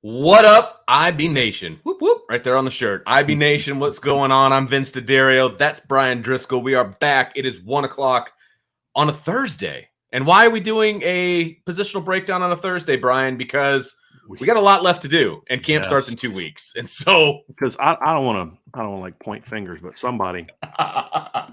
What up, IB Nation? Whoop, whoop, right there on the shirt. IB Nation, what's going on? I'm Vince D'Addario. That's Brian Driscoll. We are back. It is 1 o'clock on a Thursday. And why are we doing a positional breakdown on a Thursday, Brian? Because we got a lot left to do, and camp starts in 2 weeks. And so, because I don't want to like point fingers, but somebody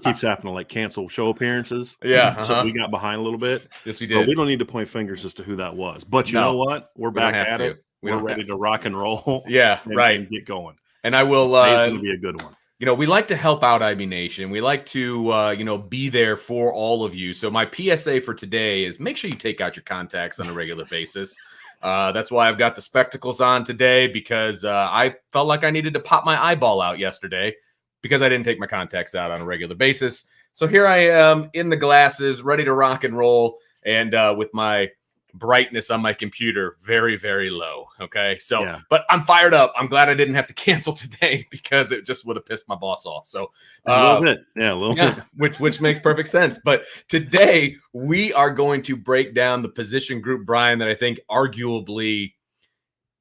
keeps having to like cancel show appearances. Yeah, So we got behind a little bit. Yes, we But did. we don't need to point fingers as to who that was. But you No, know what? We're we don't back have at to. it. We're ready to rock and roll. Yeah, right. And get going. And I will. Today's going to be a good one. You know, we like to help out IB Nation. We like to, be there for all of you. So my PSA for today is make sure you take out your contacts on a regular basis. That's why I've got the spectacles on today, because I felt like I needed to pop my eyeball out yesterday because I didn't take my contacts out on a regular basis. So here I am in the glasses, ready to rock and roll, and with my brightness on my computer very, very low. Okay. So, yeah. But I'm fired up. I'm glad I didn't have to cancel today because it just would have pissed my boss off. So a little bit. Yeah, a little bit. Which makes perfect sense. But today we are going to break down the position group, Brian, that I think arguably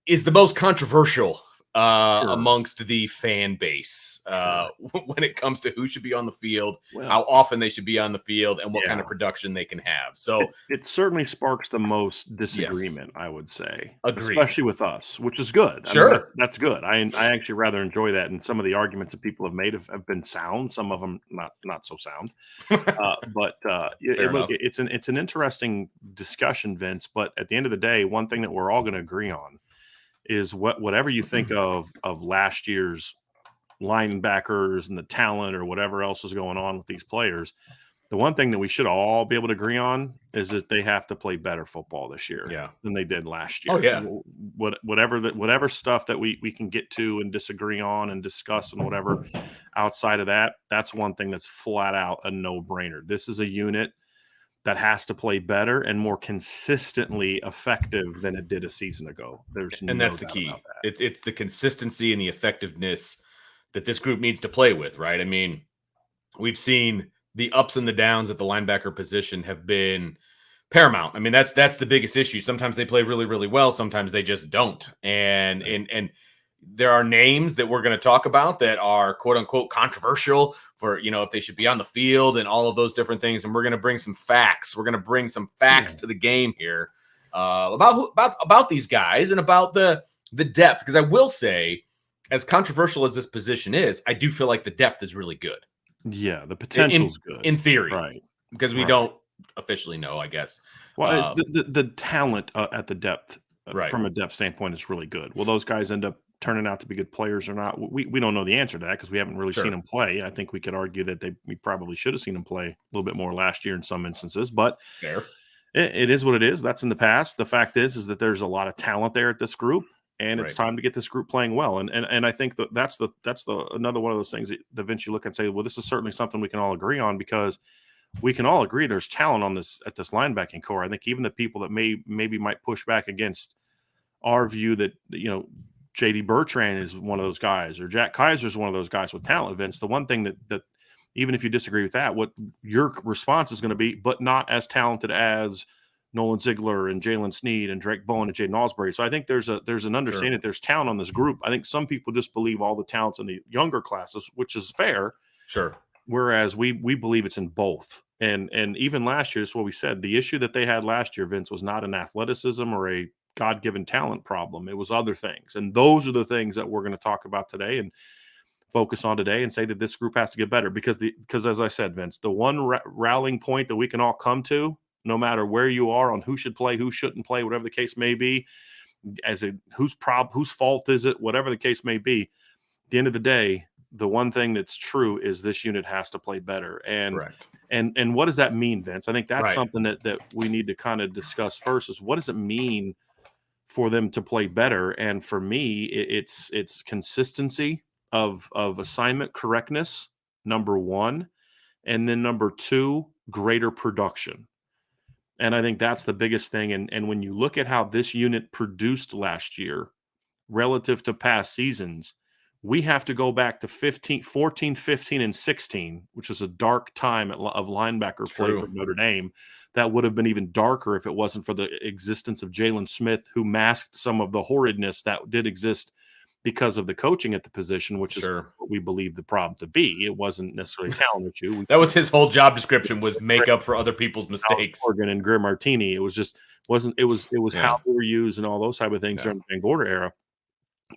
is the most controversial amongst the fan base when it comes to who should be on the field, how often they should be on the field, and what kind of production they can have. So it certainly sparks the most disagreement, I would say. Agreed. Especially with us, which is good. Sure. I mean, that's good. I actually rather enjoy that. And some of the arguments that people have made have been sound. Some of them not so sound. It's an interesting discussion, Vince. But at the end of the day, one thing that we're all going to agree on is whatever you think of last year's linebackers and the talent or whatever else is going on with these players, the one thing that we should all be able to agree on is that they have to play better football this year than they did last year. Oh, yeah. Whatever stuff that we can get to and disagree on and discuss and whatever outside of that, that's one thing that's flat out a no-brainer. This is a unit that has to play better and more consistently effective than it did a season ago. That's the key. It's the consistency and the effectiveness that this group needs to play with, right? I mean, we've seen the ups and the downs at the linebacker position have been paramount. I mean, that's the biggest issue. Sometimes they play really, really well. Sometimes they just don't. And there are names that we're going to talk about that are quote unquote controversial for, if they should be on the field and all of those different things. And we're going to bring some facts. We're going to bring some facts to the game here about these guys and about the depth. Because I will say, as controversial as this position is, I do feel like the depth is really good. Yeah, the potential's good. In theory. Right. Because we don't officially know, I guess. Well, the talent at the depth from a depth standpoint is really good. Will those guys end up turning out to be good players or not? We don't know the answer to that because we haven't really seen them play. I think we could argue that we probably should have seen them play a little bit more last year in some instances, but it is what it is. That's in the past. The fact is that there's a lot of talent there at this group, and it's time to get this group playing well. And I think that's another one of those things that Vince, you look and say, well, this is certainly something we can all agree on, because we can all agree there's talent at this linebacking core. I think even the people that maybe might push back against our view that, J.D. Bertrand is one of those guys, or Jack Kaiser is one of those guys with talent, Vince. The one thing that even if you disagree with that, what your response is going to be, but not as talented as Nolan Ziegler and Jalen Sneed and Drake Bowen and Jaden Osbury. So I think there's an understanding that there's talent on this group. I think some people just believe all the talent's in the younger classes, which is fair. Sure. Whereas we believe it's in both. And even last year is what we said. The issue that they had last year, Vince, was not an athleticism or a God-given talent problem. It was other things. And those are the things that we're going to talk about today and focus on today, and say that this group has to get better because as I said, Vince, the one rallying point that we can all come to, no matter where you are on who should play, who shouldn't play, whatever the case may be, whose fault is it, whatever the case may be, at the end of the day, the one thing that's true is this unit has to play better. And what does that mean, Vince? I think that's something that we need to kind of discuss first, is what does it mean for them to play better? And for me, it's consistency of assignment correctness, number one, and then number two, greater production. And I think that's the biggest thing. And when you look at how this unit produced last year relative to past seasons, we have to go back to 14, 15, and 16, which is a dark time of linebacker play for Notre Dame. That would have been even darker if it wasn't for the existence of Jalen Smith, who masked some of the horridness that did exist because of the coaching at the position, which is what we believe the problem to be. It wasn't necessarily a talent issue. That was his whole job description, was make up for other people's mistakes. Oregon and Greer Martini. It was just it was how they were used and all those type of things during the Van Gorder era.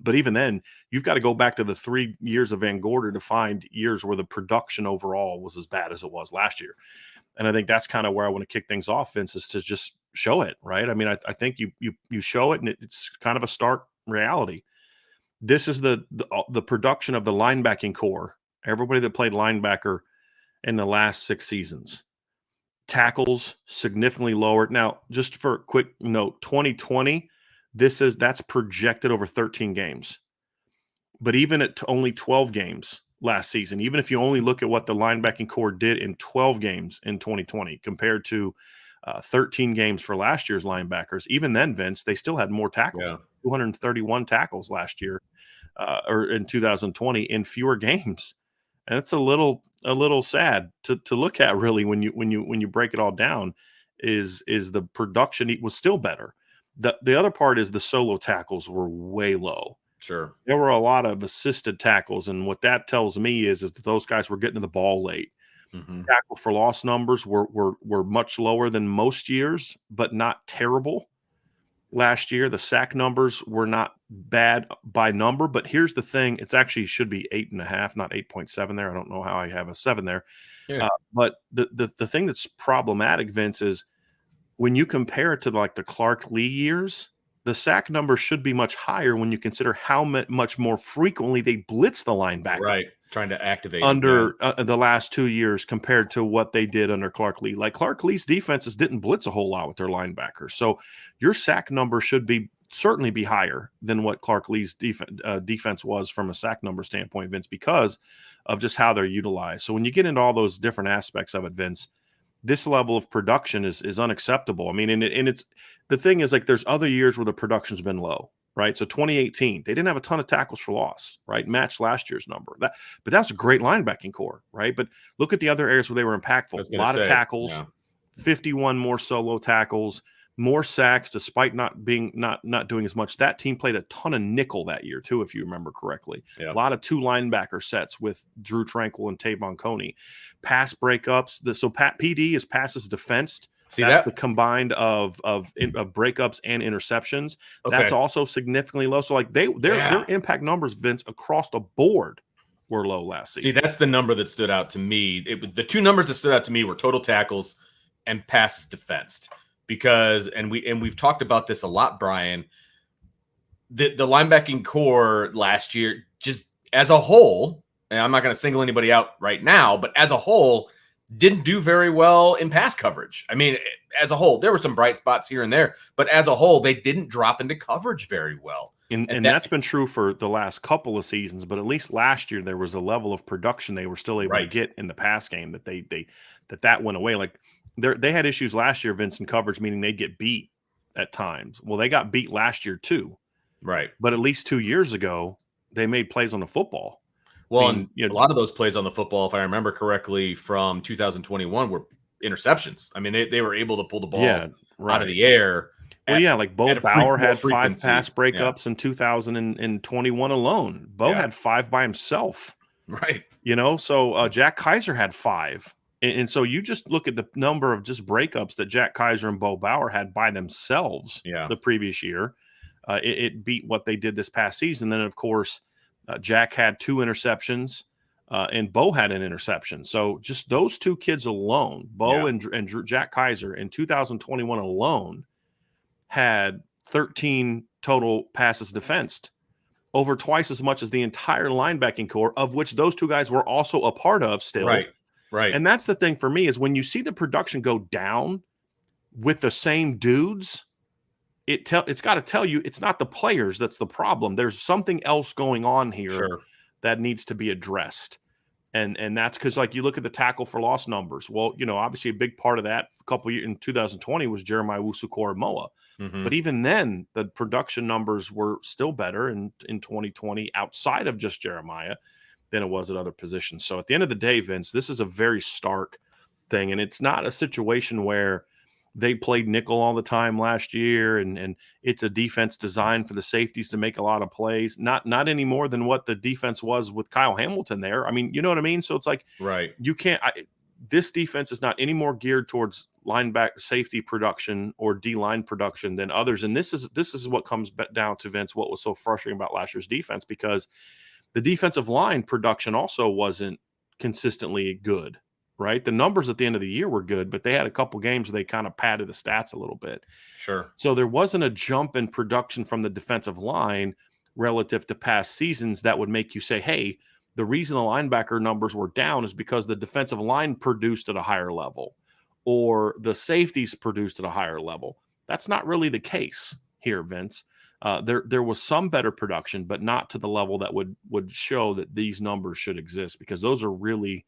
But even then, you've got to go back to the 3 years of Van Gorder to find years where the production overall was as bad as it was last year. And I think that's kind of where I want to kick things off, Vince, is to just show it, right? I mean, I think you show it, and it's kind of a stark reality. This is the production of the linebacking core. Everybody that played linebacker in the last 6 seasons. Tackles significantly lower. Now, just for a quick note, 2020, that's projected over 13 games. But even at only 12 games last season, even if you only look at what the linebacking core did in 12 games in 2020 compared to 13 games for last year's linebackers, even then, Vince, they still had more tackles. 231 tackles last year or in 2020 in fewer games. And it's a little sad to look at, really, when you break it all down. Is the production was still better. The other part is the solo tackles were way low. Sure, there were a lot of assisted tackles, and what that tells me is that those guys were getting to the ball late. Tackle for loss numbers were much lower than most years, but not terrible. Last year, the sack numbers were not bad by number, but here's the thing. It's actually should be 8.5, not 8.7 there. I don't know how I have a 7 there. But the thing that's problematic, Vince, is when you compare it to like the Clark Lee years, the sack number should be much higher when you consider how much more frequently they blitz the linebacker. Right, trying to activate under the last 2 years compared to what they did under Clark Lee. Like, Clark Lee's defenses didn't blitz a whole lot with their linebackers. So your sack number should certainly be higher than what Clark Lee's defense was from a sack number standpoint, Vince, because of just how they're utilized. So when you get into all those different aspects of it, Vince, this level of production is unacceptable. I mean, and it's the thing is, like, there's other years where the production's been low, right? So 2018, they didn't have a ton of tackles for loss, right? Matched last year's number. But that's a great linebacking core, right? But look at the other areas where they were impactful. A lot of tackles, 51 more solo tackles, more sacks, despite not doing as much. That team played a ton of nickel that year too, if you remember correctly. A lot of 2 linebacker sets with Drew Tranquil and Tavon Coney. Pass breakups. So PD is passes defensed. That's the combined of breakups and interceptions. That's also significantly low. So like their impact numbers, Vince, across the board were low last season. See, that's the number that stood out to me. The 2 numbers that stood out to me were total tackles and passes defensed. Because we've talked about this a lot, Brian. The linebacking core last year, just as a whole, and I'm not going to single anybody out right now, but as a whole, didn't do very well in pass coverage. I mean, as a whole, there were some bright spots here and there, but as a whole, they didn't drop into coverage very well. And that's been true for the last couple of seasons, but at least last year there was a level of production they were still able to get in the pass game that went away. Like, they had issues last year, Vince, in coverage, meaning they'd get beat at times. Well, they got beat last year too. Right. But at least 2 years ago, they made plays on the football. Well, and a lot of those plays on the football, if I remember correctly, from 2021 were interceptions. I mean, they were able to pull the ball out of the air. Well, like Bo Bauer had 5 pass breakups in 2021 alone. Bo had 5 by himself. Right. So Jack Kaiser had 5. And so you just look at the number of just breakups that Jack Kaiser and Bo Bauer had by themselves the previous year. It beat what they did this past season. Then, of course, Jack had 2 interceptions and Bo had an interception. So just those 2 kids alone, Bo and Jack Kaiser, in 2021 alone, had 13 total passes defensed, over twice as much as the entire linebacking core, of which those 2 guys were also a part of still. Right. And that's the thing for me, is when you see the production go down with the same dudes, it's got to tell you it's not the players that's the problem. There's something else going on here that needs to be addressed. And that's because, like, you look at the tackle for loss numbers. Well, obviously a big part of that a couple years in 2020 was Jeremiah Owusu-Koramoah. But even then, the production numbers were still better in 2020 outside of just Jeremiah than it was at other positions. So at the end of the day, Vince, this is a very stark thing. And it's not a situation where they played nickel all the time last year and it's a defense designed for the safeties to make a lot of plays. Not any more than what the defense was with Kyle Hamilton there. I mean, you know what I mean? So it's like, right. You can't this defense is not any more geared towards linebacker safety production or D-line production than others. And this is what comes down to, Vince, what was so frustrating about last year's defense, because the defensive line production also wasn't consistently good, right? The numbers at the end of the year were good, but they had a couple games where they kind of padded the stats a little bit. Sure. So there wasn't a jump in production from the defensive line relative to past seasons that would make you say, hey, the reason the linebacker numbers were down is because the defensive line produced at a higher level or the safeties produced at a higher level. That's not really the case here, Vince. There was some better production, but not to the level that would show that these numbers should exist, because those are really,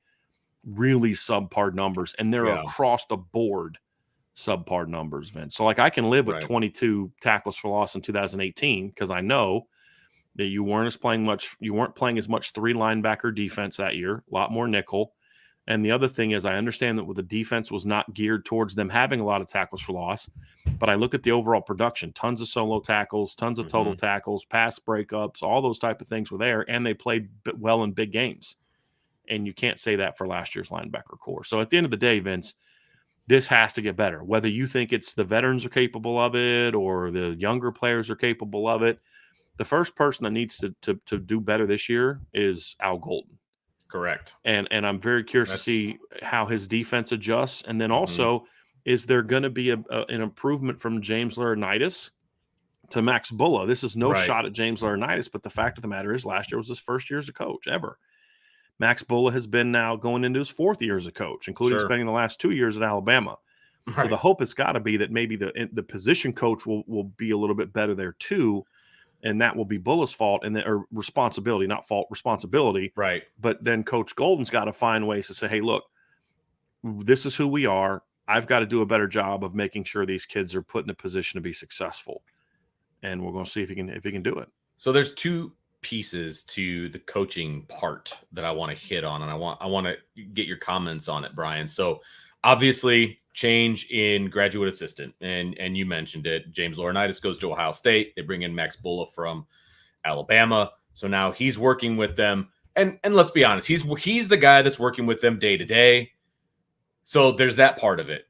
really subpar numbers, and they're across the board subpar numbers, Vince. So, like, I can live with 22 tackles for loss in 2018 because I know that you weren't playing as much three linebacker defense that year, a lot more nickel. And the other thing is, I understand that the defense was not geared towards them having a lot of tackles for loss, but I look at the overall production, tons of solo tackles, tons of total tackles, pass breakups, all those type of things were there, and they played well in big games. And you can't say that for last year's linebacker core. So at the end of the day, Vince, this has to get better. Whether you think it's the veterans are capable of it or the younger players are capable of it, the first person that needs to do better this year is Al Golden. Correct. And I'm very curious to see how his defense adjusts. And then also, is there going to be an improvement from James Laurinaitis to Max Bulla? This is no shot at James Laurinaitis, but the fact of the matter is last year was his first year as a coach ever. Max Bulla has been now going into his fourth year as a coach, including spending the last 2 years at Alabama. So the hope has got to be that maybe the position coach will be a little bit better there too. And that will be Bulla's fault or responsibility, not fault, responsibility. Right. But then Coach Golden's got to find ways to say, hey, look, this is who we are. I've got to do a better job of making sure these kids are put in a position to be successful. And we're going to see if he can do it. So there's two pieces to the coaching part that I want to hit on, and I want to get your comments on it, Brian. So obviously, change in graduate assistant, and you mentioned it. James Laurinaitis goes to Ohio State. They bring in Max Bulla from Alabama, so now he's working with them. And let's be honest, he's the guy that's working with them day to day. So there's that part of it.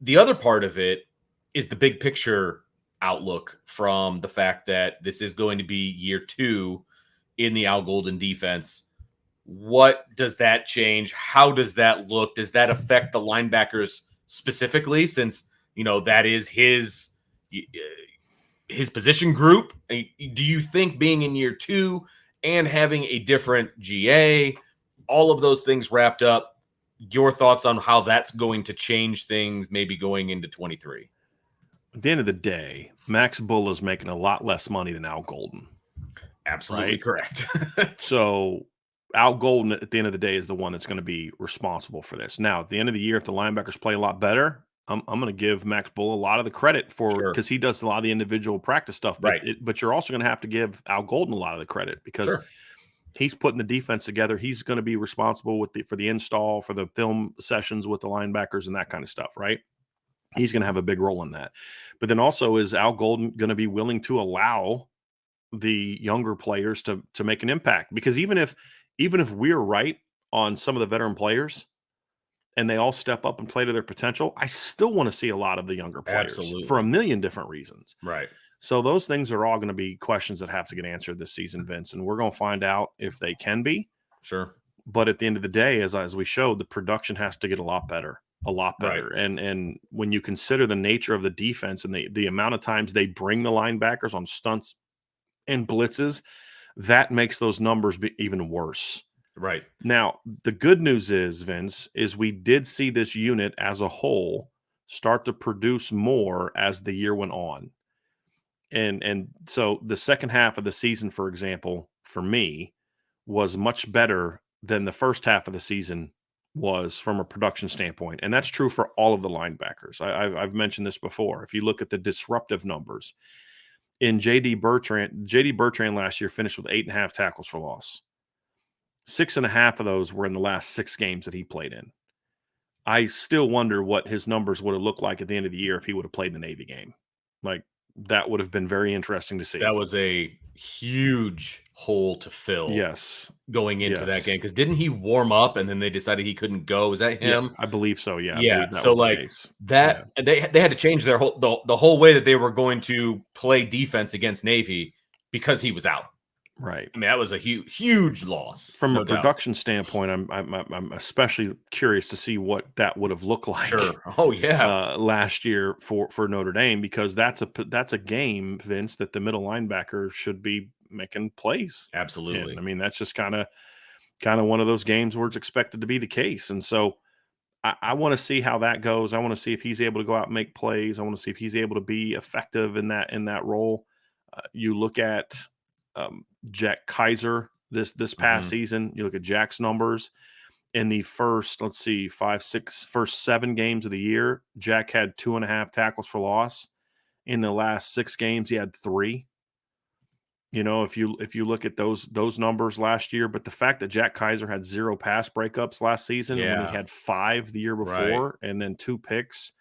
The other part of it is the big picture outlook from the fact that this is going to be year 2 in the Al Golden defense. What does that change? How does that look? Does that affect the linebackers specifically, since that is his position group? Do you think being in year 2 and having a different GA, all of those things wrapped up, your thoughts on how that's going to change things maybe going into 23? At the end of the day, Max Bulla is making a lot less money than Al Golden. Absolutely correct. So Al Golden, at the end of the day, is the one that's going to be responsible for this. Now, at the end of the year, if the linebackers play a lot better, I'm going to give Max Bulla a lot of the credit for, because he does a lot of the individual practice stuff. But, but you're also going to have to give Al Golden a lot of the credit, because he's putting the defense together. He's going to be responsible for the install, for the film sessions with the linebackers and that kind of stuff, right? He's going to have a big role in that. But then also, is Al Golden going to be willing to allow the younger players to make an impact? Because even if we're right on some of the veteran players and they all step up and play to their potential, I still want to see a lot of the younger players for a million different reasons. Right. So those things are all going to be questions that have to get answered this season, Vince, and we're going to find out if they can be. Sure. But at the end of the day, as we showed, the production has to get a lot better. Right. And when you consider the nature of the defense and the amount of times they bring the linebackers on stunts and blitzes, that makes those numbers be even worse. Right. Now, the good news is, Vince, is we did see this unit as a whole start to produce more as the year went on. And so the second half of the season, for example, for me, was much better than the first half of the season was from a production standpoint. And that's true for all of the linebackers. I've mentioned this before. If you look at the disruptive numbers, in J.D. Bertrand last year finished with 8.5 tackles for loss. 6.5 of those were in the last 6 games that he played in. I still wonder what his numbers would have looked like at the end of the year if he would have played the Navy game. Like, that would have been very interesting to see. That was a huge hole to fill. Yes. Going into that game, because didn't he warm up and then they decided he couldn't go? Was that him? Yeah, I believe so. Yeah. Yeah. So like that, they had to change their the whole way that they were going to play defense against Navy because he was out. Right. I mean, that was a huge loss. From a production standpoint, I'm especially curious to see what that would have looked like. Sure. Oh yeah. Last year for Notre Dame, because that's a game, Vince, that the middle linebacker should be making plays. Absolutely. And, I mean, that's just kind of one of those games where it's expected to be the case. And so I want to see how that goes. I want to see if he's able to go out and make plays. I want to see if he's able to be effective in that role. You look at Jack Kaiser this past season. You look at Jack's numbers in the first, first 7 games of the year. Jack had 2.5 tackles for loss. In the last 6 games, he had 3. You know, if you look at those numbers last year, but the fact that Jack Kaiser had 0 pass breakups last season when he had 5 the year before, and then 2 picks,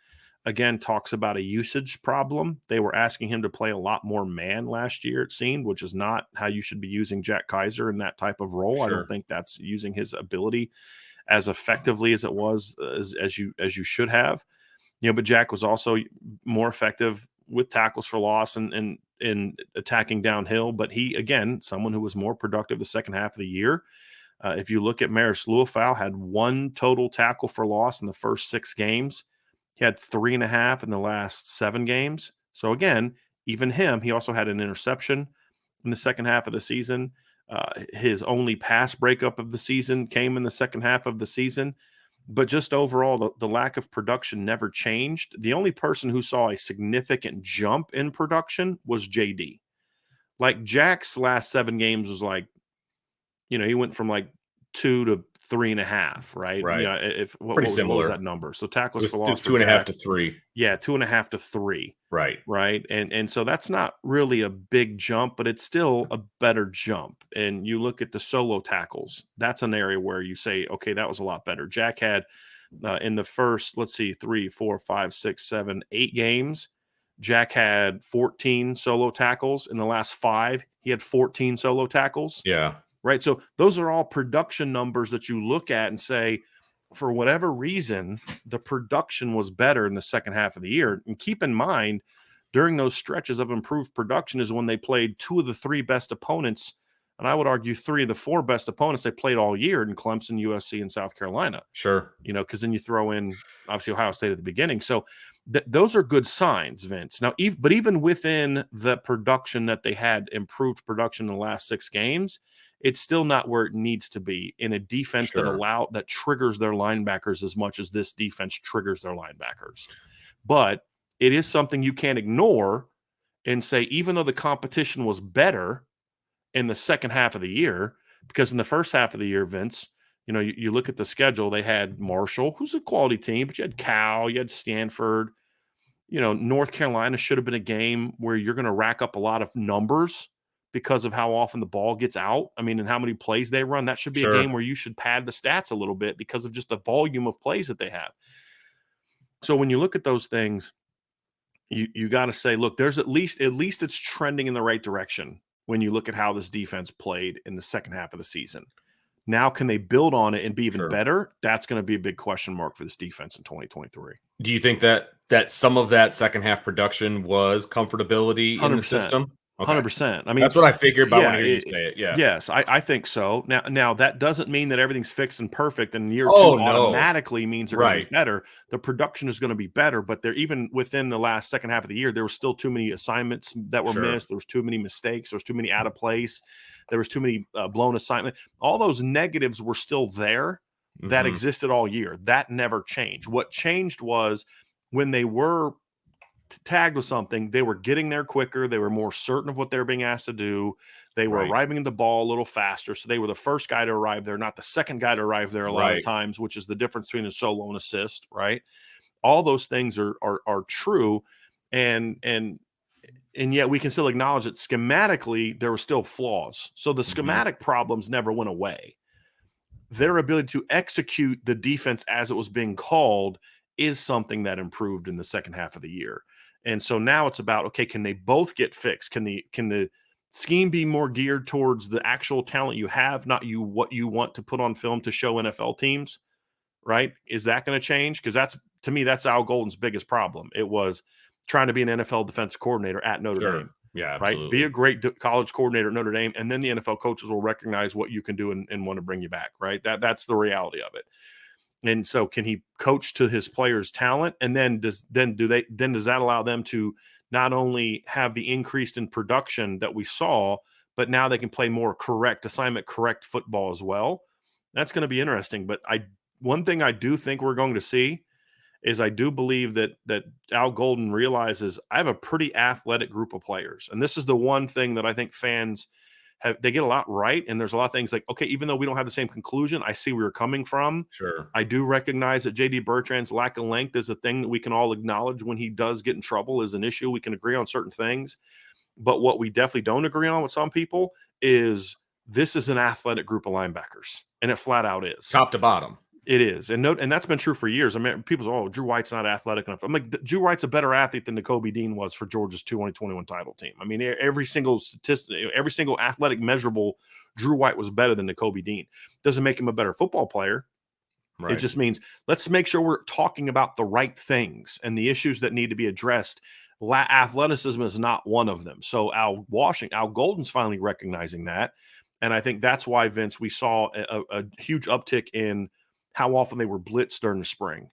again, talks about a usage problem. They were asking him to play a lot more man last year, it seemed, which is not how you should be using Jack Kaiser in that type of role. Sure. I don't think that's using his ability as effectively as it was as you should have. You know, but Jack was also more effective with tackles for loss and attacking downhill. But he, again, someone who was more productive the second half of the year. If you look at Maris Luafau, had 1 total tackle for loss in the first 6 games. He had 3.5 in the last 7 games. So again, even him, he also had an interception in the second half of the season. His only pass breakup of the season came in the second half of the season. But just overall, the lack of production never changed. The only person who saw a significant jump in production was JD. Like, Jack's last 7 games was like, you know, he went from like 2 to 3.5, right? Right. Yeah. What was that number? So tackles for loss, 2.5 to 3. Yeah, 2.5 to 3. Right. Right. And so that's not really a big jump, but it's still a better jump. And you look at the solo tackles, that's an area where you say, okay, that was a lot better. Jack had in the first, 3, 4, 5, 6, 7, 8 games, Jack had 14 solo tackles. In the last 5, he had 14 solo tackles. Yeah. Right. So those are all production numbers that you look at and say, for whatever reason, the production was better in the second half of the year. And keep in mind, during those stretches of improved production is when they played 2 of the 3 best opponents. And I would argue 3 of the 4 best opponents they played all year in Clemson, USC, and South Carolina. Sure. You know, because then you throw in, obviously, Ohio State at the beginning. So those are good signs, Vince. Now, but even within the production that they had, improved production in the last 6 games, it's still not where it needs to be in a defense that triggers their linebackers as much as this defense triggers their linebackers. But it is something you can't ignore and say, even though the competition was better in the second half of the year, because in the first half of the year, Vince, you know, you look at the schedule, they had Marshall, who's a quality team, but you had Cal, you had Stanford. You know, North Carolina should have been a game where you're going to rack up a lot of numbers because of how often the ball gets out. I mean, and how many plays they run. That should be a game where you should pad the stats a little bit because of just the volume of plays that they have. So when you look at those things, you got to say, look, there's at least it's trending in the right direction when you look at how this defense played in the second half of the season. Now, can they build on it and be even better? That's going to be a big question mark for this defense in 2023. Do you think that some of that second half production was comfortability 100%. in the system? 100%. I mean, that's what I figured by when I hear you say it. Yeah. Yes, I think so. Now that doesn't mean that everything's fixed and perfect, and year 2 automatically means they're going to be better. The production is going to be better, but they're even within the last second half of the year, there were still too many assignments that were missed. There was too many mistakes. There was too many out of place. There was too many blown assignments. All those negatives were still there that existed all year. That never changed. What changed was when they were tagged with something, they were getting there quicker. They were more certain of what they were being asked to do. They were arriving in the ball a little faster. So they were the first guy to arrive there, not the second guy to arrive there a lot of times, which is the difference between a solo and assist, right? All those things are true. And yet we can still acknowledge that schematically there were still flaws. So the schematic problems never went away. Their ability to execute the defense as it was being called is something that improved in the second half of the year. And so now it's about, okay, can they both get fixed? Can the scheme be more geared towards the actual talent you have, not what you want to put on film to show NFL teams, right? Is that going to change? Because to me, that's Al Golden's biggest problem. It was trying to be an NFL defensive coordinator at Notre Dame. Yeah, absolutely. Right. Be a great college coordinator at Notre Dame, and then the NFL coaches will recognize what you can do and want to bring you back. Right. That's the reality of it. And so, can he coach to his players' talent, and then does that allow them to not only have the increase in production that we saw, but now they can play more correct football as well? That's going to be interesting. But one thing I do think we're going to see is I do believe that Al Golden realizes I have a pretty athletic group of players. And this is the one thing that I think fans they get a lot right. And there's a lot of things like, okay, even though we don't have the same conclusion, I see where you're coming from. Sure. I do recognize that J.D. Bertrand's lack of length is a thing that we can all acknowledge when he does get in trouble is an issue. We can agree on certain things. But what we definitely don't agree on with some people is this is an athletic group of linebackers. And it flat out is. Top to bottom. It is. And that's been true for years. I mean, people say, oh, Drew White's not athletic enough. I'm like, Drew White's a better athlete than Nakobe Dean was for Georgia's 2021 title team. I mean, every single statistic, every single athletic measurable, Drew White was better than Nakobe Dean. Doesn't make him a better football player. Right. It just means let's make sure we're talking about the right things and the issues that need to be addressed. Athleticism is not one of them. So Al Golden's finally recognizing that. And I think that's why, Vince, we saw a huge uptick in how often they were blitzed during the spring.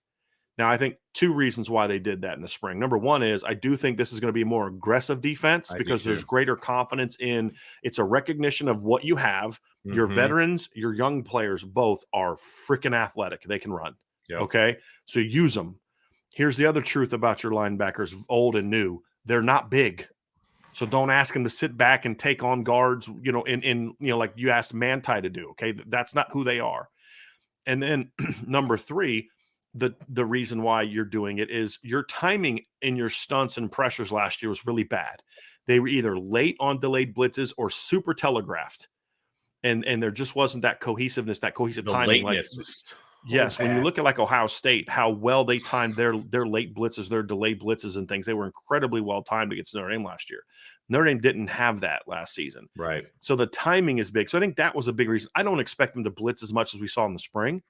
Now, I think two reasons why they did that in the spring. Number one is I do think this is going to be a more aggressive defense because there's greater confidence in it's a recognition of what you have. Your veterans, your young players, both are freaking athletic. They can run. Yep. Okay. So use them. Here's the other truth about your linebackers, old and new. They're not big. So don't ask them to sit back and take on guards, in like you asked Manti to do. Okay. That's not who they are. And then number three, the reason why you're doing it is your timing in your stunts and pressures last year was really bad. They were either late on delayed blitzes or super telegraphed. And there just wasn't that cohesiveness, that cohesive timing. Yes, when you look at like Ohio State, how well they timed their late blitzes, their delayed blitzes and things, they were incredibly well timed against Notre Dame last year. Notre Dame didn't have that last season. Right. So the timing is big. So I think that was a big reason. I don't expect them to blitz as much as we saw in the spring.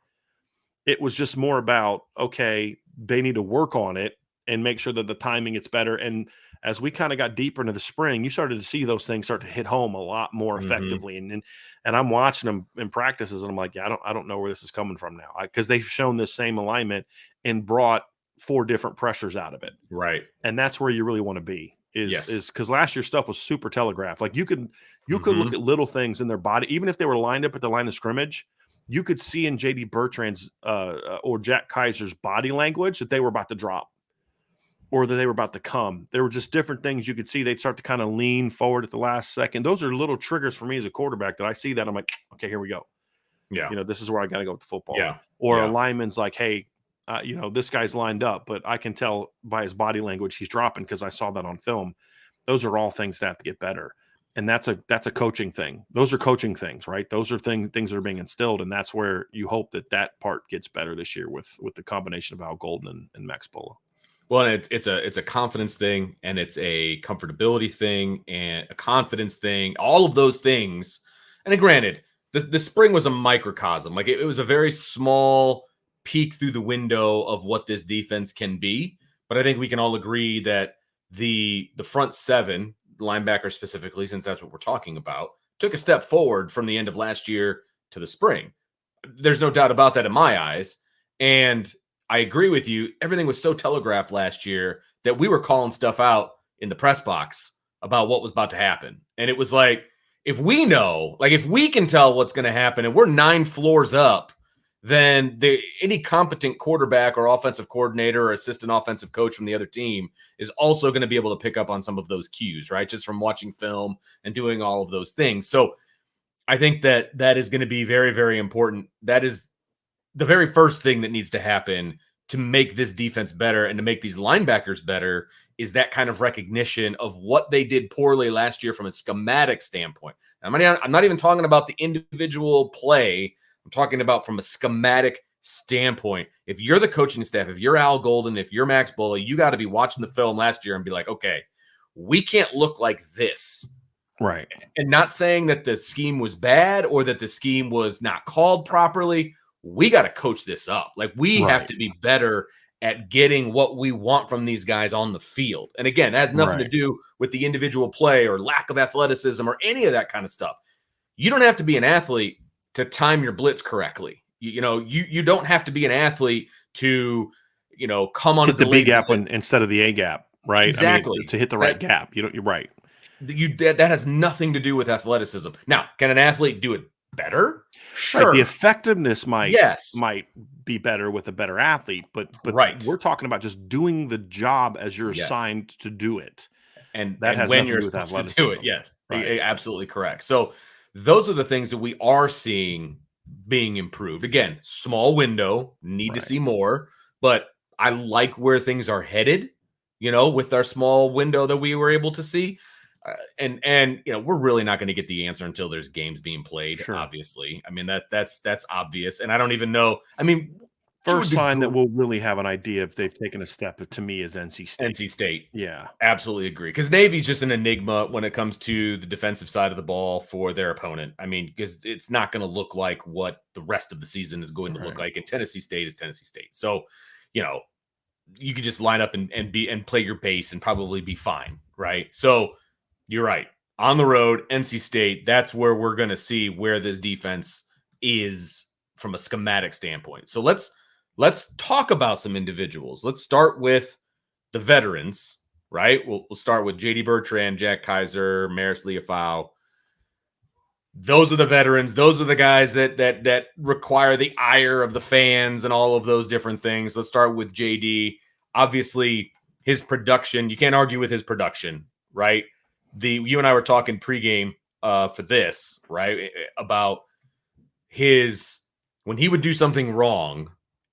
It was just more about, okay, they need to work on it and make sure that the timing gets better. And as we kind of got deeper into the spring, you started to see those things start to hit home a lot more effectively. And I'm watching them in practices, and I'm like, yeah, I don't know where this is coming from now, because they've shown this same alignment and brought 4 different pressures out of it. Right. And that's where you really want to be. Is because last year's stuff was super telegraphed. Like you could look at little things in their body, even if they were lined up at the line of scrimmage. You could see in J.D. Bertrand's or Jack Kaiser's body language that they were about to drop or that they were about to come. There were just different things you could see. They'd start to kind of lean forward at the last second. Those are little triggers for me as a quarterback that I see that I'm like, okay, here we go. Yeah. This is where I got to go with the football. Yeah. Or a lineman's like, hey, this guy's lined up, but I can tell by his body language he's dropping because I saw that on film. Those are all things that have to get better. And that's a coaching thing. Those are coaching things, right? Those are things that are being instilled, and that's where you hope that part gets better this year with the combination of Al Golden and Max Polo. Well, and it's a confidence thing, and it's a comfortability thing, and a confidence thing. All of those things. And then, granted, the spring was a microcosm. Like it was a very small peek through the window of what this defense can be. But I think we can all agree that the front 7. Linebacker specifically, since that's what we're talking about, took a step forward from the end of last year to the spring. There's no doubt about that in my eyes. And I agree with you. Everything was so telegraphed last year that we were calling stuff out in the press box about what was about to happen. And it was like, if we know, like if we can tell what's going to happen and we're 9 floors up then any competent quarterback or offensive coordinator or assistant offensive coach from the other team is also going to be able to pick up on some of those cues, right? Just from watching film and doing all of those things. So I think that is going to be very, very important. That is the very first thing that needs to happen to make this defense better and to make these linebackers better is that kind of recognition of what they did poorly last year from a schematic standpoint. I'm not even talking about the individual play. I'm talking about from a schematic standpoint. If you're the coaching staff, if you're Al Golden, if you're Max Bullough, you got to be watching the film last year and be like, okay, we can't look like this. Right. And not saying that the scheme was bad or that the scheme was not called properly. We got to coach this up. Like we have to be better at getting what we want from these guys on the field. And again, that has nothing to do with the individual play or lack of athleticism or any of that kind of stuff. You don't have to be an athlete to time your blitz correctly. You don't have to be an athlete to, come on hit the B gap instead of the A gap, right? Exactly. I mean, to hit the right gap. You're right. That has nothing to do with athleticism. Now, can an athlete do it better? Sure. Right. The effectiveness might be better with a better athlete, but we're talking about just doing the job as you're assigned to do it. And that has nothing to do with athleticism. To do it. Yes. Right. Absolutely correct. So those are the things that we are seeing being improved. Again, small window, need to see more, but I like where things are headed, with our small window that we were able to see. And we're really not going to get the answer until there's games being played. Sure. Obviously, I mean that's obvious, and I don't even know. I mean, first sign that we'll really have an idea if they've taken a step to me is NC State. NC State, yeah, absolutely agree. Because Navy's just an enigma when it comes to the defensive side of the ball for their opponent. I mean, because it's not going to look like what the rest of the season is going to look like. And Tennessee State is Tennessee State, so you could just line up and play your base and probably be fine, right? So. You're right. On the road, NC State, that's where we're going to see where this defense is from a schematic standpoint. So let's talk about some individuals. Let's start with the veterans, right? We'll start with J.D. Bertrand, Jack Kaiser, Maris Liufau. Those are the veterans. Those are the guys that require the ire of the fans and all of those different things. Let's start with J.D. Obviously, his production, you can't argue with his production, right? You and I were talking pregame for this, right? About when he would do something wrong,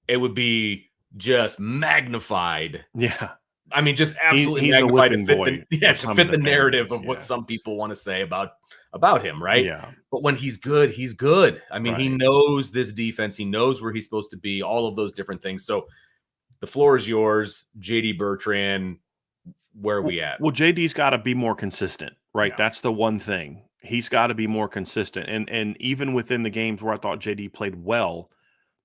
it would be just magnified. Yeah. I mean, just absolutely magnified to fit the narrative of what some people want to say about him, right? Yeah. But when he's good, he's good. I mean, he knows this defense. He knows where he's supposed to be, all of those different things. So the floor is yours, J.D. Bertrand. Where are we at? Well, JD's got to be more consistent, right? Yeah. That's the one thing. He's got to be more consistent. And even within the games where I thought JD played well,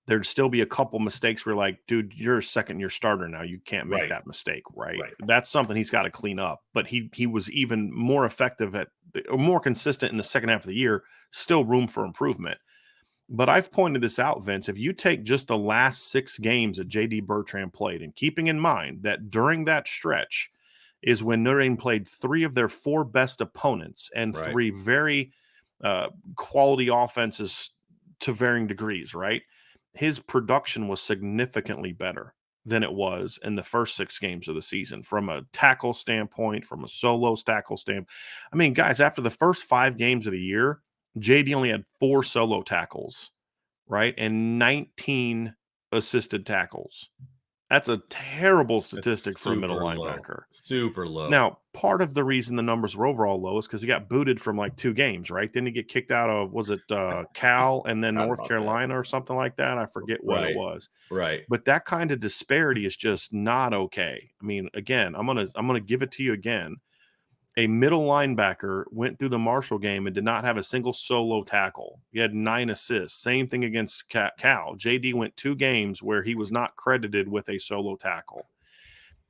there'd still be a couple mistakes where like, dude, you're a second-year starter now. You can't make that mistake, right? That's something he's got to clean up. But he was even more effective or more consistent in the second half of the year, still room for improvement. But I've pointed this out, Vince. If you take just the last 6 games that J.D. Bertrand played, and keeping in mind that during that stretch is when Notre Dame played 3 of their 4 best opponents and 3 very quality offenses to varying degrees, right? His production was significantly better than it was in the first 6 games of the season from a tackle standpoint, from a solo tackle standpoint. I mean, guys, after the first 5 games of the year, JD only had 4 solo tackles, right? And 19 assisted tackles. That's a terrible statistic for a middle linebacker. Super low. Now, part of the reason the numbers were overall low is because he got booted from like 2 games, right? Didn't he get kicked out of, was it Cal and then North Carolina or something like that? I forget what it was. Right. But that kind of disparity is just not okay. I mean, again, I'm gonna give it to you again. A middle linebacker went through the Marshall game and did not have a single solo tackle. He had 9 assists. Same thing against Cal. JD went 2 games where he was not credited with a solo tackle.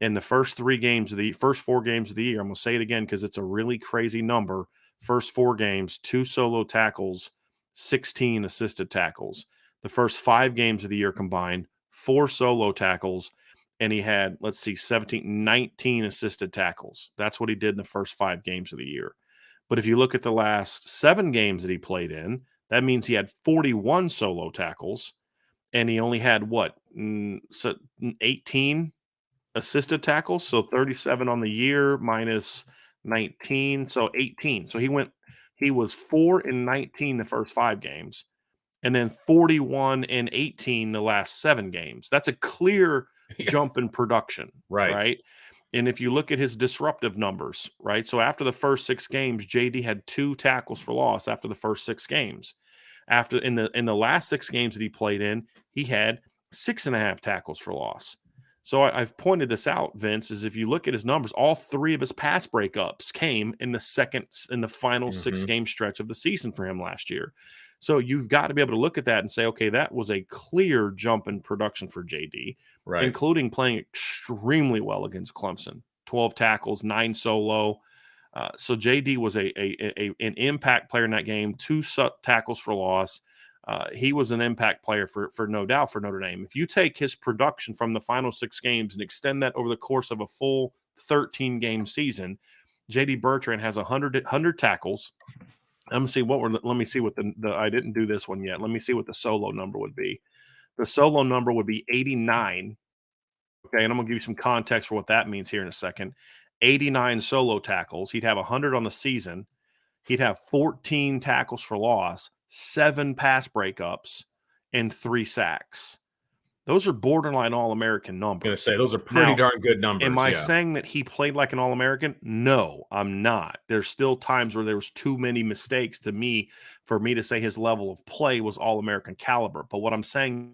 In the first 4 games of the year, I'm going to say it again because it's a really crazy number. First 4 games, 2 solo tackles, 16 assisted tackles. The first 5 games of the year combined, 4 solo tackles, and he had, 19 assisted tackles. That's what he did in the first 5 games of the year. But if you look at the last 7 games that he played in, that means he had 41 solo tackles and he only had 18 assisted tackles, so 37 on the year minus 19, so 18. So he was 4-19 the first 5 games, and then 41-18 the last 7 games. That's a clear jump in production, right? And if you look at his disruptive numbers, right? So after the first 6 games, JD had 2 tackles for loss after the first 6 games. After in the last 6 games that he played in, he had 6.5 tackles for loss. So I've pointed this out, Vince, is if you look at his numbers, all 3 of his pass breakups came in the final 6-game stretch of the season for him last year. So you've got to be able to look at that and say, okay, that was a clear jump in production for JD, including playing extremely well against Clemson. 12 tackles, 9 solo. So JD was an impact player in that game, 2 tackles for loss. He was an impact player for no doubt for Notre Dame. If you take his production from the final 6 games and extend that over the course of a full 13-game season, JD Bertrand has 100 tackles. Let me see what the I didn't do this one yet. Let me see what the solo number would be. The solo number would be 89. Okay, and I'm gonna give you some context for what that means here in a second. 89 solo tackles. He'd have 100 on the season. He'd have 14 tackles for loss, 7 pass breakups, and 3 sacks. Those are borderline All-American numbers. I'm going to say those are pretty darn good numbers. Am I saying that he played like an All-American? No, I'm not. There's still times where there was too many mistakes for me to say his level of play was All-American caliber. But what I'm saying,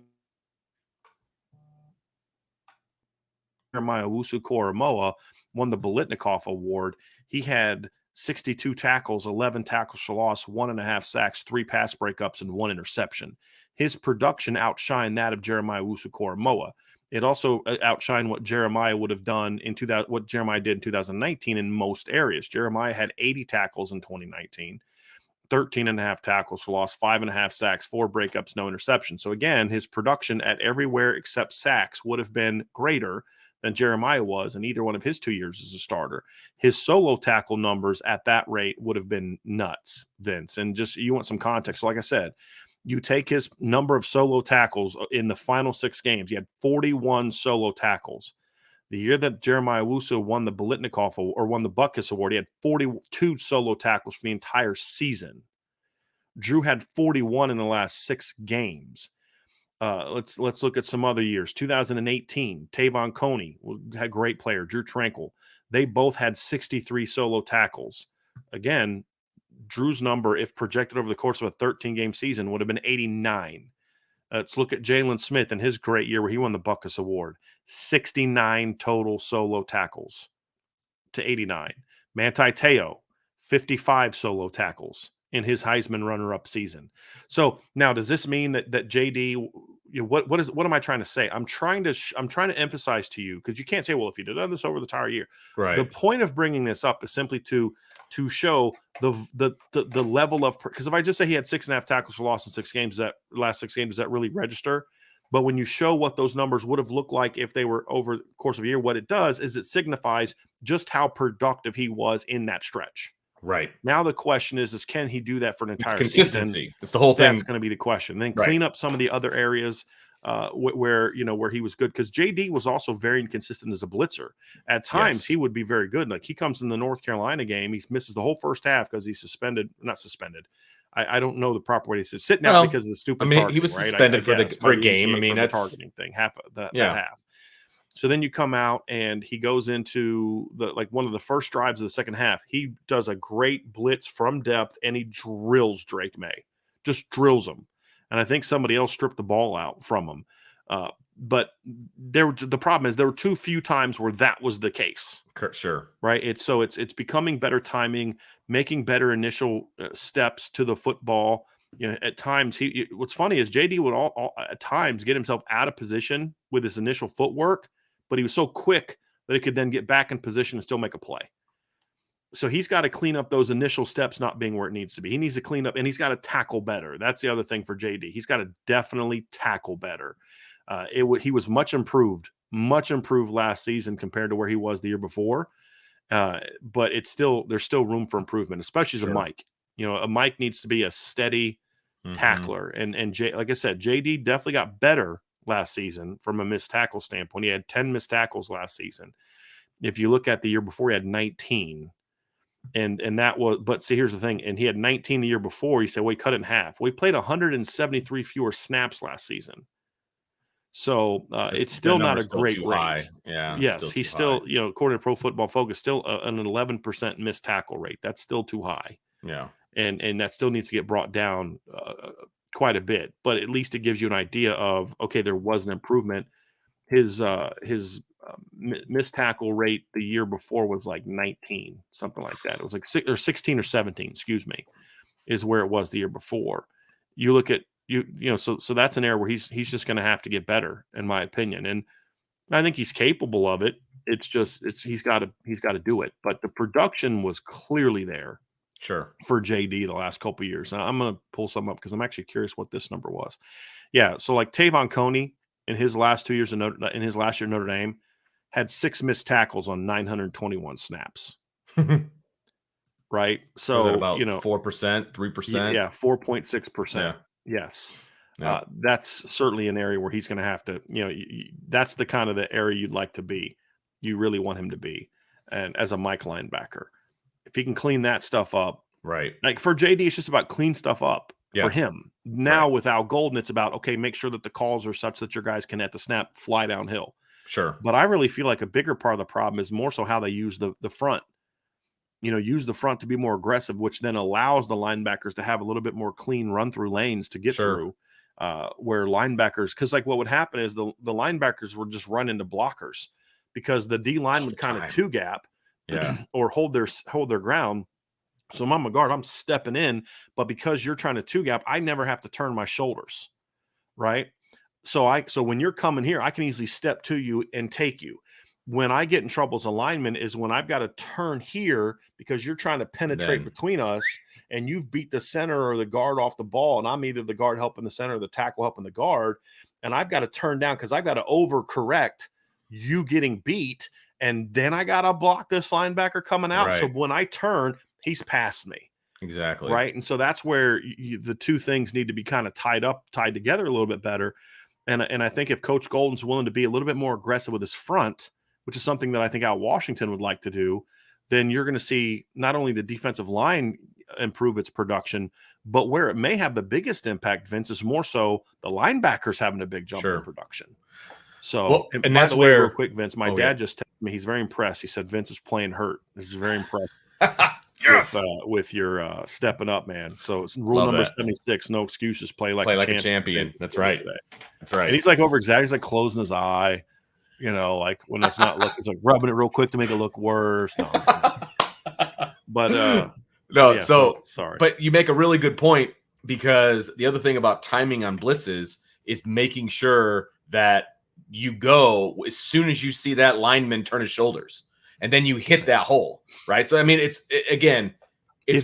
Jeremiah Owusu-Koramoah won the Biletnikoff Award. He had 62 tackles, 11 tackles for loss, 1.5 sacks, 3 pass breakups, and 1 interception. His production outshined that of Jeremiah Owusu-Koramoah. It also outshined what Jeremiah would have done what Jeremiah did in 2019 in most areas. Jeremiah had 80 tackles in 2019, 13.5 tackles for loss, 5.5 sacks, 4 breakups, no interception. So again, his production at everywhere except sacks would have been greater than Jeremiah was in either one of his 2 years as a starter. His solo tackle numbers at that rate would have been nuts, Vince. And just you want some context. So like I said, you take his number of solo tackles in the final 6 games. He had 41 solo tackles. The year that Jeremiah Owusu won the Biletnikoff or won the Butkus Award, he had 42 solo tackles for the entire season. Drew had 41 in the last 6 games. Let's look at some other years. 2018, Tavon Coney had a great player. Drew Tranquil. They both had 63 solo tackles. Again, Drew's number, if projected over the course of a 13-game season, would have been 89. Let's look at Jalen Smith and his great year where he won the Butkus Award. 69 total solo tackles to 89. Manti Te'o, 55 solo tackles in his Heisman runner-up season. So now, does this mean that JD? What am I trying to say? I'm trying to emphasize to you, because you can't say, well, if he'd have done this over the entire year. Right. The point of bringing this up is simply to show the level of, because if I just say he had 6.5 tackles for loss in 6 games, last 6 games, does that really register? But when you show what those numbers would have looked like if they were over the course of a year, what it does is it signifies just how productive he was in that stretch. Right. Now the question is can he do that for an entire consistency season? That's the whole thing. That's going to be the question. Then clean up some of the other areas where he was good, because JD was also very inconsistent as a blitzer. At times he would be very good. Like he comes in the North Carolina game, he misses the whole first half because he's not suspended. I don't know the proper way to say sitting out because of the stupid targeting. He was right? suspended for a game. I mean, that's the targeting thing, half of that half. So then you come out and he goes into one of the first drives of the second half. He does a great blitz from depth and he drills Drake May, just drills him. And I think somebody else stripped the ball out from him. But the problem is there were too few times where that was the case. Sure. Right. It's becoming better timing, making better initial steps to the football. At times what's funny is JD would at times get himself out of position with his initial footwork, but he was so quick that he could then get back in position and still make a play. So he's got to clean up those initial steps not being where it needs to be. He needs to clean up, and he's got to tackle better. That's the other thing for JD. He's got to definitely tackle better. He was much improved last season compared to where he was the year before. But there's still room for improvement, especially as a Mike. A Mike needs to be a steady tackler. And like I said, JD definitely got better last season from a missed tackle standpoint. He had 10 missed tackles last season. If you look at the year before, he had 19. And that was, but see, here's the thing. And he had 19 the year before. He said, well, he cut it in half. We played 173 fewer snaps last season. So it's still not a great rate. High. Yeah. Yes, he's still, according to Pro Football Focus, still an 11% missed tackle rate. That's still too high. Yeah. And that still needs to get brought down quite a bit. But at least it gives you an idea of, okay, there was an improvement. His missed tackle rate the year before was like 19, something like that. It was like 16 or 17, excuse me, is where it was the year before. You look at so that's an area where he's just going to have to get better, in my opinion, and I think he's capable of it. It's just he's got to do it. But the production was clearly there, sure, for JD the last couple of years. Now, I'm going to pull some up because I'm actually curious what this number was. Yeah, so like Tavon Coney in his last 2 years in his last year at Notre Dame had 6 missed tackles on 921 snaps. Right. So was that about 4%, 3%? Yeah, 4.6%. Yeah. Yes. Yeah. That's certainly an area where he's going to have to, that's the kind of the area you'd like to be. You really want him to be. And as a Mike linebacker, if he can clean that stuff up. Right. Like for JD, it's just about clean stuff up for him. Now with Al Golden, it's about, okay, make sure that the calls are such that your guys can at the snap fly downhill. Sure. But I really feel like a bigger part of the problem is more so how they use the front. Use the front to be more aggressive, which then allows the linebackers to have a little bit more clean run through lanes to get through. Where linebackers, because like what would happen is the linebackers would just run into blockers because the D line would kind of two gap, or hold their ground. So I'm on my guard, I'm stepping in, but because you're trying to two gap, I never have to turn my shoulders, right? So when you're coming here, I can easily step to you and take you. When I get in trouble as a lineman is when I've got to turn here because you're trying to penetrate between us and you've beat the center or the guard off the ball. And I'm either the guard helping the center or the tackle helping the guard. And I've got to turn down because I've got to overcorrect you getting beat. And then I got to block this linebacker coming out. Right. So when I turn, he's past me. Exactly. Right. And so that's where the two things need to be kind of tied together a little bit better. And I think if Coach Golden's willing to be a little bit more aggressive with his front, which is something that I think Al Washington would like to do, then you're going to see not only the defensive line improve its production, but where it may have the biggest impact, Vince, is more so the linebackers having a big jump in production. So, and that's where, real quick, Vince, my dad just texted me. He's very impressed. He said Vince is playing hurt. He's very impressed with your stepping up, man. So it's rule number 76: no excuses. Play like a champion. That's right. That's right. And he's like over-exaggerating. He's like closing his eye. Like when it's not looking, it's like rubbing it real quick to make it look worse. No, but sorry. But you make a really good point, because the other thing about timing on blitzes is making sure that you go as soon as you see that lineman turn his shoulders, and then you hit that hole, right? So I mean, it's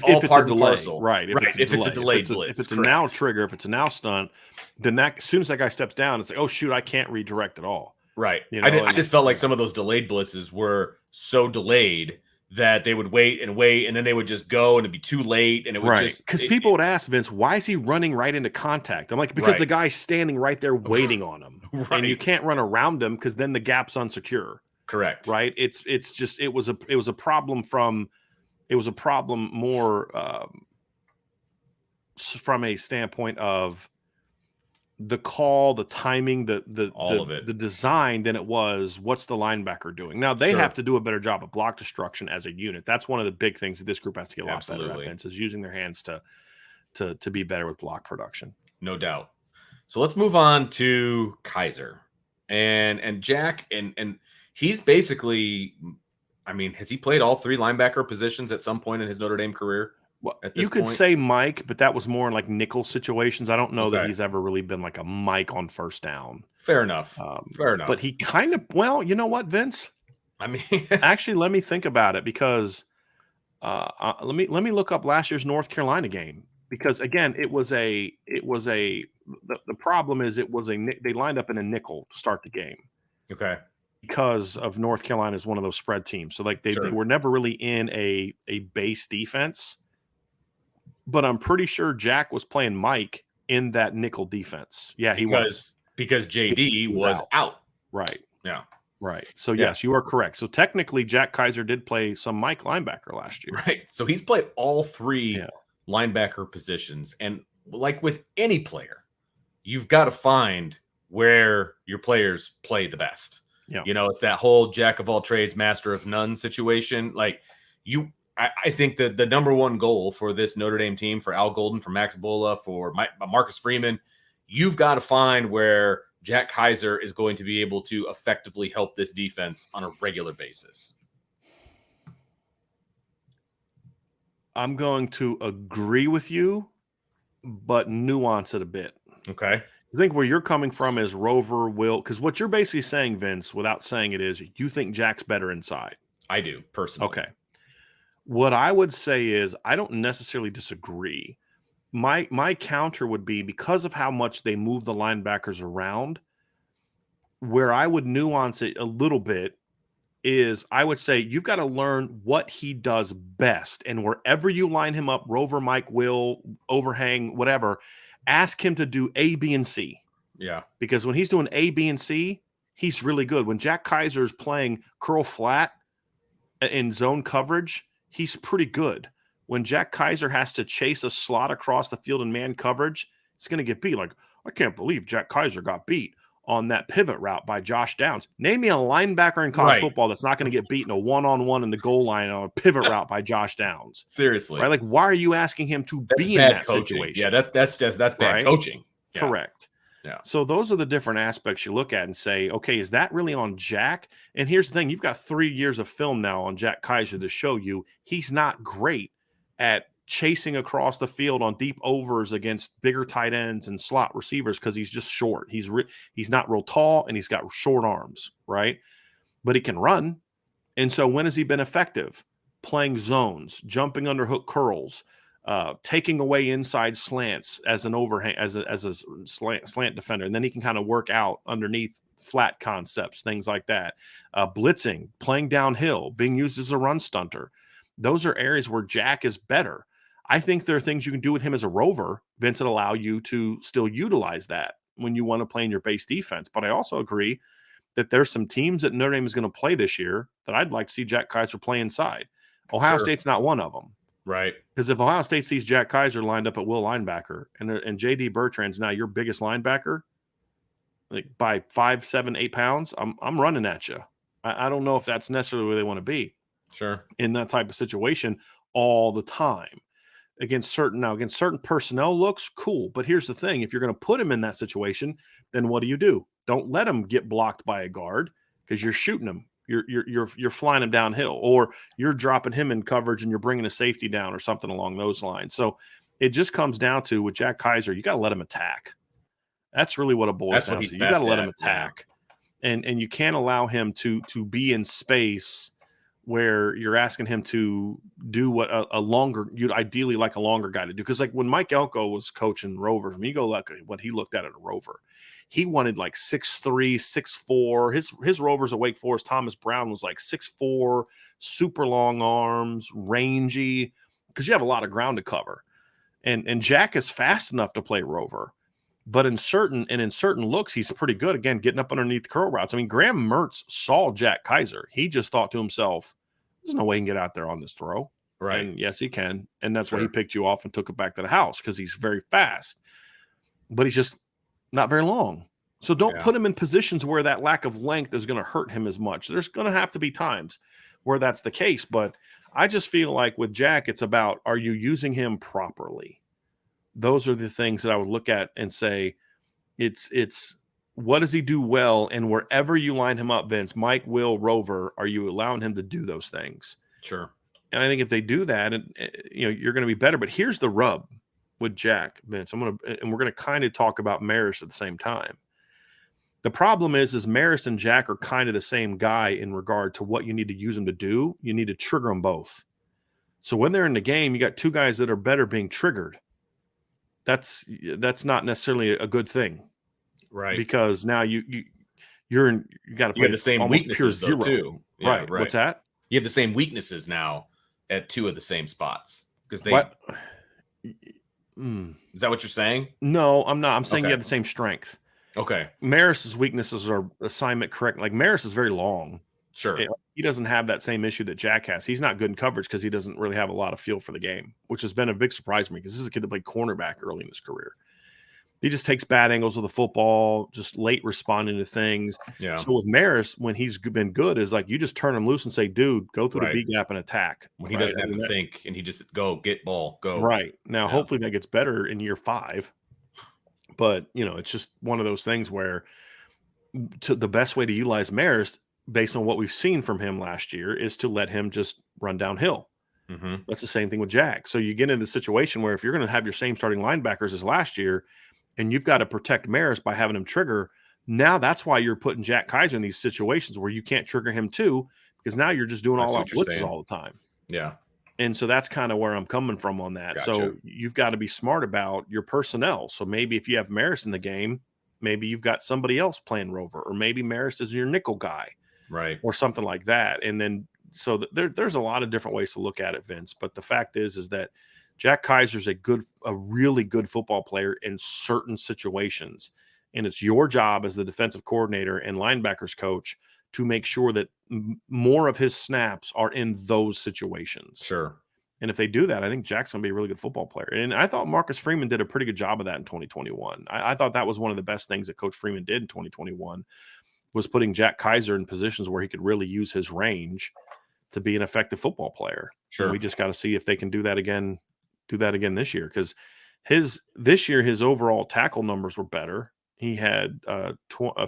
all part and parcel, right? If it's a delayed blitz, if it's a now trigger, if it's a now stunt, then that as soon as that guy steps down, it's like, oh shoot, I can't redirect at all. Right. I just felt like some of those delayed blitzes were so delayed that they would wait, and then they would just go, and it'd be too late, and it would just because people would ask Vince, why is he running right into contact? I'm like, because the guy's standing right there waiting on him, and you can't run around him because then the gap's unsecure. Correct. Right. It's just it was a problem more from a standpoint of the call, the timing, the design than it was what's the linebacker doing. Now they have to do a better job of block destruction as a unit. That's one of the big things that this group has to get a lot better at, Vince, is using their hands to be better with block production. No doubt. So let's move on to Kaiser and Jack, and he's basically, I mean, has he played all three linebacker positions at some point in his Notre Dame career? Well, you could say Mike, but that was more in like nickel situations. I don't know that he's ever really been like a Mike on first down. Fair enough. Fair enough. But he kind of, well, you know what, Vince? I mean, actually, let me think about it, because let me look up last year's North Carolina game, because again, the problem is they lined up in a nickel to start the game. Okay. Because of North Carolina is one of those spread teams. So like they were never really in a base defense. But I'm pretty sure Jack was playing Mike in that nickel defense. Yeah, he was. Because JD was out. Right. Yeah. Right. So, yes, you are correct. So, technically, Jack Kaiser did play some Mike linebacker last year. Right. So, he's played all three linebacker positions. And like with any player, you've got to find where your players play the best. Yeah. You know, it's that whole jack of all trades, master of none situation. Like, I think that the number one goal for this Notre Dame team, for Al Golden, for Max Bola, for Marcus Freeman, you've got to find where Jack Kaiser is going to be able to effectively help this defense on a regular basis. I'm going to agree with you, but nuance it a bit. Okay. I think where you're coming from is Rover will, because what you're basically saying, Vince, without saying it, is you think Jack's better inside. I do, personally. Okay. What I would say is I don't necessarily disagree. My counter would be, because of how much they move the linebackers around, where I would nuance it a little bit is I would say you've got to learn what he does best. And wherever you line him up, Rover, Mike, Will, overhang, whatever, ask him to do A, B, and C. Yeah. Because when he's doing A, B, and C, he's really good. When Jack Kaiser is playing curl flat in zone coverage, he's pretty good. When Jack Kaiser has to chase a slot across the field in man coverage, it's going to get beat. Like, I can't believe Jack Kaiser got beat on that pivot route by Josh Downs. Name me a linebacker in college football that's not going to get beaten a one-on-one in the goal line on a pivot route by Josh Downs. Seriously. Right? Like, why are you asking him to be in that situation? Yeah, that's bad coaching. Yeah. Correct. Yeah. So those are the different aspects you look at and say, okay, is that really on Jack? And here's the thing. You've got 3 years of film now on Jack Kaiser to show you he's not great at chasing across the field on deep overs against bigger tight ends and slot receivers because he's just short. He's not real tall and he's got short arms, right? But he can run. And so when has he been effective? Playing zones, jumping under hook curls, taking away inside slants as an overhang, as a slant defender. And then he can kind of work out underneath flat concepts, things like that. Blitzing, playing downhill, being used as a run stunter. Those are areas where Jack is better. I think there are things you can do with him as a rover, Vince, that allow you to still utilize that when you want to play in your base defense. But I also agree that there's some teams that Notre Dame is going to play this year that I'd like to see Jack Kaiser play inside. Ohio State's not one of them. Right. Because if Ohio State sees Jack Kaiser lined up at will linebacker and J.D. Bertrand's now your biggest linebacker, like by 5, 7, 8 pounds, I'm running at you. I don't know if that's necessarily where they want to be. Sure. In that type of situation all the time. Against certain personnel looks, cool. But here's the thing. If you're going to put him in that situation, then what do? Don't let him get blocked by a guard because you're shooting him. You're flying him downhill, or you're dropping him in coverage and you're bringing a safety down or something along those lines. So it just comes down to, with Jack Kaiser, you got to let him attack. That's really what it boils down to. You got to let him attack. Yeah. And you can't allow him to be in space where you're asking him to do what a longer, you'd ideally like a longer guy to do. Because like when Mike Elko was coaching Rovers, when you go look at what he looked at a Rover, he wanted like 6'3", 6'4". His Rovers at Wake Forest, Thomas Brown, was like 6'4", super long arms, rangy, because you have a lot of ground to cover. And Jack is fast enough to play Rover. But in certain looks, he's pretty good. Again, getting up underneath curl routes. I mean, Graham Mertz saw Jack Kaiser. He just thought to himself, there's no way he can get out there on this throw. Right. And yes, he can. And that's why he picked you off and took it back to the house, because he's very fast. But he's just not very long. So don't put him in positions where that lack of length is going to hurt him as much. There's going to have to be times where that's the case. But I just feel like with Jack, it's about, are you using him properly? Those are the things that I would look at and say, it's what does he do well? And wherever you line him up, Vince, Mike, Will, Rover, are you allowing him to do those things? Sure. And I think if they do that, and you're going to be better. But here's the rub with Jack, Vince. We're going to kind of talk about Maris at the same time. The problem is Maris and Jack are kind of the same guy in regard to what you need to use them to do. You need to trigger them both. So when they're in the game, you got two guys that are better being triggered. That's not necessarily a good thing, right? Because now you got to play the same weaknesses though, too. Yeah, right. What's that? You have the same weaknesses now at two of the same spots because they. Is that what you're saying? No, I'm not. I'm saying you Okay. have the same strength. Okay. Maris's weaknesses are assignment correct. Like Maris is very long. Sure. He doesn't have that same issue that Jack has. He's not good in coverage because he doesn't really have a lot of feel for the game, which has been a big surprise to me because this is a kid that played cornerback early in his career. He just takes bad angles with the football, just late responding to things. Yeah. So with Maris, when he's been good, is like you just turn him loose and say, dude, go through the B gap and attack. When he doesn't have to think and he just go get ball, go. Right. Now, hopefully that gets better in year 5. But, it's just one of those things where the best way to utilize Maris, based on what we've seen from him last year, is to let him just run downhill. Mm-hmm. That's the same thing with Jack. So you get into the situation where if you're going to have your same starting linebackers as last year, and you've got to protect Maris by having him trigger, now that's why you're putting Jack Kaiser in these situations where you can't trigger him too, because now you're just doing all out blitzes all the time. Yeah. And so that's kind of where I'm coming from on that. Gotcha. So you've got to be smart about your personnel. So maybe if you have Maris in the game, maybe you've got somebody else playing Rover, or maybe Maris is your nickel guy, right, or something like that. And then so there's a lot of different ways to look at it, Vince. But the fact is that Jack Kaiser's a really good football player in certain situations, and it's your job as the defensive coordinator and linebackers coach to make sure that more of his snaps are in those situations. Sure. And if they do that, I think Jack's going to be a really good football player. And I thought Marcus Freeman did a pretty good job of that in 2021. I thought that was one of the best things that Coach Freeman did in 2021 was putting Jack Kaiser in positions where he could really use his range to be an effective football player. Sure. And we just got to see if they can do that again this year, because this year his overall tackle numbers were better. He had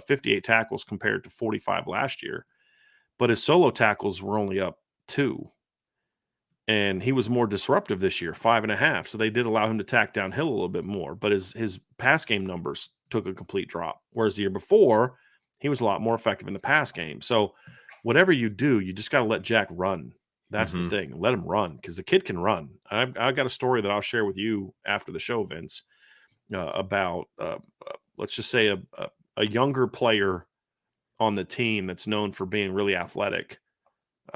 58 tackles compared to 45 last year, but his solo tackles were only up 2. And he was more disruptive this year, 5.5. So they did allow him to tack downhill a little bit more, but his pass game numbers took a complete drop. Whereas the year before, he was a lot more effective in the pass game. So whatever you do, you just got to let Jack run. That's the thing. Let him run, because the kid can run. I've got a story that I'll share with you after the show, Vince, about let's just say a younger player on the team that's known for being really athletic.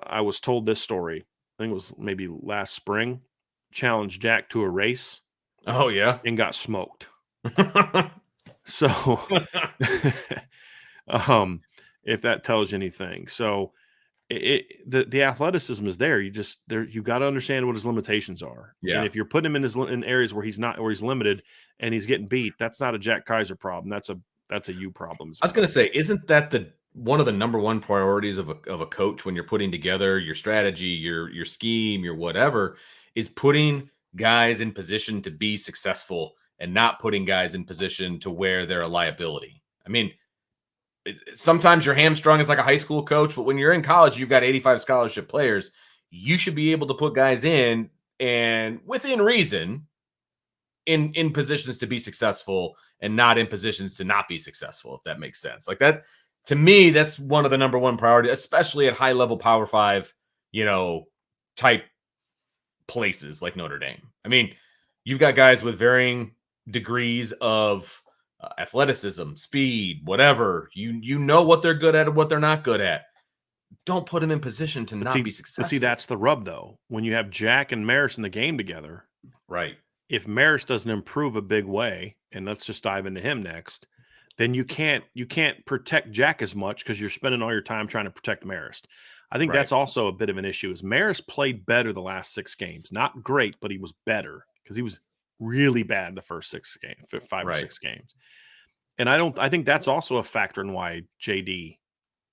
I was told this story. I think it was maybe last spring. Challenged Jack to a race. Oh, yeah. And got smoked. So if that tells you anything. So the athleticism is there. You got to understand what his limitations are. Yeah. And if you're putting him in areas where he's limited and he's getting beat, that's not a Jack Kaiser problem. That's a you problem. I was going to say, isn't that one of the number one priorities of a coach when you're putting together your strategy, your scheme, your whatever, is putting guys in position to be successful and not putting guys in position to where they're a liability. I mean, sometimes you're hamstrung as like a high school coach, but when you're in college, you've got 85 scholarship players. You should be able to put guys in and within reason in positions to be successful and not in positions to not be successful, if that makes sense. Like that, to me, that's one of the number one priority, especially at high level Power 5, type places like Notre Dame. I mean, you've got guys with varying degrees of athleticism, speed, whatever. You know what they're good at and what they're not good at. Don't put them in position to not be successful. But see, that's the rub, though. When you have Jack and Maris in the game together, right? If Maris doesn't improve a big way, and let's just dive into him next, then you can't protect Jack as much because you're spending all your time trying to protect Maris. I think that's also a bit of an issue. Is Maris played better the last 6 games? Not great, but he was better because he was really bad the first 6 games, 5 or 6 games. And I think that's also a factor in why JD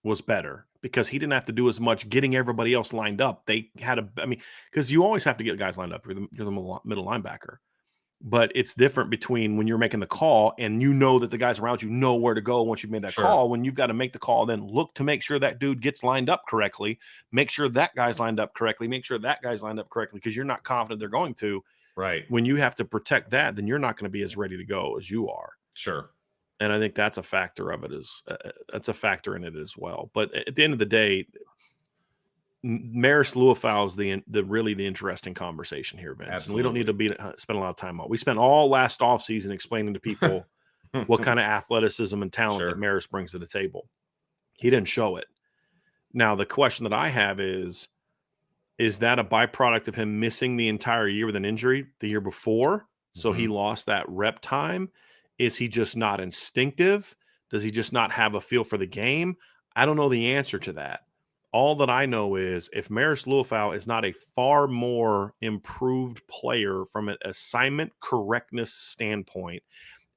was better, because he didn't have to do as much getting everybody else lined up. They had because you always have to get guys lined up. You're the middle linebacker. But it's different between when you're making the call and you know that the guys around you know where to go once you've made that call. When you've got to make the call, then look to make sure that dude gets lined up correctly, make sure that guy's lined up correctly, make sure that guy's lined up correctly, because you're not confident they're going to. Right. When you have to protect that, then you're not going to be as ready to go as you are. Sure. And I think that's a factor of it. That's a factor in it as well. But at the end of the day, Maris Luafau is the really interesting conversation here, Vince. Absolutely. And we don't need to spend a lot of time on. We spent all last offseason explaining to people what kind of athleticism and talent that Maris brings to the table. He didn't show it. Now, the question that I have is, Is that a byproduct of him missing the entire year with an injury the year before? So he lost that rep time? Is he just not instinctive? Does he just not have a feel for the game? I don't know the answer to that. All that I know is if Maris Liufau is not a far more improved player from an assignment correctness standpoint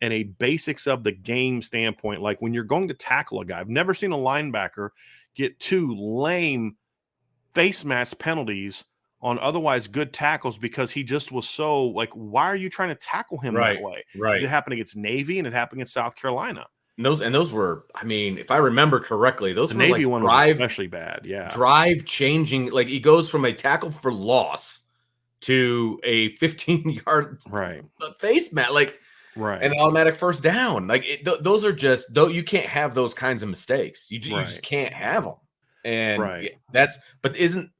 and a basics of the game standpoint, like when you're going to tackle a guy, I've never seen a linebacker get 2 lame face mask penalties on otherwise good tackles because he just was so like, why are you trying to tackle him that way? Right. It happened against Navy and it happened against South Carolina. Those were, I mean, if I remember correctly, those the were Navy like one was especially bad. Yeah. Drive changing. Like he goes from a tackle for loss to a 15-yard face mask, like an automatic first down. Like those are just, though you can't have those kinds of mistakes. You just can't have them. And but isn't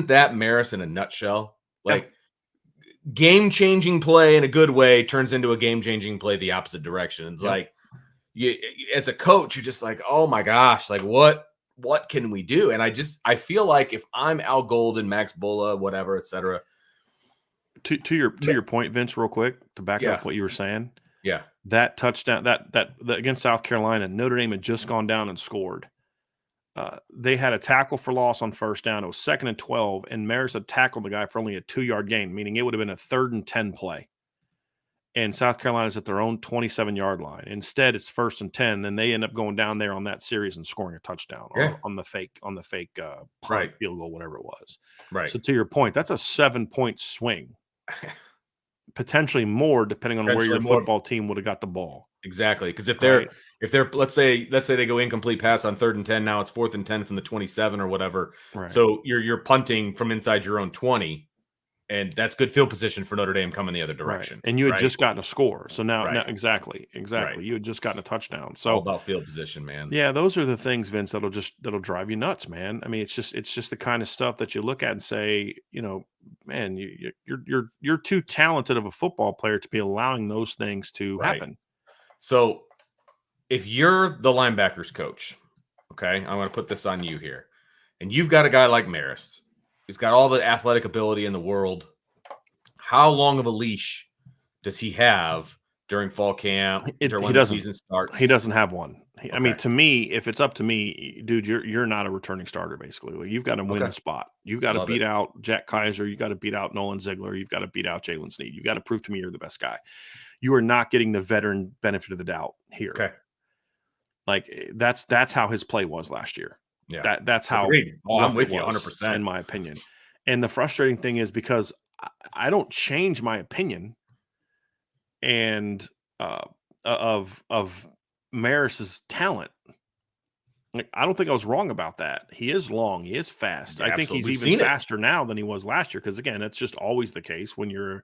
that Maris in a nutshell? Like game-changing play in a good way turns into a game-changing play the opposite direction. It's like you as a coach, you're just like, oh my gosh, like what can we do? And I feel like if I'm Al Golden, Max Bulla, whatever, etc. To your point, Vince, real quick, to back up what you were saying. Yeah. That touchdown that against South Carolina, Notre Dame had just gone down and scored. They had a tackle for loss on first down. It was 2nd and 12, and Maris had tackled the guy for only a 2-yard gain, meaning it would have been a 3rd and 10 play. And South Carolina's at their own 27-yard line. Instead, it's 1st and 10. Then they end up going down there on that series and scoring a touchdown on the fake punt, field goal, whatever it was. Right. So to your point, that's a 7-point swing, potentially more, depending on where your football team would have got the ball. Exactly, because if they're let's say they go incomplete pass on 3rd and 10, now it's 4th and 10 from the 27 or whatever. Right. So you're punting from inside your own 20, and that's good field position for Notre Dame coming the other direction. Right. And you had just gotten a score, so now exactly, you had just gotten a touchdown. So all about field position, man. Yeah, those are the things, Vince, that'll drive you nuts, man. I mean, it's just the kind of stuff that you look at and say, man, you're too talented of a football player to be allowing those things to happen. So if you're the linebackers coach, okay, I'm going to put this on you here, and you've got a guy like Maris, who's got all the athletic ability in the world. How long of a leash does he have during fall camp? When the season starts? He doesn't have one. I mean, to me, if it's up to me, dude, you're not a returning starter. Basically, you've got to win the spot. You've got to beat out Jack Kaiser. You've got to beat out Nolan Ziegler. You've got to beat out Jalen Sneed. You've got to prove to me you're the best guy. You are not getting the veteran benefit of the doubt here. Okay. Like that's how his play was last year. Yeah. That's how I'm with you 100%, in my opinion. And the frustrating thing is because I don't change my opinion and of Maris's talent. Like, I don't think I was wrong about that. He is long. He is fast. I think he's even faster now than he was last year. Because again, that's just always the case when you're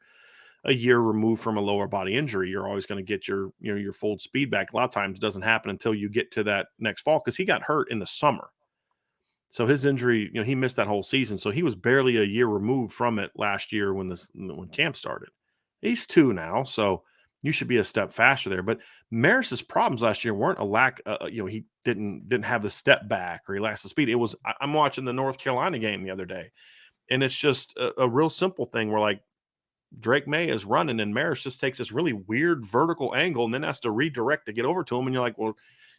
a year removed from a lower body injury. You're always going to get your full speed back. A lot of times it doesn't happen until you get to that next fall because he got hurt in the summer. So his injury, he missed that whole season. So he was barely a year removed from it last year when camp started. He's 2 now, so you should be a step faster there. But Maris's problems last year weren't a lack. He didn't have the step back or he lacks the speed. It was. I'm watching the North Carolina game the other day, and it's just a real simple thing where like Drake May is running and Maris just takes this really weird vertical angle and then has to redirect to get over to him. And you're like, well,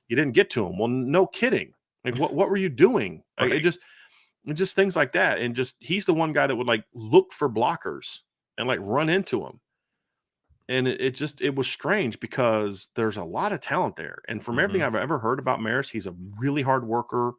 you didn't get to him. Well, no kidding. Like, what were you doing? Right. It just things like that. And just, he's the one guy that would like look for blockers and like run into him. And it was strange because there's a lot of talent there. And from everything I've ever heard about Maris, he's a really hard worker.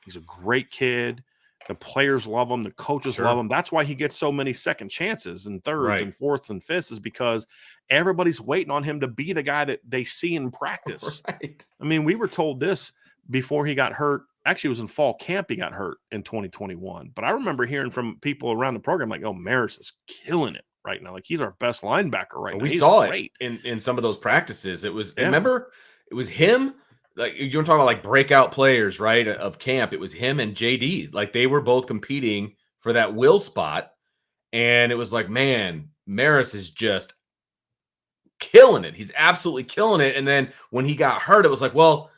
He's a great kid. The players love him. The coaches love him. That's why he gets so many second chances and thirds and fourths and fifths, is because everybody's waiting on him to be the guy that they see in practice. Right. I mean, we were told this before he got hurt. Actually, it was in fall camp he got hurt in 2021. But I remember hearing from people around the program like, oh, Maris is killing it right now. Like, he's our best linebacker right now. We saw it in some of those practices. It was, remember, it was him. Like, you want to talk about like breakout players, right, of camp. It was him and JD. Like, they were both competing for that will spot. And it was like, man, Maris is just killing it. He's absolutely killing it. And then when he got hurt, it was like, well,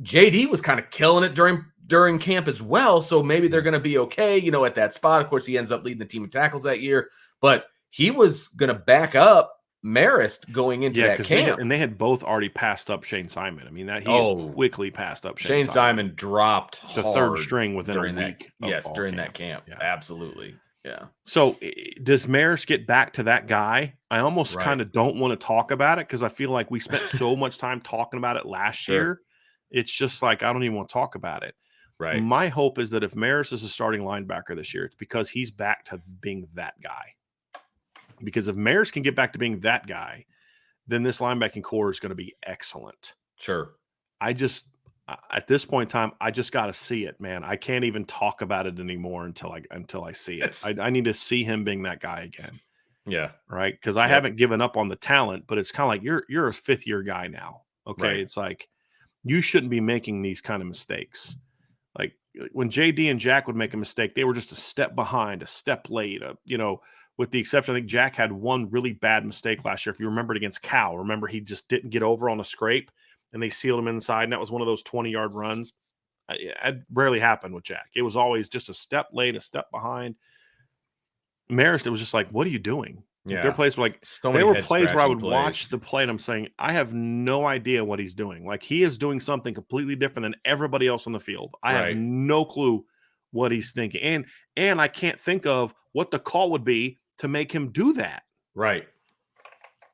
JD was kind of killing it during during camp as well. So maybe they're going to be okay, at that spot. Of course, he ends up leading the team in tackles that year, but he was going to back up Marist going into that camp. They had both already passed up Shane Simon. I mean, that he quickly passed up Shane Simon dropped the third string within a week. During that camp. Yeah. Absolutely. Yeah. So does Marist get back to that guy? I almost kind of don't want to talk about it because I feel like we spent so much time talking about it last year. It's just like I don't even want to talk about it. Right. My hope is that if Marist is a starting linebacker this year, it's because he's back to being that guy. Because if Marist can get back to being that guy, then this linebacking core is going to be excellent. Sure. At this point in time, I just got to see it, man. I can't even talk about it anymore until I see it. I need to see him being that guy again. Yeah. Right. Because I haven't given up on the talent, but it's kind of like you're a fifth-year guy now. Okay. Right. It's like you shouldn't be making these kind of mistakes. Like when JD and Jack would make a mistake, they were just a step behind, a step late, with the exception, I think Jack had one really bad mistake last year. If you remember it against Cal, remember he just didn't get over on a scrape and they sealed him inside. And that was one of those 20-yard runs. It rarely happened with Jack. It was always just a step late, a step behind. Marist, it was just like, what are you doing? Yeah. Their plays were like, there were plays where I would watch the play and I'm saying, I have no idea what he's doing. Like he is doing something completely different than everybody else on the field. I have no clue what he's thinking. And I can't think of what the call would be to make him do that. Right.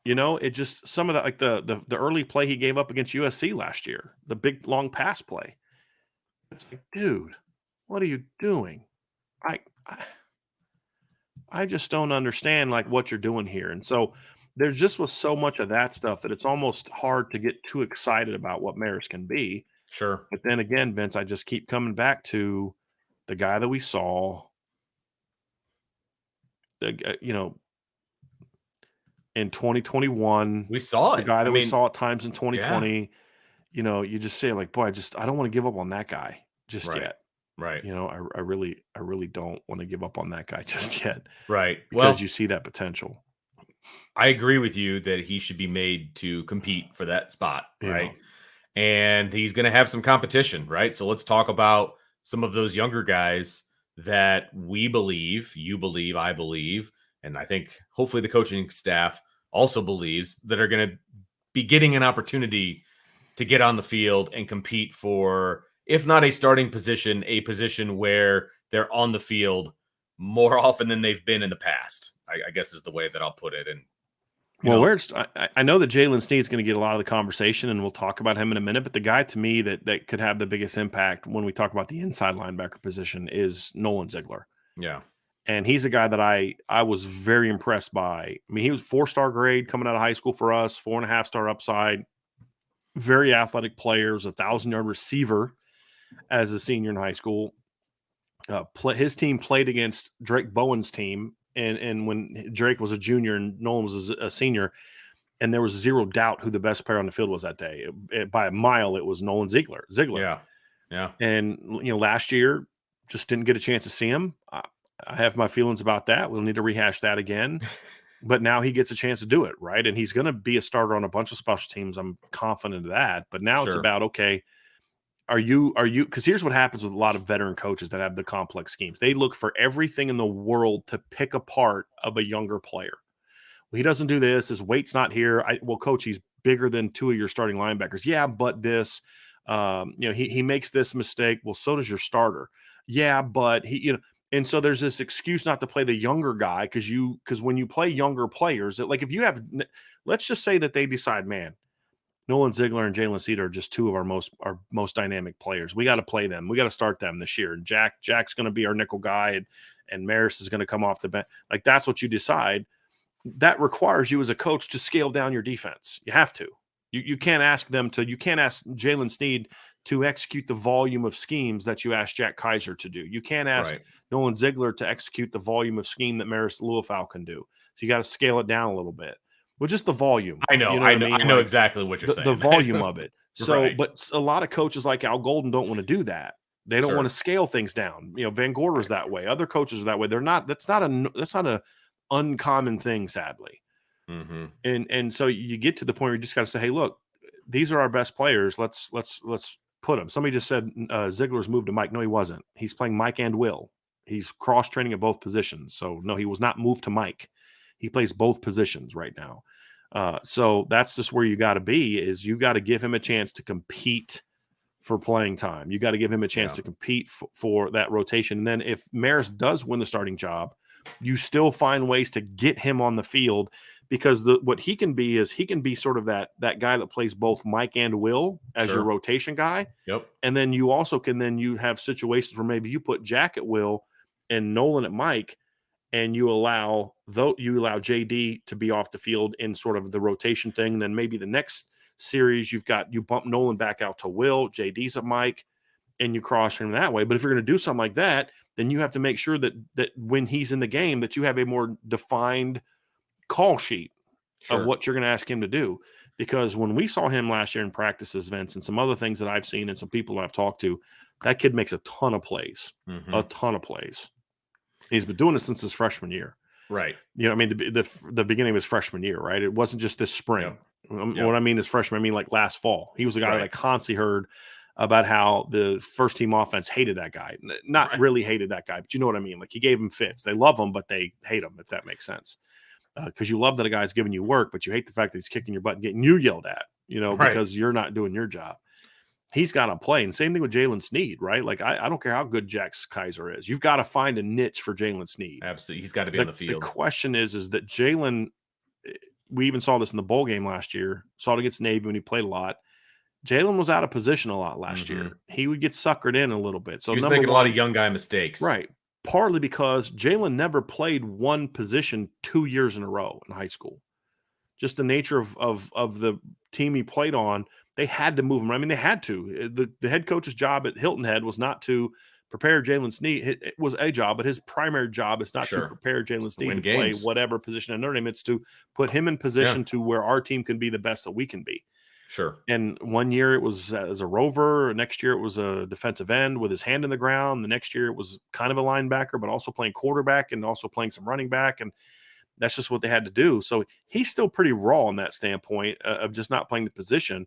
It just some of that, like the early play he gave up against USC last year, the big long pass play. It's like, dude, what are you doing? I just don't understand like what you're doing here. And so there's just was so much of that stuff that it's almost hard to get too excited about what Marist can be. Sure. But then again, Vince, I just keep coming back to the guy that we saw, in 2021, we saw the guy that we saw at times in 2020, you just say like, boy, I don't want to give up on that guy just yet. Right. I really don't want to give up on that guy just yet. Right. Because you see that potential. I agree with you that he should be made to compete for that spot. Right. And he's going to have some competition. Right. So let's talk about some of those younger guys that we believe, you believe, I believe, and I think hopefully the coaching staff also believes that are going to be getting an opportunity to get on the field and compete for, if not a starting position, a position where they're on the field more often than they've been in the past, I guess is the way that I'll put it. And I know that Jalen Snead's going to get a lot of the conversation, and we'll talk about him in a minute. But the guy to me that could have the biggest impact when we talk about the inside linebacker position is Nolan Ziegler. Yeah. And he's a guy that I was very impressed by. I mean, he was 4-star grade coming out of high school for us, 4.5-star upside, very athletic player, was a 1,000-yard receiver as a senior in high school. His team played against Drake Bowen's team, and when Drake was a junior and Nolan was a senior, and there was zero doubt who the best player on the field was that day. By a mile, it was Nolan Ziegler. Yeah. And last year, just didn't get a chance to see him. I have my feelings about that. We'll need to rehash that again. But now he gets a chance to do it, right? And he's going to be a starter on a bunch of special teams. I'm confident of that. But now it's about, okay, are you because here's what happens with a lot of veteran coaches that have the complex schemes. They look for everything in the world to pick apart of a younger player. Well, he doesn't do this. His weight's not here. Coach, he's bigger than 2 of your starting linebackers. Yeah, but this, he makes this mistake. Well, so does your starter. Yeah, but and so there's this excuse not to play the younger guy because when you play younger players, like if you have, let's just say that they decide, man, Nolan Ziegler and Jalen Snead are just two of our most dynamic players. We got to play them. We got to start them this year. And Jack's going to be our nickel guy, and Marist is going to come off the bench. Like that's what you decide. That requires you as a coach to scale down your defense. You have to. You can't ask Jalen Snead to execute the volume of schemes that you asked Jack Kaiser to do. You can't ask Nolan Ziegler to execute the volume of scheme that Marist Luafau can do. So you got to scale it down a little bit. Well, just the volume. I know. I know exactly what you're saying. The volume of it. So, but a lot of coaches like Al Golden don't want to do that. They don't want to scale things down. Van Gorder's that way. Other coaches are that way. They're not. That's not a uncommon thing, sadly. Mm-hmm. And so you get to the point where you just got to say, hey, look, these are our best players. Let's put him. Somebody just said Ziegler's moved to Mike. No, he wasn't. He's playing Mike and Will. He's cross-training at both positions. So, no, he was not moved to Mike. He plays both positions right now. So that's just where you got to be, is you got to give him a chance to compete for playing time. You got to give him a chance to compete for that rotation. And then if Maris does win the starting job, you still find ways to get him on the field, because what he can be is he can be sort of that guy that plays both Mike and Will as your rotation guy. Yep. And then you also can you have situations where maybe you put Jack at Will and Nolan at Mike, and you allow JD to be off the field in sort of the rotation thing. And then maybe the next series you bump Nolan back out to Will, JD's at Mike, and you cross him that way. But if you're going to do something like that, then you have to make sure that when he's in the game, that you have a more defined call sheet of what you're going to ask him to do. Because when we saw him last year in practices, Vince, and some other things that I've seen and some people I've talked to, that kid makes a ton of plays, a ton of plays. He's been doing it since his freshman year. Right. You know, I mean, the beginning of his freshman year, right? It wasn't just this spring. Yep. What I mean is freshman, I mean like last fall. He was a guy that I constantly heard about how the first team offense hated that guy. Not really hated that guy, but you know what I mean? Like, he gave him fits. They love him, but they hate him, if that makes sense. Because you love that a guy's giving you work, but you hate the fact that he's kicking your butt and getting you yelled at, you know, because you're not doing your job. He's got to play. And same thing with Jalen Sneed, right? Like, I don't care how good Jack Kaiser is. You've got to find a niche for Jalen Sneed. Absolutely. He's got to be on the field. The question is that Jalen, we even saw this in the bowl game last year, saw it against Navy when he played a lot. Jalen was out of position a lot last year. He would get suckered in a little bit. So he was making a lot of young guy mistakes. Right. Partly because Jalen never played one position 2 years in a row in high school. Just the nature of the team he played on, they had to move him. I mean, they had to. The head coach's job at Hilton Head was not to prepare Jalen Sneed. It was a job, but his primary job is not to prepare Jalen Sneed to play whatever position in Notre Dame. It's to put him in position to where our team can be the best that we can be. Sure. And one year it was as a rover. Next year it was a defensive end with his hand in the ground. The next year it was kind of a linebacker, but also playing quarterback and also playing some running back. And that's just what they had to do. So he's still pretty raw in that standpoint of just not playing the position.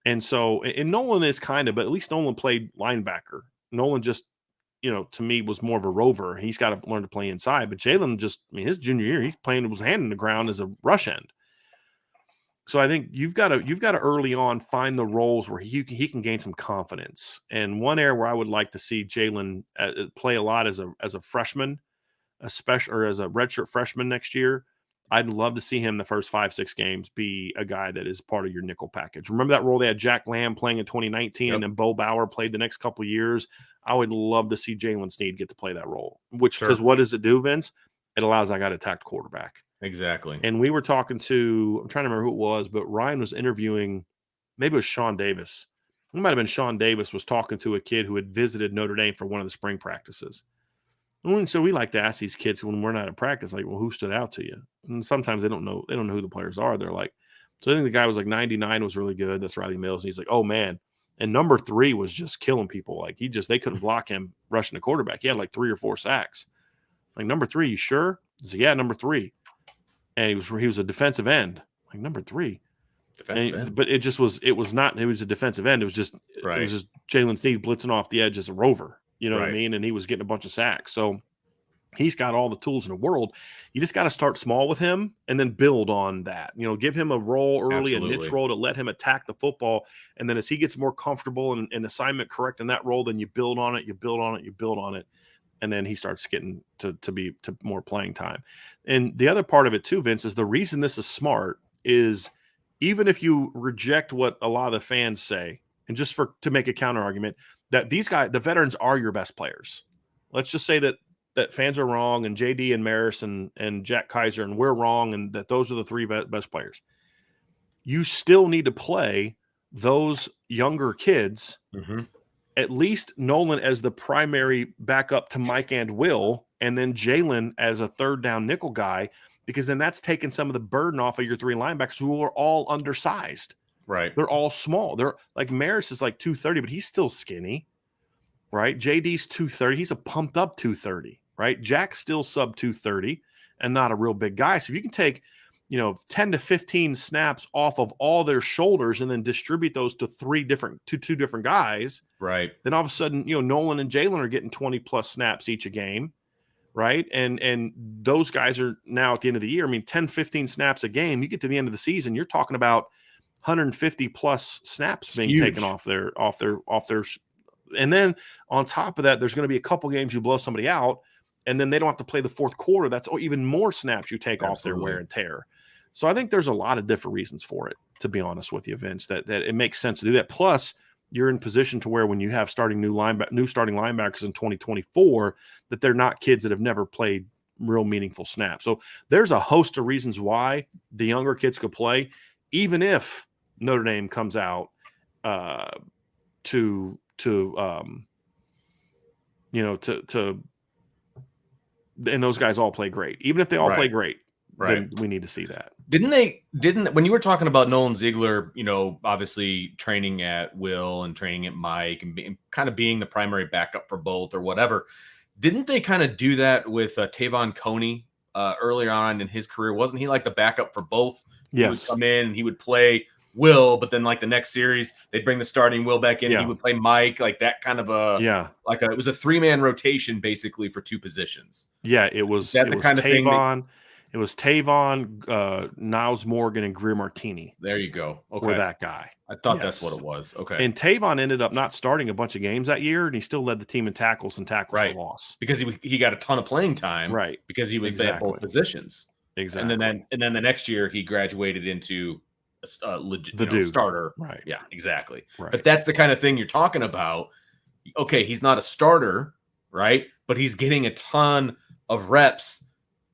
And so, and Nolan is kind of, but at least Nolan played linebacker. Nolan just, you know, to me was more of a rover. He's got to learn to play inside. But Jalen just, I mean, his junior year, he's playing with his hand in the ground as a rush end. So I think you've got to early on find the roles where he can gain some confidence. And one area where I would like to see Jalen play a lot as a freshman, or as a redshirt freshman next year. I'd love to see him the first 5-6 games be a guy that is part of your nickel package. Remember that role they had Jack Lamb playing in 2019, and then Bo Bauer played the next couple of years. I would love to see Jalen Sneed get to play that role. Because what does it do, Vince? It allows that guy to attack the quarterback. Exactly. And we were talking to, I'm trying to remember who it was, but Ryan was interviewing, maybe it was Sean Davis. It might have been Sean Davis was talking to a kid who had visited Notre Dame for one of the spring practices. And so we like to ask these kids when we're not at practice, like, well, who stood out to you? And sometimes they don't know who the players are. They're like, so I think the guy was like 99 was really good. That's Riley Mills. And he's like, oh man. And number 3 was just killing people. Like they couldn't block him rushing the quarterback. He had like 3 or 4 sacks. Like, number 3, you sure? He's like, yeah, number 3. And he was a defensive end. Like, number 3. Defensive end. But it was a defensive end. It was just Jalen Sneed blitzing off the edge as a rover. You know what I mean? And he was getting a bunch of sacks. So he's got all the tools in the world. You just got to start small with him and then build on that. You know, give him a role early, a niche role to let him attack the football. And then as he gets more comfortable and assignment correct in that role, then you build on it, you build on it, you build on it. And then he starts getting to more playing time. And the other part of it too, Vince, is the reason this is smart is even if you reject what a lot of the fans say, and just to make a counter argument, that these guys, the veterans, are your best players. Let's just say that fans are wrong, and JD and Maris and Jack Kaiser, and we're wrong, and that those are the 3 best players. You still need to play those younger kids. At least Nolan as the primary backup to Mike and Will, and then Jalen as a third down nickel guy, because then that's taking some of the burden off of your 3 linebackers who are all undersized. Right. They're all small. They're like, Maris is like 230, but he's still skinny, right? JD's 230. He's a pumped up 230, right? Jack's still sub 230 and not a real big guy. So if you can take 10 to 15 snaps off of all their shoulders and then distribute those to two different guys. Right. Then all of a sudden, Nolan and Jalen are getting 20 plus snaps each a game. Right. And those guys are now at the end of the year. 10, 15 snaps a game. You get to the end of the season, you're talking about 150 plus snaps being taken off their. And then on top of that, there's going to be a couple games you blow somebody out, and then they don't have to play the fourth quarter. That's even more snaps you take off their wear and tear. So I think there's a lot of different reasons for it, to be honest with you, Vince, that it makes sense to do that. Plus, you're in position to where when you have new starting linebackers in 2024, that they're not kids that have never played real meaningful snaps. So there's a host of reasons why the younger kids could play, even if Notre Dame comes out to and those guys all play great. Even if they all play great, then we need to see that. When you were talking about Nolan Ziegler, obviously training at Will and training at Mike and kind of being the primary backup for both or whatever, didn't they kind of do that with Tavon Coney earlier on in his career? Wasn't he like the backup for both? Yes. He would come in and he would play Will, but then like the next series, they'd bring the starting Will back in. Yeah. And he would play Mike, like that kind of it was a 3-man rotation basically for 2 positions. Yeah, it was Tavon. It was Tavon, Niles Morgan, and Greer Martini. There you go. Okay. Were that guy. I thought that's what it was. Okay. And Tavon ended up not starting a bunch of games that year, and he still led the team in tackles for loss. Because he got a ton of playing time. Right. Because he was at both positions. Exactly. And then the next year he graduated into a legit starter. Right. Yeah, exactly. Right. But that's the kind of thing you're talking about. Okay, he's not a starter, right? But he's getting a ton of reps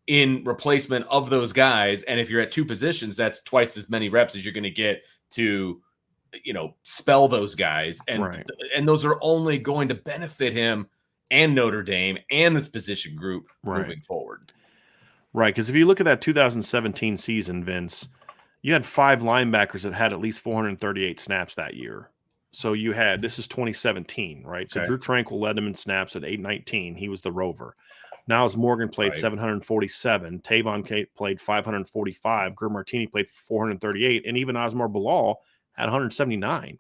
in replacement of those guys. And if you're at 2 positions, that's twice as many reps as you're going to get to, spell those guys. And those are only going to benefit him and Notre Dame and this position group moving forward. Right. Because if you look at that 2017 season, Vince, you had 5 linebackers that had at least 438 snaps that year. So this is 2017, right? So Drew Tranquil led him in snaps at 819. He was the rover. Niles Morgan played 747. Tavon played 545. Greer Martini played 438. And even Osmar Bilal had 179.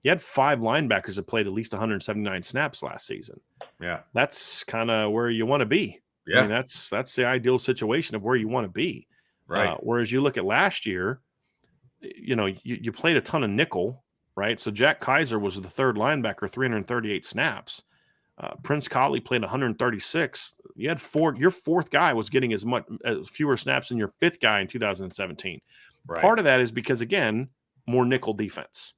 You had 5 linebackers that played at least 179 snaps last season. Yeah. That's kind of where you want to be. Yeah. That's the ideal situation of where you want to be. Right. Whereas you look at last year, you played a ton of nickel, right? So Jack Kaiser was the 3rd linebacker, 338 snaps. Prince Colley played 136. You had your 4th guy was getting as fewer snaps than your 5th guy in 2017. Right. Part of that is because, again, more nickel defense.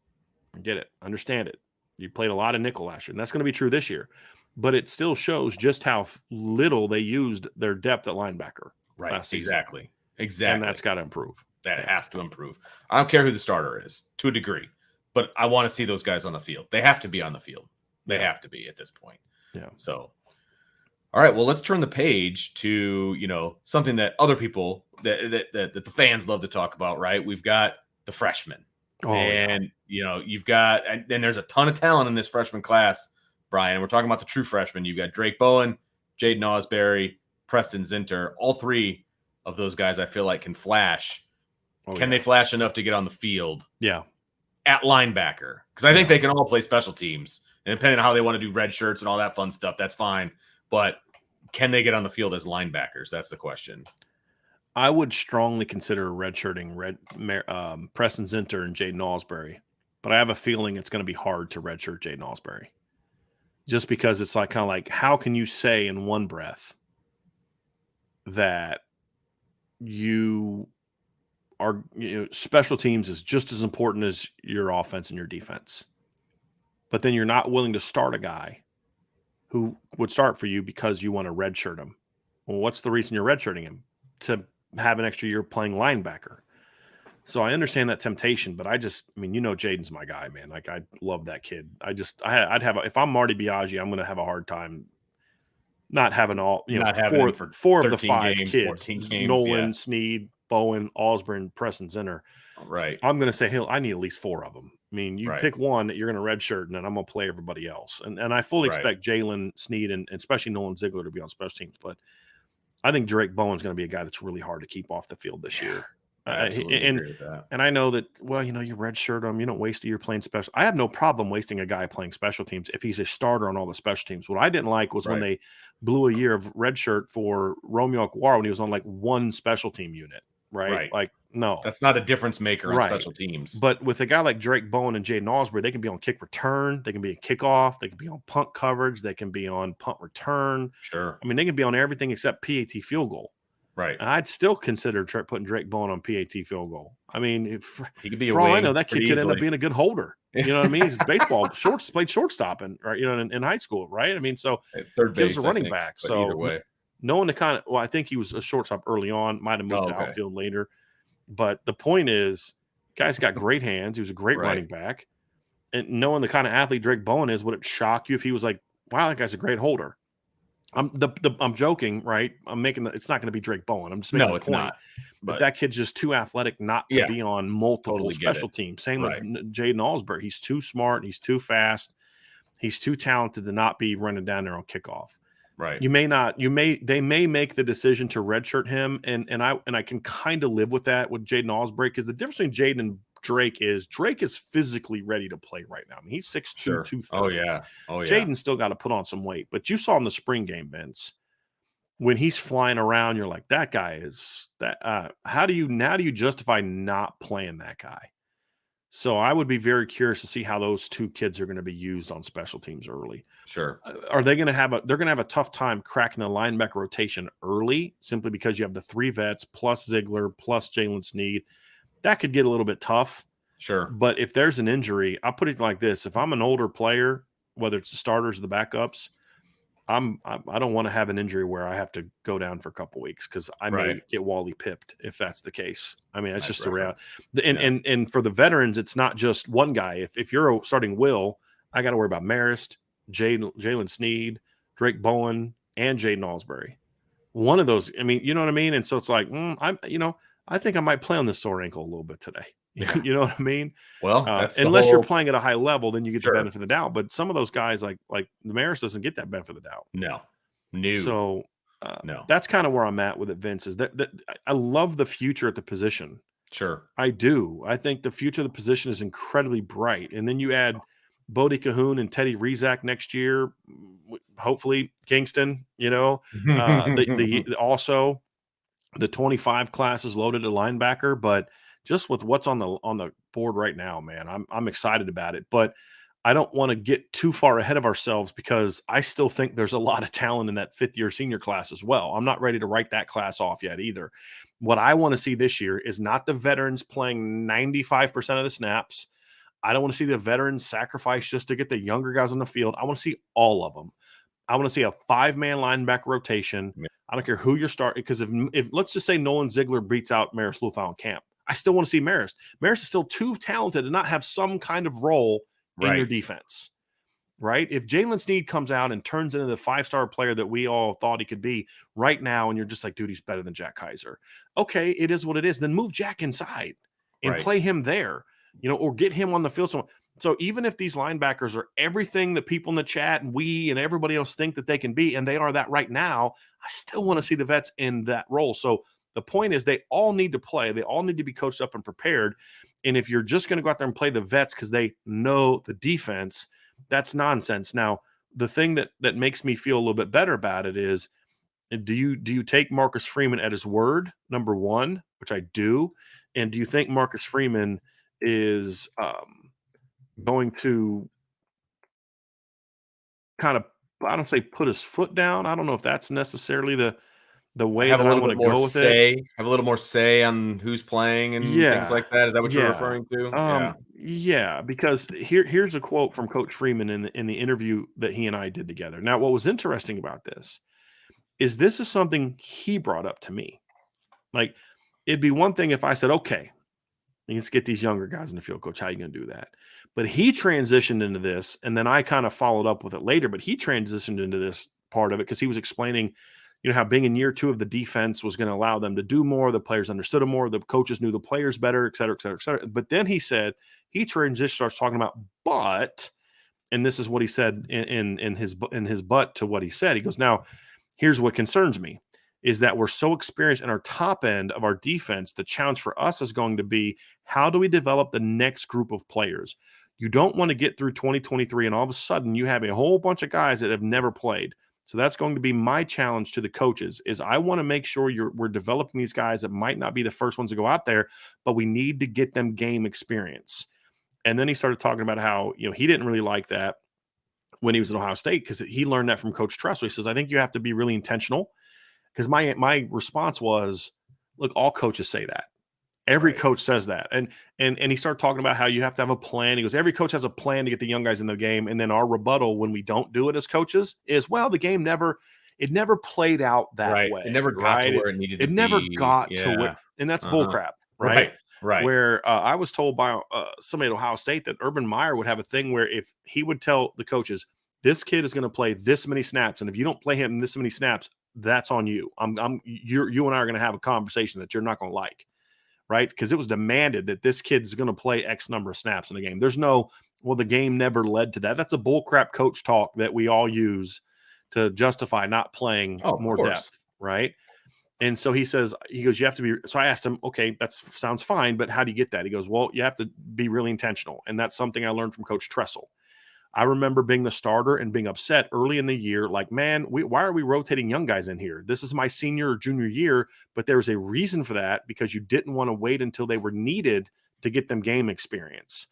I get it. Understand it. You played a lot of nickel last year, and that's going to be true this year. But it still shows just how little they used their depth at linebacker last season. Exactly. And that's got to improve. That has to improve. I don't care who the starter is, to a degree, but I want to see those guys on the field. They have to be on the field. They have to be at this point. Yeah. So, all right. Well, let's turn the page to something that other people that the fans love to talk about. Right. We've got the freshmen, you've got and there's a ton of talent in this freshman class, Brian. We're talking about the true freshmen. You've got Drake Bowen, Jaden Ausberry, Preston Zinter. All 3 of those guys I feel like can flash. Can they flash enough to get on the field? Yeah. At linebacker? Because I think they can all play special teams. And depending on how they want to do red shirts and all that fun stuff, that's fine. But can they get on the field as linebackers? That's the question. I would strongly consider redshirting Preston Zinter and Jaden Ausberry. But I have a feeling it's going to be hard to redshirt Jaden Ausberry. Just because it's kind of like, how can you say in one breath that you are, special teams is just as important as your offense and your defense, but then you're not willing to start a guy who would start for you because you want to redshirt him? Well, what's the reason you're redshirting him? To have an extra year playing linebacker. So I understand that temptation, but Jaden's my guy, man. Like, I love that kid. If I'm Marty Biaggi, I'm going to have a hard time not having all, four of the 5 games, kids, games, Nolan, Sneed, Bowen, Osborne, Preston Zinter. Right. I'm going to say, I need at least 4 of them. I mean, you pick one that you're going to redshirt, and then I'm going to play everybody else. And I fully expect Jalen, Sneed, and especially Nolan Ziegler to be on special teams. But I think Drake Bowen's going to be a guy that's really hard to keep off the field this year. I absolutely agree with that. And I know that, well, you redshirt him. You don't waste a year playing special. I have no problem wasting a guy playing special teams if he's a starter on all the special teams. What I didn't like was when they blew a year of redshirt for Romeo Aguar when he was on like one special team unit, right? Like, no. That's not a difference maker on special teams. But with a guy like Drake Bowen and Jaden Osbury, they can be on kick return. They can be a kickoff. They can be on punt coverage. They can be on punt return. Sure. I mean, they can be on everything except PAT field goal. Right. And I'd still consider putting Drake Bowen on PAT field goal. I mean, he could be for all I know, that kid could end up being a good holder. You know what I mean? He's baseball played shortstop in high school, right? I mean, so third base, he was a running back. So either way, knowing I think he was a shortstop early on, might have moved to outfield later. But the point is, guy's got great hands. He was a great running back. And knowing the kind of athlete Drake Bowen is, would it shock you if he was like, wow, that guy's a great holder? I'm joking, right? I'm making it's not going to be Drake Bowen. I'm just making it's point. Not. But that kid's just too athletic not to be on multiple special teams. Same with Jaden Osbury. He's too smart. He's too fast. He's too talented to not be running down there on kickoff. Right. They may make the decision to redshirt him, and I can kind of live with that with Jaden Osbury, because the difference between Jaden and Drake is physically ready to play right now. I mean, he's 6'2", 230. Oh yeah. Jaden's still got to put on some weight, but you saw in the spring game, Vince, when he's flying around, you're like, that guy is that. How do you justify not playing that guy? So I would be very curious to see how those two kids are going to be used on special teams early. Sure. Are they going to have they're going to have a tough time cracking the linebacker rotation early, simply because you have the three vets plus Ziegler plus Jalen Sneed. That could get a little bit tough. Sure. But if there's an injury, I'll put it like this. If I'm an older player, whether it's the starters or the backups, I don't want to have an injury where I have to go down for a couple weeks, because I may get Wally pipped if that's the case. I mean, it's just a reality. And for the veterans, it's not just one guy. If you're starting Will, I got to worry about Marist, Jalen Sneed, Drake Bowen, and Jaden Osbury. One of those, I mean, you know what I mean? And so it's like, I think I might play on this sore ankle a little bit today. Yeah. You know what I mean? Well, that's unless you're playing at a high level, then you get the benefit of the doubt. But some of those guys, like the Maris, doesn't get that benefit of the doubt. No. So that's kind of where I'm at with it, Vince. Is that I love the future at the position. Sure, I do. I think the future of the position is incredibly bright. And then you add Bodie Cahoon and Teddy Rizak next year. Hopefully, Kingston. Also the 25 class is loaded at linebacker, but just with what's on the board right now, man, I'm excited about it. But I don't want to get too far ahead of ourselves, because I still think there's a lot of talent in that fifth-year senior class as well. I'm not ready to write that class off yet either. What I want to see this year is not the veterans playing 95% of the snaps. I don't want to see the veterans sacrifice just to get the younger guys on the field. I want to see all of them. I want to see a 5-man linebacker rotation. Yeah. I don't care who you're starting, because if let's just say Nolan Ziegler beats out Maris Lufau in camp, I still want to see Maris. Maris is still too talented to not have some kind of role in your defense, right? If Jalen Sneed comes out and turns into the 5-star player that we all thought he could be right now, and you're just like, dude, he's better than Jack Kaiser. Okay, it is what it is. Then move Jack inside and play him there, or get him on the field. So even if these linebackers are everything that people in the chat and we and everybody else think that they can be, and they are that right now, I still want to see the vets in that role. So the point is, they all need to play. They all need to be coached up and prepared. And if you're just going to go out there and play the vets because they know the defense, that's nonsense. Now, the thing that makes me feel a little bit better about it is, do you take Marcus Freeman at his word, number one, which I do, and do you think Marcus Freeman is going to kind of, I don't say put his foot down. I don't know if that's necessarily the way that I want to go with it. Have a little more say on who's playing and things like that. Is that what you're referring to? Yeah, because here's a quote from Coach Freeman in the interview that he and I did together. Now, what was interesting about this is something he brought up to me. Like, it'd be one thing if I said, okay, let's get these younger guys in the field, coach. How are you going to do that? But he transitioned into this, and then I kind of followed up with it later, but he transitioned into this part of it because he was explaining, how being in year 2 of the defense was going to allow them to do more. The players understood them more. The coaches knew the players better, et cetera, et cetera, et cetera. But then he said, he starts talking about, and this is what he said in his butt to what he said. He goes, now, here's what concerns me. is that we're so experienced in our top end of our defense. The challenge for us is going to be, how do we develop the next group of players? You don't want to get through 2023 and all of a sudden you have a whole bunch of guys that have never played. So that's going to be my challenge to the coaches, is I want to make sure we're developing these guys that might not be the first ones to go out there, but we need to get them game experience. And then he started talking about how, he didn't really like that when he was at Ohio State, because he learned that from Coach Tressel. He says, I think you have to be really intentional. Because my response was, look, all coaches say that. Every coach says that. And he started talking about how you have to have a plan. He goes, every coach has a plan to get the young guys in the game. And then our rebuttal when we don't do it as coaches is, well, the game never played out that way. It never got to where it needed to be. It never got to where, and that's bullcrap, right? Where I was told by somebody at Ohio State that Urban Meyer would have a thing where if he would tell the coaches, this kid is going to play this many snaps, and if you don't play him this many snaps, that's on you. You and I are going to have a conversation that you're not going to like, right? Because it was demanded that this kid's going to play X number of snaps in the game. There's no, well, the game never led to that. That's a bullcrap coach talk that we all use to justify not playing more depth, right? And so he goes, you have to be. So I asked him, okay, that sounds fine, but how do you get that? He goes, well, you have to be really intentional. And that's something I learned from Coach Tressel. I remember being the starter and being upset early in the year, like, man, why are we rotating young guys in here? This is my senior or junior year, but there was a reason for that, because you didn't want to wait until they were needed to get them game experience.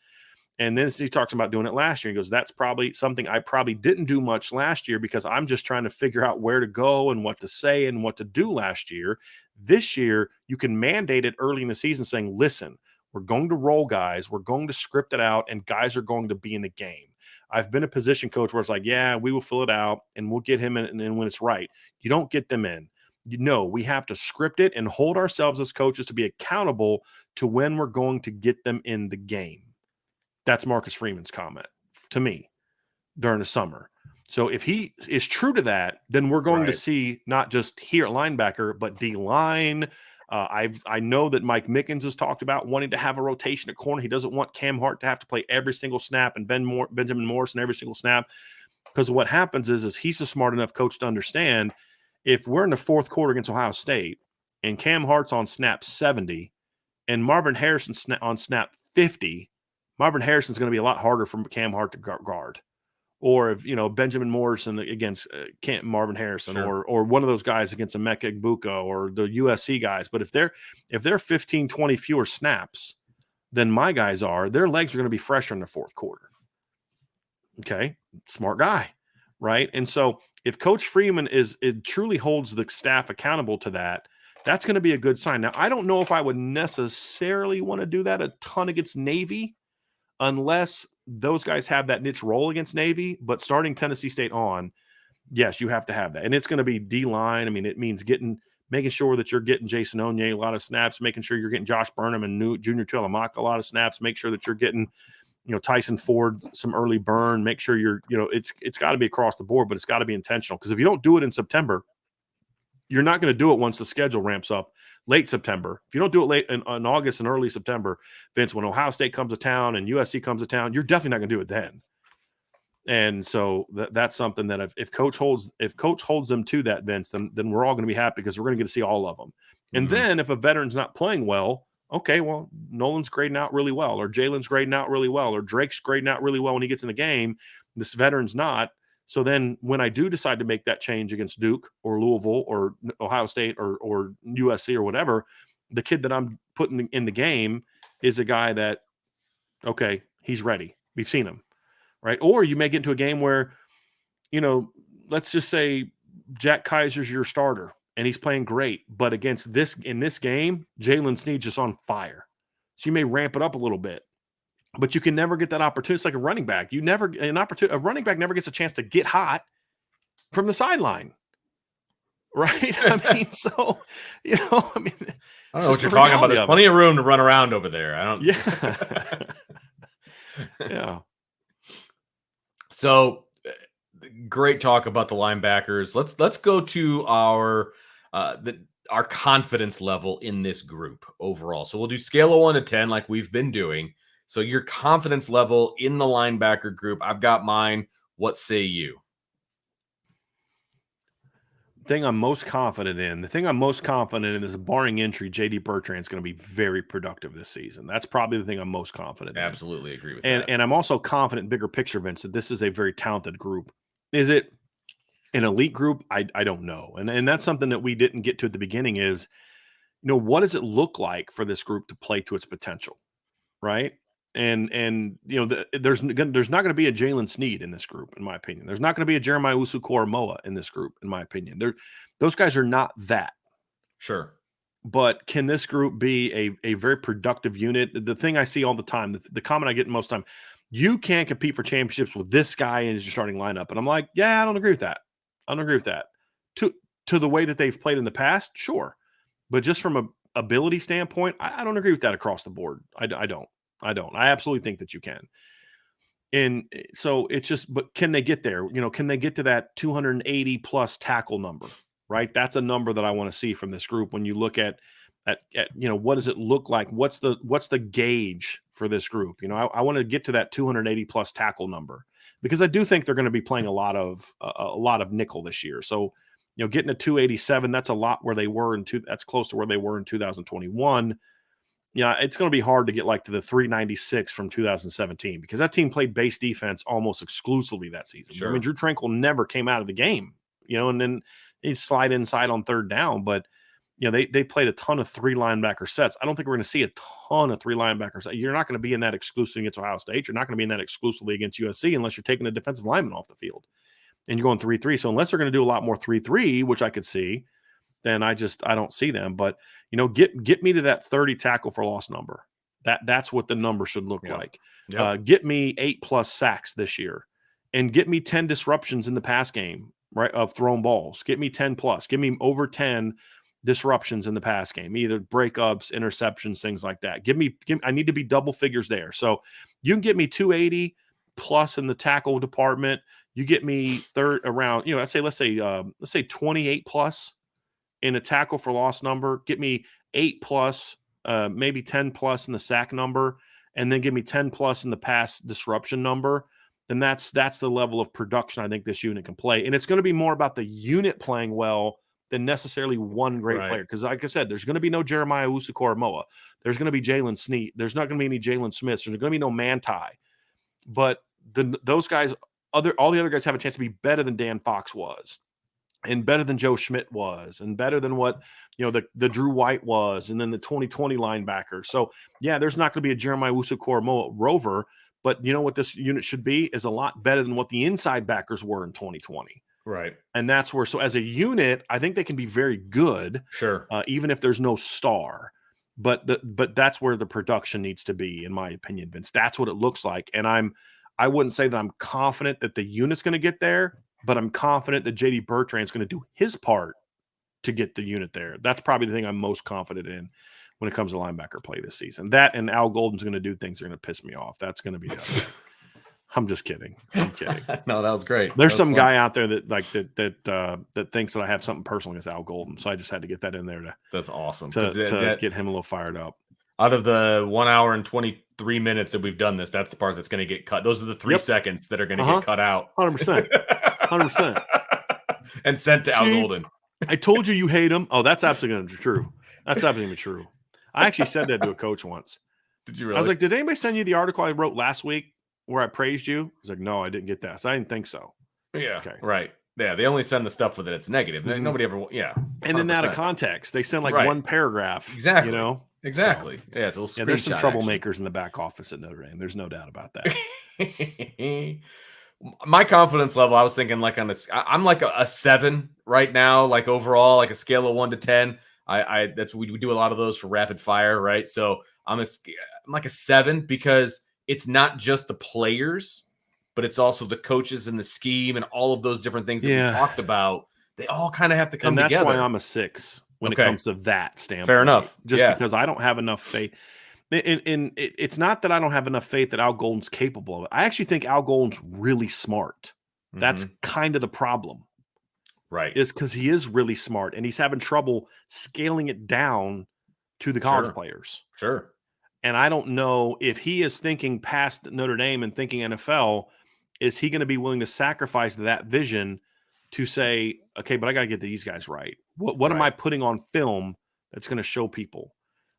And then he talks about doing it last year. He goes, that's probably something I probably didn't do much last year, because I'm just trying to figure out where to go and what to say and what to do last year. This year, you can mandate it early in the season saying, listen, we're going to roll guys, we're going to script it out, and guys are going to be in the game. I've been a position coach where it's like, yeah, we will fill it out and we'll get him in, and when it's right. You don't get them in. We have to script it and hold ourselves as coaches to be accountable to when we're going to get them in the game. That's Marcus Freeman's comment to me during the summer. So if he is true to that, then we're going to see not just here at linebacker, but D-line. I know that Mike Mickens has talked about wanting to have a rotation at corner. He doesn't want Cam Hart to have to play every single snap and Benjamin Morrison every single snap, because what happens is he's a smart enough coach to understand, if we're in the fourth quarter against Ohio State and Cam Hart's on snap 70 and Marvin Harrison on snap 50, Marvin Harrison's going to be a lot harder for Cam Hart to guard. Or if, Benjamin Morrison against Marvin Harrison, or one of those guys against Emeka Egbuka or the USC guys. But if they're 15, 20 fewer snaps than my guys are, their legs are going to be fresher in the fourth quarter. Okay, smart guy, right? And so if Coach Freeman truly holds the staff accountable to that, that's going to be a good sign. Now, I don't know if I would necessarily want to do that a ton against Navy, unless those guys have that niche role against Navy. But starting Tennessee State on, yes, you have to have that. And it's going to be D-line. I mean, it means making sure that you're getting Jason Onye a lot of snaps, making sure you're getting Josh Burnham and Junior Tuilamaka a lot of snaps, make sure that you're getting, Tyson Ford some early burn, make sure it's got to be across the board, but it's got to be intentional. Because if you don't do it in September, you're not going to do it once the schedule ramps up late September. If you don't do it late in August and early September, Vince, when Ohio State comes to town and USC comes to town, you're definitely not going to do it then. And so that's something that if coach holds them to that, Vince, then we're all going to be happy, because we're going to get to see all of them. And then if a veteran's not playing well, okay, well, Nolan's grading out really well, or Jalen's grading out really well, or Drake's grading out really well when he gets in the game. This veteran's not. So then when I do decide to make that change against Duke or Louisville or Ohio State or USC or whatever, the kid that I'm putting in the game is a guy that, okay, he's ready. We've seen him, right? Or you may get into a game where, let's just say Jack Kaiser's your starter and he's playing great, but in this game, Jalen Snead's just on fire. So you may ramp it up a little bit. But you can never get that opportunity. It's like a running back. A running back never gets a chance to get hot from the sideline, right? I mean, so I don't know what you're talking about. There's plenty of room to run around over there. I don't. Yeah. Yeah. So great talk about the linebackers. Let's go to our confidence level in this group overall. So we'll do scale of 1 to 10 like we've been doing. So your confidence level in the linebacker group, I've got mine. What say you? thing I'm most confident in, is barring injury, J.D. Bertrand's going to be very productive this season. That's probably the thing I'm most confident in. Absolutely agree with that. And I'm also confident, bigger picture, Vince, that this is a very talented group. Is it an elite group? I don't know. And that's something that we didn't get to at the beginning is, what does it look like for this group to play to its potential, right? And there's not going to be a Jalen Sneed in this group, in my opinion. There's not going to be a Jeremiah Usu-Koramoah in this group, in my opinion. Those guys are not that. Sure. But can this group be a very productive unit? The thing I see all the time, the comment I get most of the time, you can't compete for championships with this guy in your starting lineup. And I'm like, yeah, I don't agree with that. To the way that they've played in the past, sure. But just from a ability standpoint, I don't agree with that across the board. I don't. I absolutely think that you can. And so it's just, but can they get there? Can they get to that 280 plus tackle number, right? That's a number that I want to see from this group. When you look at what does it look like? What's the gauge for this group? I want to get to that 280 plus tackle number because I do think they're going to be playing a lot of nickel this year. So, getting a 287, that's a lot where they were that's close to where they were in 2021. Yeah, it's going to be hard to get to the 396 from 2017 because that team played base defense almost exclusively that season. Sure. I mean, Drew Tranquil never came out of the game, and then he'd slide inside on third down. But, they played a ton of 3 linebacker sets. I don't think we're going to see a ton of 3 linebackers. You're not going to be in that exclusively against Ohio State. You're not going to be in that exclusively against USC unless you're taking a defensive lineman off the field and you're going 3-3. So unless they're going to do a lot more 3-3, which I could see, then I don't see them. But, get me to that 30 tackle for loss number. That's what the number should look like. Yep. Get me 8+ sacks this year and get me 10 disruptions in the pass game, right, of thrown balls. Get me 10+. Give me over 10 disruptions in the pass game, either breakups, interceptions, things like that. I need to be double figures there. So you can get me 280 plus in the tackle department. You get me third around, let's say 28 plus in a tackle for loss number. Get me 8+, maybe 10+ in the sack number, and then give me 10+ in the pass disruption number. Then that's the level of production I think this unit can play. And it's going to be more about the unit playing well than necessarily one great player. Because like I said, there's going to be no Jeremiah Usu-Koramoah. There's going to be Jalen Sneed. There's not going to be any Jalen Smiths. There's going to be no Manti. But those guys, all the other guys have a chance to be better than Dan Fox was, and better than Joe Schmidt was, and better than what the Drew White was, and then the 2020 linebacker. So yeah, there's not going to be a Jeremiah Usu-Koramoah rover, but what this unit should be is a lot better than what the inside backers were in 2020. Right. And that's where, so as a unit, I think they can be very good. Sure. Even if there's no star. But that's where the production needs to be, in my opinion, Vince. That's what it looks like. And I wouldn't say that I'm confident that the unit's going to get there, but I'm confident that J.D. Bertrand's going to do his part to get the unit there. That's probably the thing I'm most confident in when it comes to linebacker play this season. That and Al Golden's going to do things that are going to piss me off. That's going to be that. I'm just kidding. I'm kidding. No, that was great. There's some guy out there that thinks that I have something personal against Al Golden, so I just had to get that in there That's awesome to get him a little fired up. Out of the 1 hour and 23 minutes that we've done this, that's the part that's going to get cut. Those are the 3 seconds that are going to get cut out. 100%. 100%. And sent to Al Golden. I told you hate him. Oh, that's absolutely going to be true. That's absolutely true. I actually said that to a coach once. Did you really? I was like, did anybody send you the article I wrote last week where I praised you? He's like, no, I didn't get that. So I didn't think so. Yeah. Okay. Right. Yeah. They only send the stuff with it. It's negative. Mm-hmm. Nobody ever. Yeah. 100%. And then out of context, they send one paragraph. Exactly. Exactly. So, yeah. It's a little there's some troublemakers in the back office at Notre Dame. There's no doubt about that. My confidence level, I was thinking I'm like a 7 right now, like overall, like a scale of 1 to 10. We do a lot of those for rapid fire, right? So I'm like a 7 because it's not just the players, but it's also the coaches and the scheme and all of those different things that we talked about. They all kind of have to come together. And that's why I'm a 6 when it comes to that standpoint. Fair enough. Just because I don't have enough faith. And it's not that I don't have enough faith that Al Golden's capable of it. I actually think Al Golden's really smart. Mm-hmm. That's kind of the problem. Right. Is because he is really smart and he's having trouble scaling it down to the college players. Sure. And I don't know if he is thinking past Notre Dame and thinking NFL, is he going to be willing to sacrifice that vision to say, okay, but I got to get these guys right. What am I putting on film that's going to show people?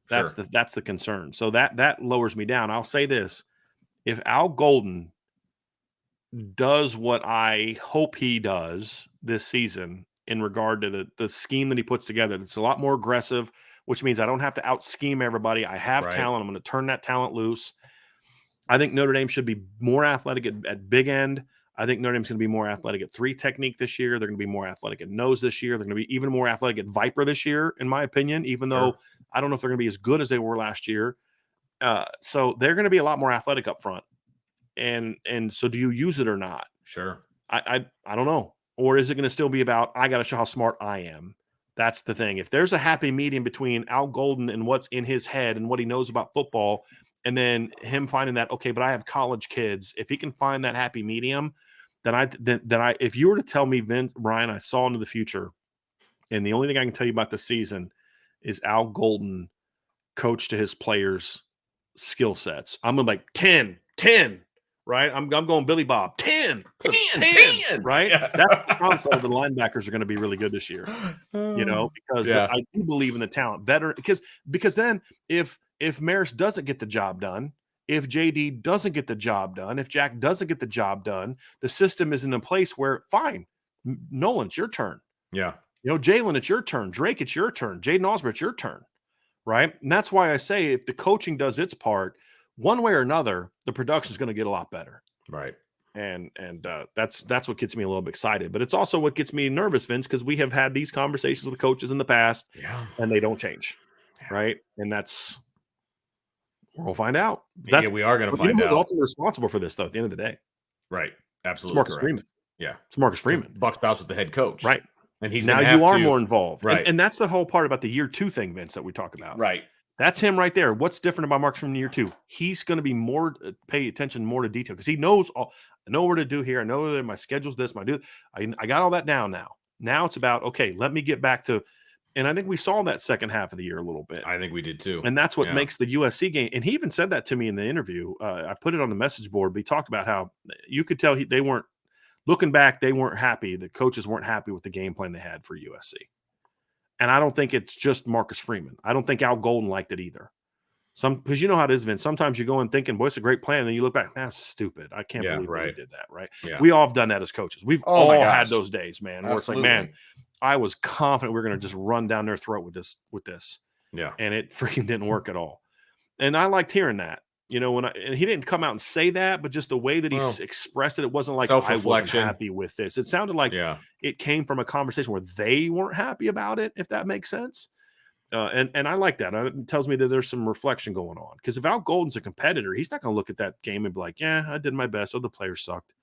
That's the concern. So that lowers me down. I'll say this: if Al Golden does what I hope he does this season in regard to the scheme that he puts together, it's a lot more aggressive, which means I don't have to out scheme everybody. I have talent. I'm going to turn that talent loose. I think Notre Dame should be more athletic at big end. I think Notre Dame's going to be more athletic at 3 technique this year. They're going to be more athletic at nose this year. They're going to be even more athletic at Viper this year, in my opinion, even though I don't know if they're going to be as good as they were last year. So they're going to be a lot more athletic up front. And so do you use it or not? Sure. I don't know. Or is it going to still be about, I got to show how smart I am? That's the thing. If there's a happy medium between Al Golden and what's in his head and what he knows about football, and then him finding that, okay, but I have college kids. If he can find that happy medium, then I if you were to tell me, Vince, Brian, I saw into the future, and the only thing I can tell you about this season is Al Golden coach to his players' skill sets, I'm gonna be like 10, right? I'm going Billy Bob, 10, right? Yeah. That's the concept. The linebackers are going to be really good this year, because I do believe in the talent better. Because then if Maris doesn't get the job done, if JD doesn't get the job done, if Jack doesn't get the job done, the system is in a place where, fine, Nolan, it's your turn. Yeah. Jalen, it's your turn. Drake, it's your turn. Jaden Osborne, it's your turn. Right. And that's why I say if the coaching does its part, one way or another, the production is going to get a lot better. Right. And that's what gets me a little bit excited. But it's also what gets me nervous, Vince, because we have had these conversations with the coaches in the past, and they don't change. Yeah. Right. And we'll find out. We are going to find out. Who's ultimately responsible for this, though, at the end of the day? Right. Absolutely. It's Marcus Freeman. Yeah. It's Marcus Freeman. Buck stops with the head coach. Right. And he's now you are more involved. Right. And that's the whole part about the year 2 thing, Vince, that we talk about. Right. That's him right there. What's different about Marcus from year 2? He's going to be more pay attention more to detail because he knows I know what to do here. I know that my schedule's this. I got all that down now. Now it's about, okay, let me get back to, and I think we saw that second half of the year a little bit. I think we did too. And that's what makes the USC game. And he even said that to me in the interview. I put it on the message board, but he talked about how you could tell they weren't, looking back, they weren't happy. The coaches weren't happy with the game plan they had for USC. And I don't think it's just Marcus Freeman. I don't think Al Golden liked it either. Because you know how it is, Vince. Sometimes you go in thinking, boy, it's a great plan. And then you look back, that's stupid. I can't believe that we did that, right? Yeah. We all have done that as coaches. We've all had those days, man, where it's like, man, I was confident we were going to just run down their throat with this. Yeah. And it freaking didn't work at all. And I liked hearing that. And he didn't come out and say that, but just the way that he expressed it, it wasn't like I wasn't happy with this. It sounded like it came from a conversation where they weren't happy about it, if that makes sense. And I like that. It tells me that there's some reflection going on. Because if Al Golden's a competitor, he's not going to look at that game and be like, yeah, I did my best. Oh, the players sucked.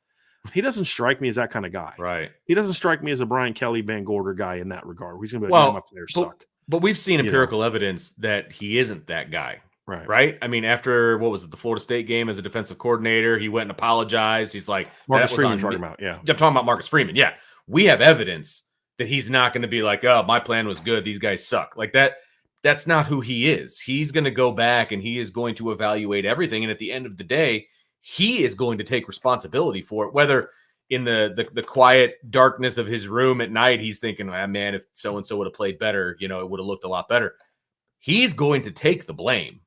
He doesn't strike me as that kind of guy. Right. He doesn't strike me as a Brian Kelly, Van Gorder guy in that regard. He's going to be like, yeah, my players suck. But we've seen empirical evidence that he isn't that guy. Right. I mean, after the Florida State game as a defensive coordinator, he went and apologized. He's like, Marcus Freeman talking about, I'm talking about Marcus Freeman. Yeah. We have evidence that he's not going to be like, oh, my plan was good. These guys suck. Like that. That's not who he is. He's going to go back and he is going to evaluate everything. And at the end of the day, he is going to take responsibility for it. Whether in the quiet darkness of his room at night, he's thinking, man, if so-and-so would have played better, it would have looked a lot better. He's going to take the blame.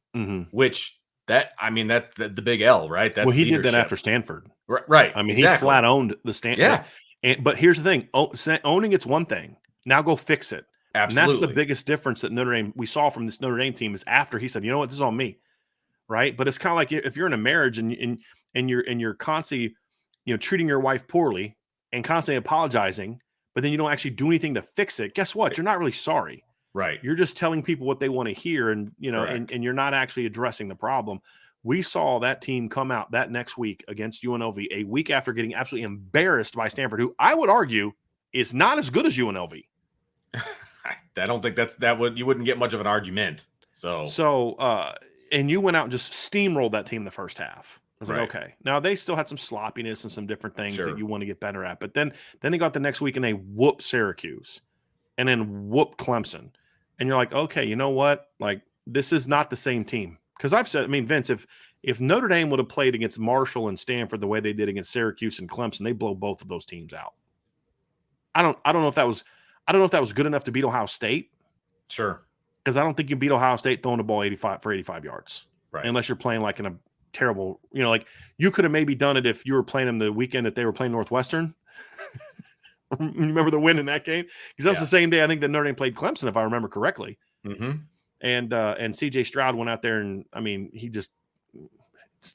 Which that's the big L, right? That's he did that after Stanford, right? I mean, he flat owned the Stanford. Yeah. But here's the thing: owning it's one thing. Now go fix it. Absolutely. And that's the biggest difference that we saw from this Notre Dame team is after he said, you know what, this is on me, right? But it's kind of like if you're in a marriage and you're constantly treating your wife poorly and constantly apologizing, but then you don't actually do anything to fix it. Guess what? You're not really sorry. Right. You're just telling people what they want to hear and and you're not actually addressing the problem. We saw that team come out that next week against UNLV, a week after getting absolutely embarrassed by Stanford, who I would argue is not as good as UNLV. I don't think you wouldn't get much of an argument. So and you went out and just steamrolled that team the first half. I was like, okay. Now they still had some sloppiness and some different things that you want to get better at. But then they got the next week and they whooped Syracuse and then whooped Clemson. And you're like, okay, you know what? Like, this is not the same team. Because I've said, Vince, if Notre Dame would have played against Marshall and Stanford the way they did against Syracuse and Clemson, they blow both of those teams out. I don't know if that was good enough to beat Ohio State. Sure. Because I don't think you beat Ohio State throwing the ball 85 yards. Right. Unless you're playing like in a terrible, like you could have maybe done it if you were playing them the weekend that they were playing Northwestern. Remember the win in that game? Because that was the same day I think that Notre Dame played Clemson, if I remember correctly. Mm-hmm. And CJ Stroud went out there and, he just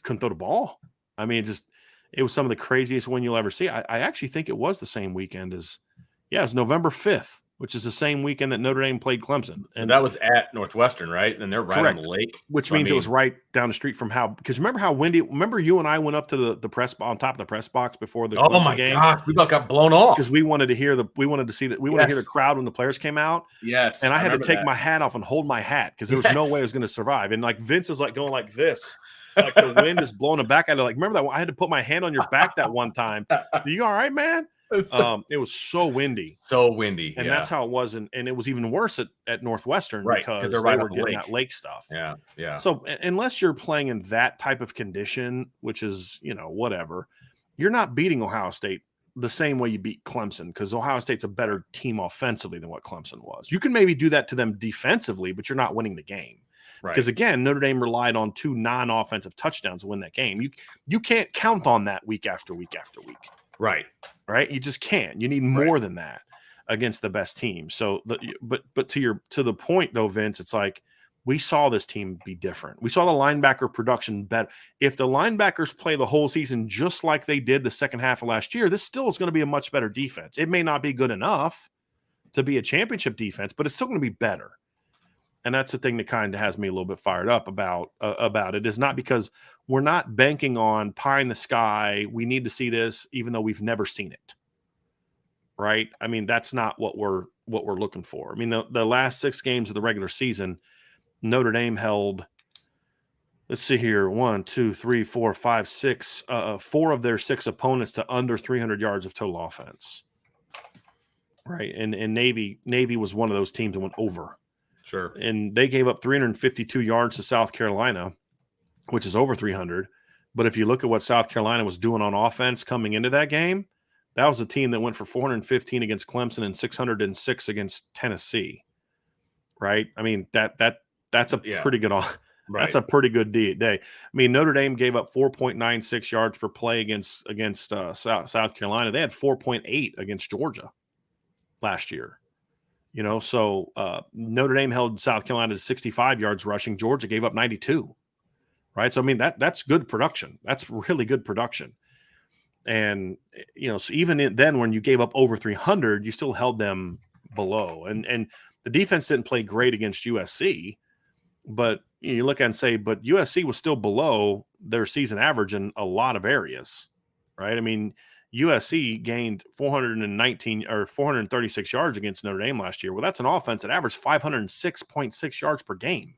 couldn't throw the ball. It was some of the craziest win you'll ever see. I actually think it was the same weekend as, it's November 5th, which is the same weekend that Notre Dame played Clemson. And that was at Northwestern, right? And they're right on the lake. Which means it was right down the street from because remember how windy, remember you and I went up to the press on top of the press box before the Clemson game? Gosh, we about got blown off. Because we wanted to hear the crowd when the players came out. Yes. And I had to take my hat off and hold my hat because there was no way I was going to survive. And like Vince is like going like this. Like the wind is blowing it back. I remember that I had to put my hand on your back that one time. Are you all right, man? It was so windy. And that's how it was. And it was even worse at Northwestern because they're right they were on the getting lake. that lake stuff. Yeah. So unless you're playing in that type of condition, which is, whatever, you're not beating Ohio State the same way you beat Clemson because Ohio State's a better team offensively than what Clemson was. You can maybe do that to them defensively, but you're not winning the game. Right. Because again, Notre Dame relied on 2 non-offensive touchdowns to win that game. You can't count on that week after week after week. Right. You just can't. You need more than that against the best team. So, but to the point though, Vince, it's like we saw this team be different. We saw the linebacker production better. If the linebackers play the whole season just like they did the second half of last year, this still is going to be a much better defense. It may not be good enough to be a championship defense, but it's still going to be better. And that's the thing that kind of has me a little bit fired up about it is not because we're not banking on pie in the sky. We need to see this, even though we've never seen it. Right. That's not what we're looking for. The last 6 games of the regular season, Notre Dame held, let's see here, 1, 2, 3, 4, 5, 6, 4 of their 6 opponents to under 300 yards of total offense. Right. And Navy was one of those teams that went over. Sure. And they gave up 352 yards to South Carolina, which is over 300. But if you look at what South Carolina was doing on offense coming into that game, that was a team that went for 415 against Clemson and 606 against Tennessee. Right? That's a pretty good That's a pretty good day. Notre Dame gave up 4.96 yards per play against South Carolina. They had 4.8 against Georgia last year. So Notre Dame held South Carolina to 65 yards rushing. Georgia gave up 92. Right. So, that's good production. That's really good production. And, so even then when you gave up over 300, you still held them below. And the defense didn't play great against USC, but you look at and say, but USC was still below their season average in a lot of areas. Right. USC gained 419 or 436 yards against Notre Dame last year. Well, that's an offense that averaged 506.6 yards per game.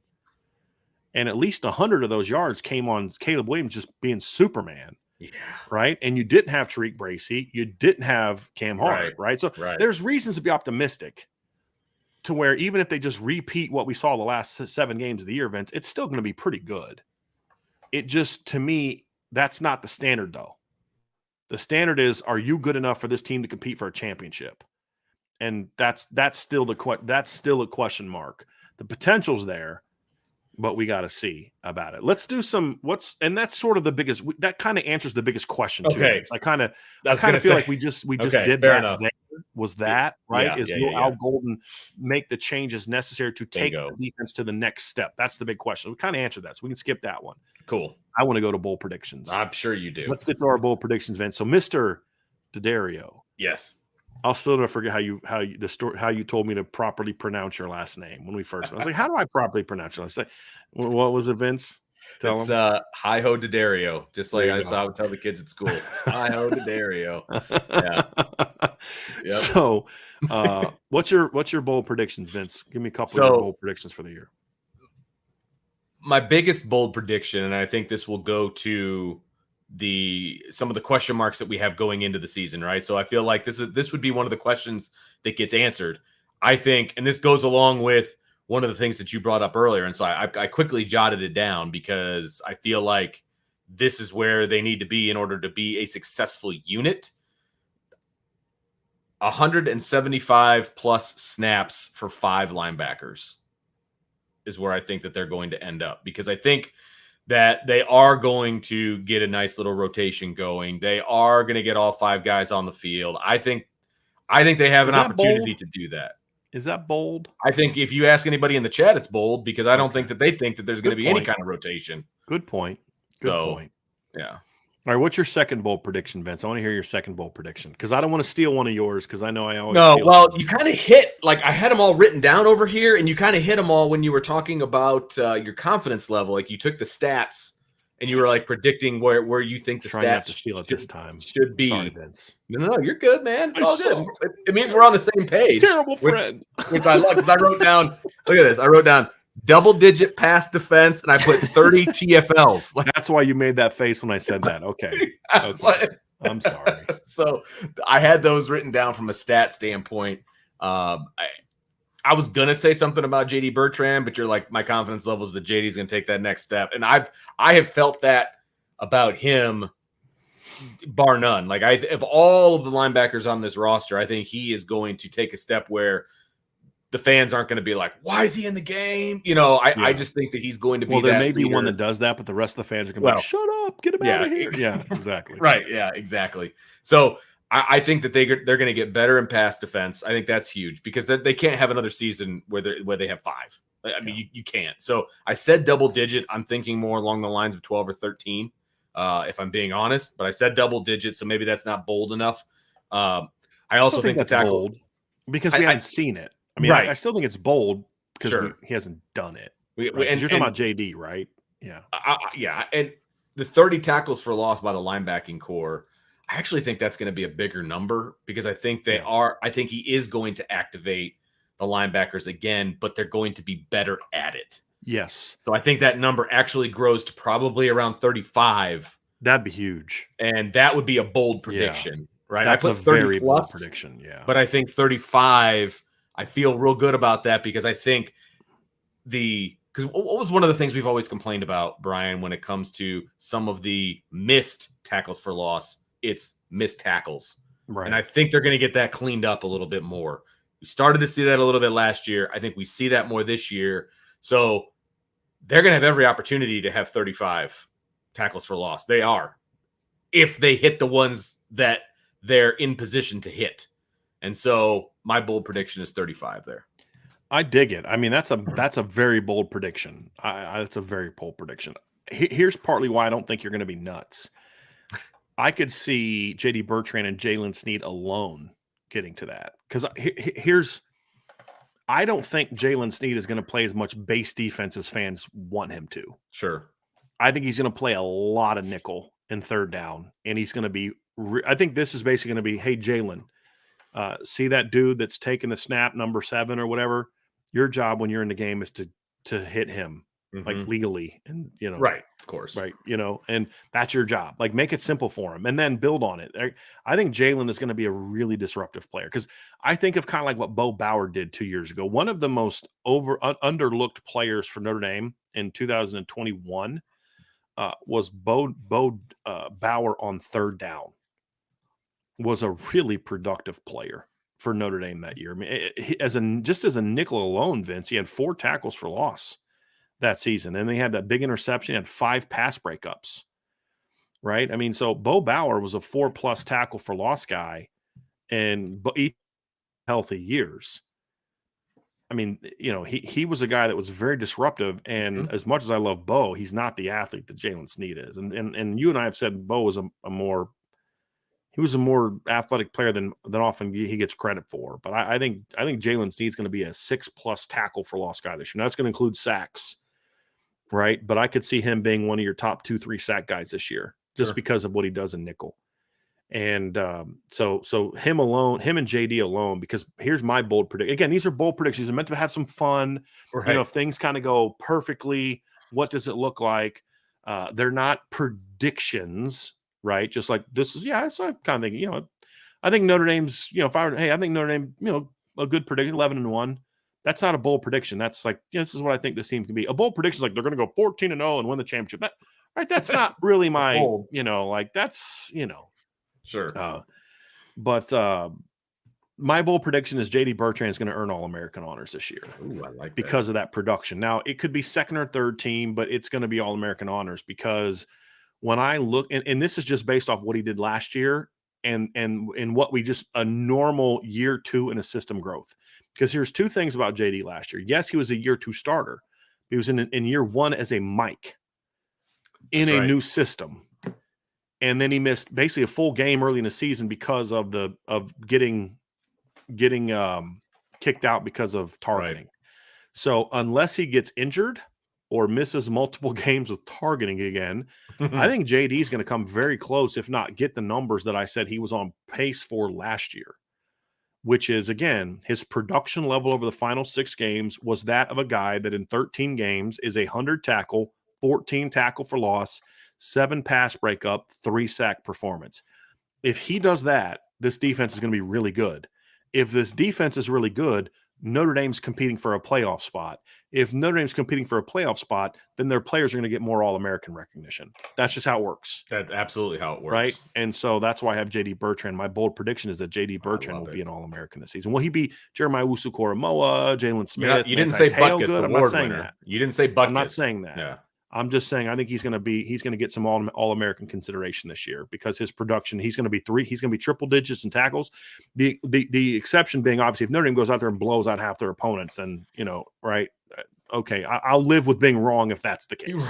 And at least 100 of those yards came on Caleb Williams just being Superman. Yeah. Right. And you didn't have Tariq Bracy. You didn't have Cam Hart. Right. So there's reasons to be optimistic to where even if they just repeat what we saw the last 7 games of the year, Vince, it's still going to be pretty good. It just, to me, that's not the standard though. The standard is, are you good enough for this team to compete for a championship? And that's still a question mark. The potential's there, but we got to see about it. Let's do and that's sort of the biggest. That kind of answers the biggest question. Okay, too. I kind of feel like we just did that. Was that right? Will Al Golden make the changes necessary to take the defense to the next step? That's the big question. We kind of answered that, so we can skip that one. Cool. I want to go to bowl predictions. I'm sure you do. Let's get to our bowl predictions, Vince. So, Mr. D'Addario. Yes. I'll still never forget how you told me to properly pronounce your last name when we first met. I was like, how do I properly pronounce your last name? What was it, Vince? It's Hi-Ho D'Addario, just like I would tell the kids at school. Hi-Ho D'Addario. Yeah. Yep. So, what's your bowl predictions, Vince? Give me a couple of your bowl predictions for the year. My biggest bold prediction, and I think this will go to some of the question marks that we have going into the season, right? So I feel like this would be one of the questions that gets answered. I think, and this goes along with one of the things that you brought up earlier, and so I quickly jotted it down because I feel like this is where they need to be in order to be a successful unit. 175 plus snaps for 5 linebackers is where I think that they're going to end up, because I think that they are going to get a nice little rotation going. They are going to get all 5 guys on the field. I think they have an opportunity to do that. Is that bold? I think if you ask anybody in the chat, it's bold, because I don't think that they think that there's going to be any kind of rotation. Good point. Good point. Yeah. All right, what's your second bold prediction, Vince? I want to hear your second bold prediction, because I don't want to steal one of yours, because I know I always steal well, you kind of hit, like, I had them all written down over here, and you kind of hit them all when you were talking about your confidence level. Like, you took the stats, and you were, like, predicting where you think the stats not to steal it this time. Should be. Sorry, Vince. No, you're good, man. It's all good. It means we're on the same page. Terrible friend. Which I love, because I wrote down, look at this, I wrote down double-digit pass defense, and I put 30 TFLs. Like, that's why you made that face when I said that. Okay. I'm sorry. So I had those written down from a stat standpoint. I was going to say something about J.D. Bertrand, but you're like, my confidence level is that J.D.'s going to take that next step. And I have felt that about him, bar none. Like, of all of the linebackers on this roster, I think he is going to take a step where the fans aren't going to be like, why is he in the game? I just think that he's going to be. Well, there may be one that does that, but the rest of the fans are going to be like, shut up, get him out of here. Yeah, exactly. Right. Yeah, exactly. So I think that they're going to get better in pass defense. I think that's huge, because they can't have another season where they have 5. I mean, you can't. So I said double digit. I'm thinking more along the lines of 12 or 13, if I'm being honest. But I said double digit, so maybe that's not bold enough. I also think that's bold, because we haven't seen it. I mean, I still think it's bold, because he hasn't done it. Right? You're talking about JD, right? Yeah. Yeah. And the 30 tackles for loss by the linebacking core, I actually think that's going to be a bigger number, because I think I think he is going to activate the linebackers again, but they're going to be better at it. Yes. So I think that number actually grows to probably around 35. That'd be huge. And that would be a bold prediction, right? That's a very bold prediction. Yeah. But I think 35, I feel real good about that, because I think because what was one of the things we've always complained about, Brian, when it comes to some of the missed tackles for loss, it's missed tackles. Right. And I think they're going to get that cleaned up a little bit more. We started to see that a little bit last year. I think we see that more this year. So they're going to have every opportunity to have 35 tackles for loss. They are, if they hit the ones that they're in position to hit. And so my bold prediction is 35 there. I dig it. I mean, that's a very bold prediction. That's a very bold prediction. Here's partly why I don't think you're going to be nuts. I could see J.D. Bertrand and Jalen Sneed alone getting to that, because I don't think Jalen Sneed is going to play as much base defense as fans want him to. Sure. I think he's going to play a lot of nickel and third down, and he's going to be I think this is basically going to be, hey, Jalen, see that dude that's taking the snap, number 7 or whatever? Your job when you're in the game is to hit him, like, legally, and right, of course, right, and that's your job. Like, make it simple for him, and then build on it. I think Jalen is going to be a really disruptive player, because I think of kind of like what Bo Bauer did 2 years ago. One of the most underlooked players for Notre Dame in 2021 was Bo Bauer on third down. Was a really productive player for Notre Dame that year. I mean, just as a nickel alone, Vince, he had 4 tackles for loss that season, and they had that big interception. He had 5 pass breakups, right? I mean, so Bo Bauer was a 4+ tackle for loss guy, and healthy years. I mean, he was a guy that was very disruptive, and as much as I love Bo, he's not the athlete that Jalen Sneed is. And you and I have said Bo was he was a more athletic player than often he gets credit for. But I think Jalen Sneed's going to be a 6+ tackle for loss guy this year. Now, that's going to include sacks, right? But I could see him being one of your top 2-3 sack guys this year, just because of what he does in nickel. And so him alone, him and JD alone, because here's my bold prediction. Again, these are bold predictions. They're meant to have some fun. Right. If things kind of go perfectly, what does it look like? They're not predictions. Right. Just like this is, it's kind of thinking, I think Notre Dame's, I think Notre Dame, a good prediction, 11-1. That's not a bold prediction. That's like, this is what I think this team can be. A bold prediction is like, they're going to go 14-0 and win the championship. Right. That's not really my, like that's, Sure. But my bold prediction is J.D. Bertrand is going to earn All-American honors this year. Ooh, I like because of that production. Now, it could be second or third team, but it's going to be All-American honors because when I look, and this is just based off what he did last year and what we just a normal year 2 in a system growth. Because here's two things about JD last year. Yes, he was a year 2 starter. He was in year 1 as a Mike in a new system. And then he missed basically a full game early in the season because of getting kicked out because of targeting. Right. So unless he gets injured or misses multiple games with targeting again, I think JD is going to come very close, if not get the numbers that I said he was on pace for last year, which is, again, his production level over the final 6 games was that of a guy that in 13 games is 100 tackle, 14 tackle for loss, 7 pass breakup, 3 sack performance. If he does that, this defense is going to be really good. If this defense is really good, Notre Dame's competing for a playoff spot. If Notre Dame's competing for a playoff spot, then their players are going to get more All-American recognition. That's just how it works. That's absolutely how it works. Right? And so that's why I have J.D. Bertrand. My bold prediction is that J.D. Bertrand will be an All-American this season. Will he be Jeremiah Owusu-Koramoah, Jalen Smith? You didn't say Butkus, good? I'm not saying that. You didn't say Butkus. I'm not saying that. Yeah. I'm just saying I think he's going to get some all-American consideration this year because his production, he's going to be triple digits in tackles. The exception being obviously if Notre Dame goes out there and blows out half their opponents, then right. Okay, I'll live with being wrong if that's the case.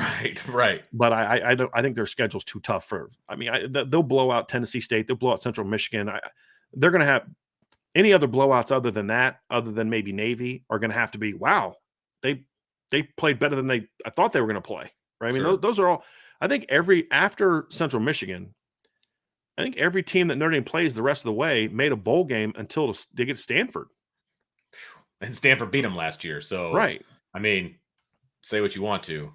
Right. But I think their schedule's too tough for. I mean, they'll blow out Tennessee State. They'll blow out Central Michigan. They're going to have any other blowouts other than that, other than maybe Navy, are going to have to be wow. They played better than I thought they were going to play, right? I mean, those are all. I think after Central Michigan, I think every team that Notre Dame plays the rest of the way made a bowl game until they get Stanford. And Stanford beat them last year, so right. I mean, say what you want to.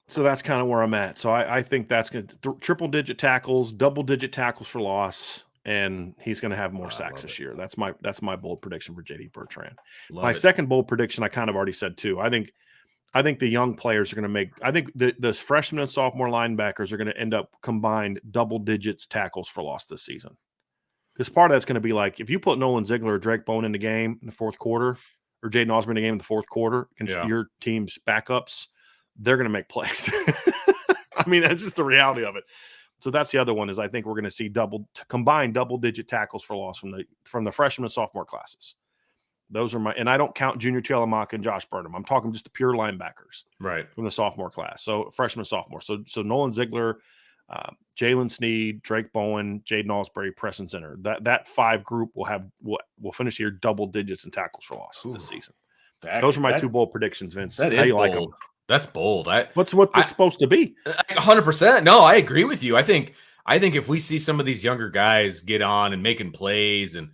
So that's kind of where I'm at. So I think that's going to triple-digit tackles, double-digit tackles for loss, and he's going to have more sacks this year. That's my bold prediction for J.D. Bertrand. My second bold prediction, I kind of already said too. I think the young players are going to make. I think the freshman and sophomore linebackers are going to end up combined double digits tackles for loss this season. Because part of that's going to be like if you put Nolan Ziegler or Drake Bowen in the game in the fourth quarter, or Jaden Osborne in the game in the fourth quarter against your team's backups, they're going to make plays. I mean, that's just the reality of it. So that's the other one is I think we're going to see combined double-digit tackles for loss from the freshman and sophomore classes. Those are and I don't count Junior Tuihalamaka and Josh Burnham. I'm talking just the pure linebackers from the sophomore class. So freshman and sophomore. So Nolan Ziegler, Jalen Sneed, Drake Bowen, Jaden Osbury, Preston Center. That 5 group will finish here double digits in tackles for loss this season. Those are my 2 bold predictions, Vince. That is bold. Like them? That's bold. What's it's supposed to be? 100%. No, I agree with you. I think if we see some of these younger guys get on and making plays, and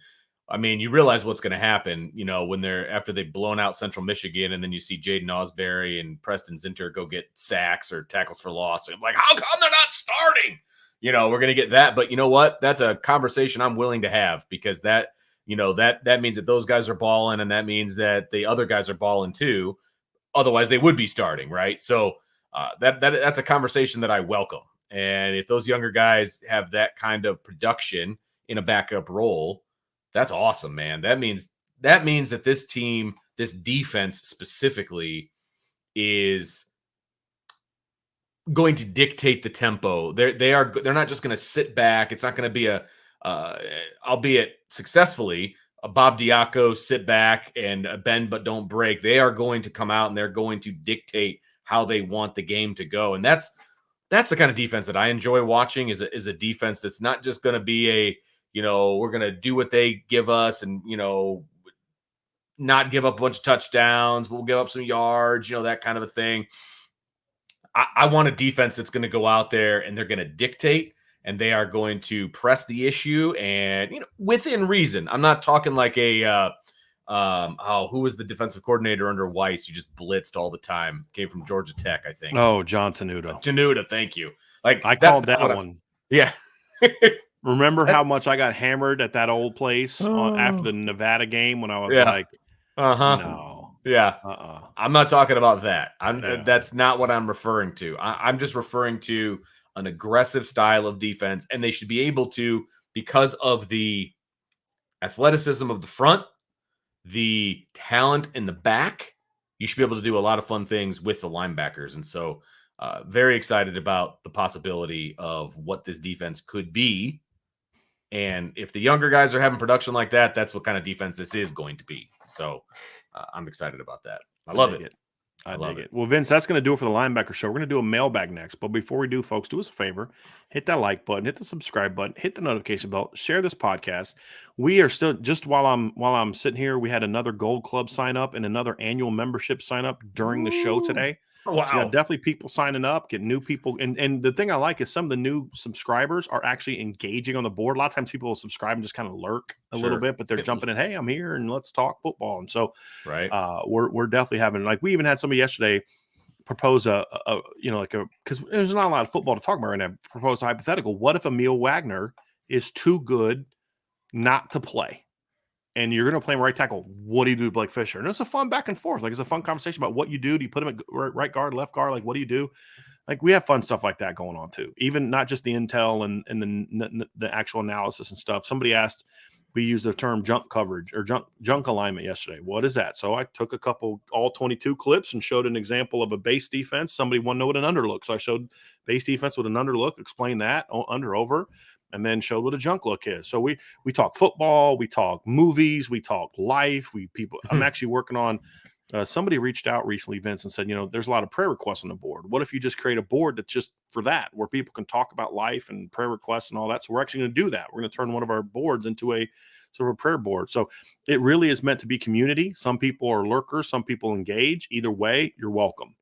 I mean, you realize what's going to happen, when after they've blown out Central Michigan, and then you see Jaden Osbury and Preston Zinter go get sacks or tackles for loss. I'm like, how come they're not starting? We're going to get that. But you know what? That's a conversation I'm willing to have because that means that those guys are balling, and that means that the other guys are balling too. Otherwise, they would be starting, right? So that's a conversation that I welcome. And if those younger guys have that kind of production in a backup role, that's awesome, man. That means that this team, this defense specifically, is going to dictate the tempo. They're not just going to sit back. It's not going to be albeit successfully, a Bob Diaco sit back and bend but don't break. They are going to come out and they're going to dictate how they want the game to go. And that's the kind of defense that I enjoy watching is a defense that's not just going to be we're going to do what they give us and, not give up a bunch of touchdowns. We'll give up some yards, that kind of a thing. I want a defense that's going to go out there and they're going to dictate and they are going to press the issue and, within reason. I'm not talking like who was the defensive coordinator under Weiss who just blitzed all the time? Came from Georgia Tech, I think. Oh, John Tenuta. Tenuta, thank you. Like I called that one. Yeah. Remember how much I got hammered at that old place after the Nevada game when I was like, no. Yeah. I'm not talking about that. That's not what I'm referring to. I'm just referring to an aggressive style of defense, and they should be able to, because of the athleticism of the front, the talent in the back, you should be able to do a lot of fun things with the linebackers. And so very excited about the possibility of what this defense could be. And if the younger guys are having production like that, that's what kind of defense this is going to be. So I'm excited about that. I love it. I dig it. Well, Vince, that's going to do it for the linebacker show. We're going to do a mailbag next. But before we do, folks, do us a favor. Hit that like button, hit the subscribe button, hit the notification bell, share this podcast. We are still, just while I'm sitting here, we had another Gold Club sign up and another annual membership sign up during the show today. Wow. So definitely people signing up, getting new people. And the thing I like is some of the new subscribers are actually engaging on the board. A lot of times people will subscribe and just kind of lurk a little bit, but they're jumping in, hey, I'm here and let's talk football. And so we're definitely having, like, we even had somebody yesterday propose because there's not a lot of football to talk about right now, propose a hypothetical. What if Emil Wagner is too good not to play? And you're going to play him right tackle. What do you do to Blake Fisher? And it's a fun back and forth. Like, it's a fun conversation about what you do. Do you put him at right guard, left guard? Like, what do you do? Like, we have fun stuff like that going on too. Even not just the intel and the actual analysis and stuff. Somebody asked, we use the term junk coverage or junk alignment yesterday. What is that? So I took a couple all 22 clips and showed an example of a base defense. Somebody wanted to know what an underlook. So I showed base defense with an underlook, explained that under over, and then showed what a junk look is. So we talk football, we talk movies, we talk life. I'm actually working on. Somebody reached out recently, Vince, and said, there's a lot of prayer requests on the board. What if you just create a board that's just for that, where people can talk about life and prayer requests and all that? So we're actually going to do that. We're going to turn one of our boards into a sort of a prayer board. So it really is meant to be community. Some people are lurkers, some people engage. Either way, you're welcome.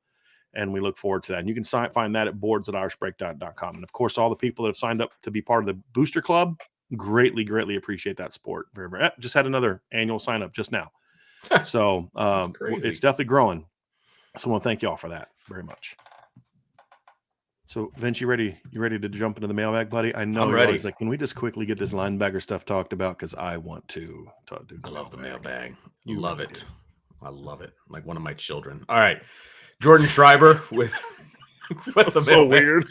And we look forward to that. And you can find that at boards@irishbreakdown.com. And of course, all the people that have signed up to be part of the Booster Club, greatly appreciate that support. Very, very. Just had another annual sign up just now. So it's definitely growing. So I want to thank y'all for that very much. So Vince, you ready to jump into the mailbag, buddy? I know I'm you're ready. always like, can we just quickly get this linebacker stuff talked about? Because I want to do I love the mailbag. You love it. Do. I love it. Like one of my children. All right. Jordan Schreiber with the so weird.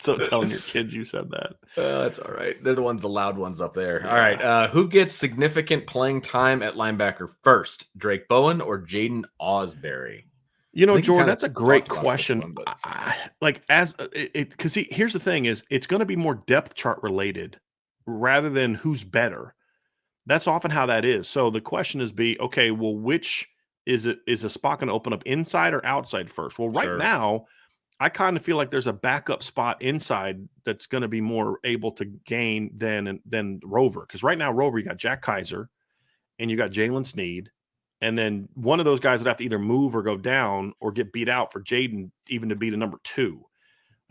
So telling your kids you said that. That's all right. They're the loud ones up there. Yeah. All right. Who gets significant playing time at linebacker first? Drake Bowen or Jaden Ausberry? Jordan, that's a great question. Because here's the thing: is it's going to be more depth chart related rather than who's better. That's often how that is. So the question is, okay, well, which is a spot going to open up inside or outside first? Well, right now, I kind of feel like there's a backup spot inside that's going to be more able to gain than Rover. Because right now, Rover, you got Jack Kaiser and you got Jalen Sneed. And then one of those guys would have to either move or go down or get beat out for Jaden even to be the number 2.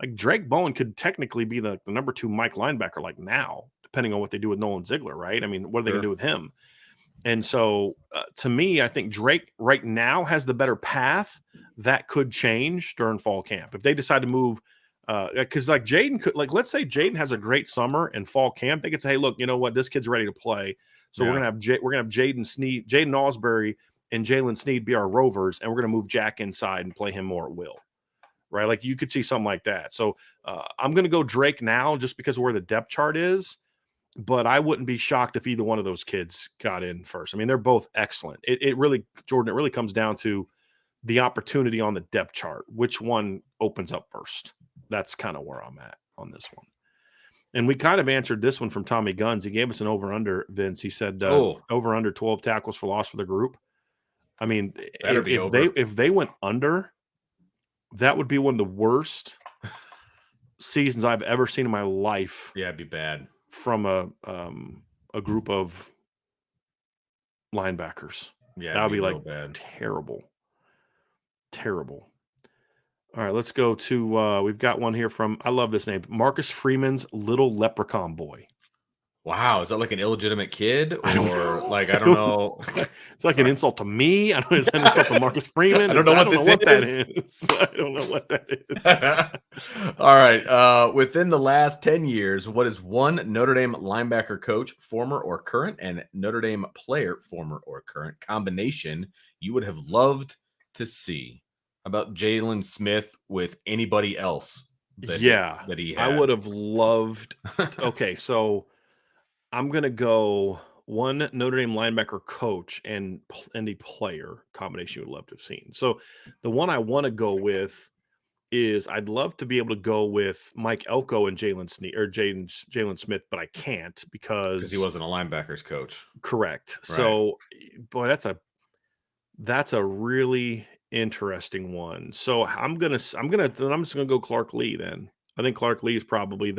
Like Drake Bowen could technically be the number 2 Mike linebacker like now, depending on what they do with Nolan Ziegler, right? I mean, what are they going to do with him? And so to me, I think Drake right now has the better path. That could change during fall camp. If they decide to move, because like Jaden could, like, let's say Jaden has a great summer and fall camp, they could say, hey, look, you know what? This kid's ready to play. So we're gonna have Jaden Ausberry and Jalen Sneed be our rovers, and we're gonna move Jack inside and play him more at will, right? Like you could see something like that. So I'm gonna go Drake now just because of where the depth chart is, but I wouldn't be shocked if either one of those kids got in first. I mean, they're both excellent. It really, Jordan, it really comes down to the opportunity on the depth chart. Which one opens up first? That's kind of where I'm at on this one. And we kind of answered this one from Tommy Guns. He gave us an over-under, Vince. He said over-under 12 tackles for loss for the group. I mean, if they went under, that would be one of the worst seasons I've ever seen in my life. Yeah, it'd be bad. From a group of linebackers. Yeah, that would be like bad. Terrible. All right, let's go to we've got one here from, I love this name, Marcus Freeman's Little Leprechaun Boy. Wow, is that like an illegitimate kid? Or I don't know. It's like an insult to me. I don't know. Is that an insult to Marcus Freeman? I don't know what that is. I don't know what that is. All right. Within the last 10 years, what is one Notre Dame linebacker coach, former or current, and Notre Dame player, former or current, combination you would have loved to see? How about Jalen Smith with anybody else? That he had? I would have loved. Okay, so I'm going to go one Notre Dame linebacker coach and a player combination you would love to have seen. So the one I want to go with is I'd love to be able to go with Mike Elko and Jalen Smith, but I can't because he wasn't a linebackers coach. Correct. Right. So, boy, that's a really interesting one. So I'm just gonna go Clark Lee then. I think Clark Lee is probably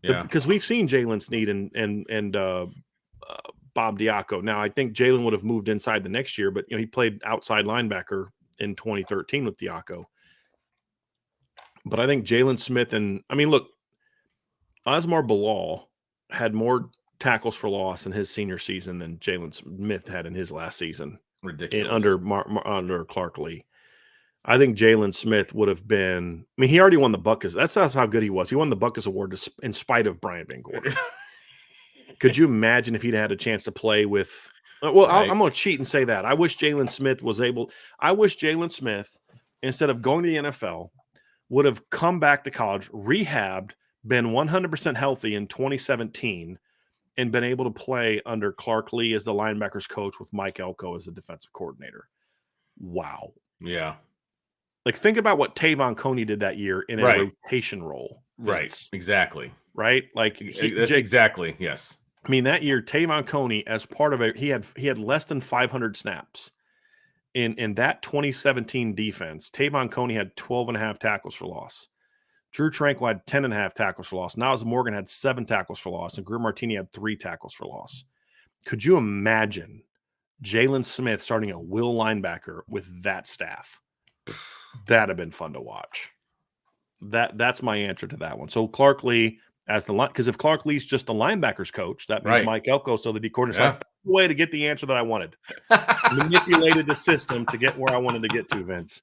because we've seen Jalen Sneed and Bob Diaco. Now I think Jalen would have moved inside the next year, but he played outside linebacker in 2013 with Diaco. But I think Jalen Smith look, Osmar Bilal had more tackles for loss in his senior season than Jalen Smith had in his last season. Ridiculous. Under Clark Lee. I think Jalen Smith would have been – he already won the Buckus. That's how good he was. He won the Buckus Award in spite of Brian Van Gorder. Could you imagine if he'd had a chance to play with – I'm going to cheat and say that. I wish Jalen Smith instead of going to the NFL, would have come back to college, rehabbed, been 100% healthy in 2017, and been able to play under Clark Lee as the linebackers coach with Mike Elko as the defensive coordinator. Wow. Yeah. Like, think about what Tavon Coney did that year in a rotation role. Right. Exactly. Right? Like, exactly. Yes. That year, Tavon Coney, as part of it, he had less than 500 snaps. In that 2017 defense, Tavon Coney had 12.5 tackles for loss. Drew Tranquil had 10.5 tackles for loss. Niles Morgan had 7 tackles for loss, and Greer Martini had 3 tackles for loss. Could you imagine Jalen Smith starting a will linebacker with that staff? That'd have been fun to watch. That's my answer to that one. So Clark Lee as because if Clark Lee's just the linebackers coach, that means Mike Elko, so the coordinator. That's the way to get the answer that I wanted. Manipulated the system to get where I wanted to get to, Vince.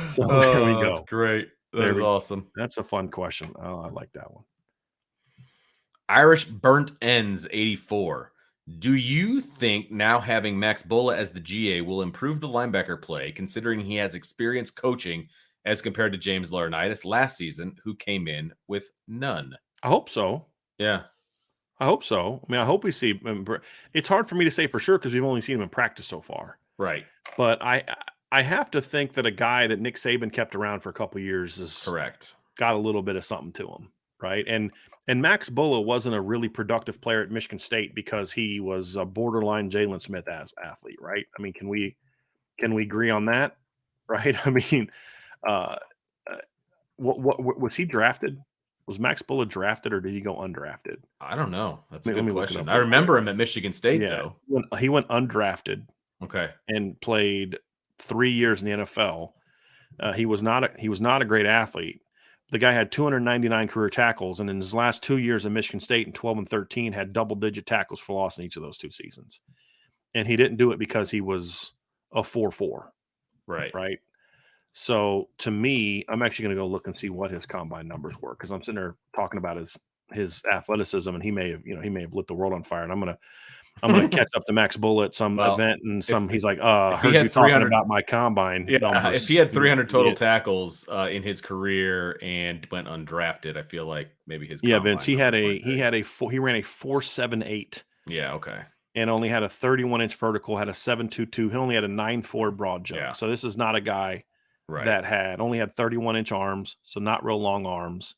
So there we go. That's great. That is awesome. That's a fun question. Oh, I like that one. Irish Burnt Ends 84. Do you think now having Max Bulla as the GA will improve the linebacker play, considering he has experience coaching as compared to James Laurinaitis last season, who came in with none? I hope so. Yeah. I hope so. I hope we see him. It's hard for me to say for sure because we've only seen him in practice so far. Right. But I have to think that a guy that Nick Saban kept around for a couple of years is correct. Got a little bit of something to him, right? And Max Bulla wasn't a really productive player at Michigan State because he was a borderline Jalen Smith as athlete, right? Can we agree on that, right? What was he drafted? Was Max Bulla drafted or did he go undrafted? I don't know. That's a good question. I remember him at Michigan State, though. He went undrafted. Okay. And played 3 years in the NFL. He was not a great athlete. The guy had 299 career tackles, and in his last 2 years at Michigan State in 12 and 13 had double-digit tackles for loss in each of those 2 seasons. And he didn't do it because he was a 4.4. Right. So to me, I'm actually going to go look and see what his combine numbers were because I'm sitting there talking about his athleticism, and he may have lit the world on fire. And I'm going to catch up to Max Bulla at some event, and he's like, I heard you talking about my combine numbers. If he had 300 total tackles in his career and went undrafted, I feel like maybe his Vince, he ran a 4.78. Yeah, okay. And only had a 31-inch vertical, had a 7.22. He only had a 9.4 broad jump. Yeah. So this is not a guy that only had 31-inch arms, so not real long arms.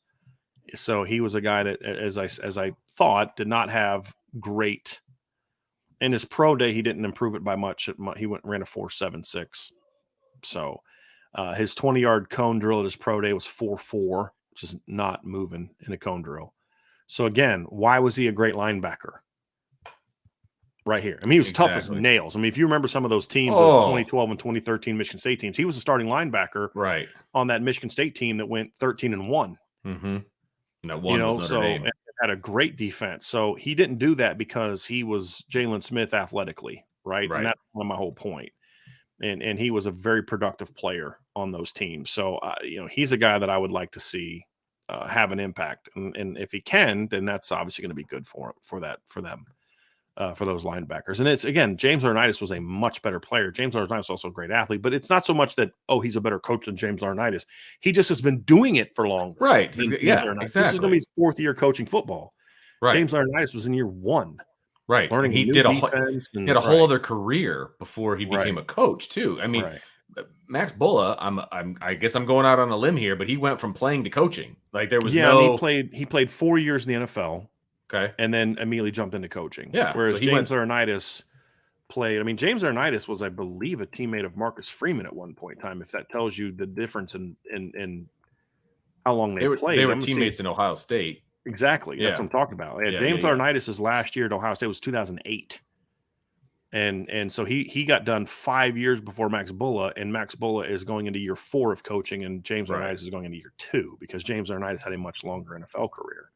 So he was a guy that, as I thought, did not have great. In his pro day, he didn't improve it by much. He ran a 4.76. So his 20-yard cone drill at his pro day was 4.4, which is not moving in a cone drill. So again, why was he a great linebacker? Right here. He was tough as nails. If you remember some of those teams, those 2012 and 2013 Michigan State teams, he was a starting linebacker on that Michigan State team that went 13-1. Mm-hmm. That one was Notre Dame. Had a great defense. So he didn't do that because he was Jalen Smith athletically, right? And that's my whole point. And he was a very productive player on those teams. So, he's a guy that I would like to see have an impact. And if he can, then that's obviously going to be good for them. For those linebackers. And it's, again, James Laurinaitis was a much better player. James Laurinaitis was also a great athlete, but it's not so much that, he's a better coach than James Laurinaitis. He just has been doing it for longer. Right. Exactly. This is going to be his 4th year coaching football. Right. James Laurinaitis was in year 1. Right. learning and a new defense. He had a whole other career before he became a coach too. I mean, Max Bulla, I guess I'm going out on a limb here, but he went from playing to coaching. Like there was and he played 4 years in the NFL. Okay. And then immediately jumped into coaching. Yeah. Whereas So James Laurinaitis played. I mean, James Laurinaitis was, I believe, a teammate of Marcus Freeman at one point in time. If that tells you the difference in how long they played. They were teammates in Ohio State. Exactly. That's what I'm talking about. James Laurinaitis' last year at Ohio State was 2008. And so he got done 5 years before Max Bulla, and Max Bulla is going into year 4 of coaching, and James Laurinaitis is going into year 2 because James Laurinaitis had a much longer NFL career.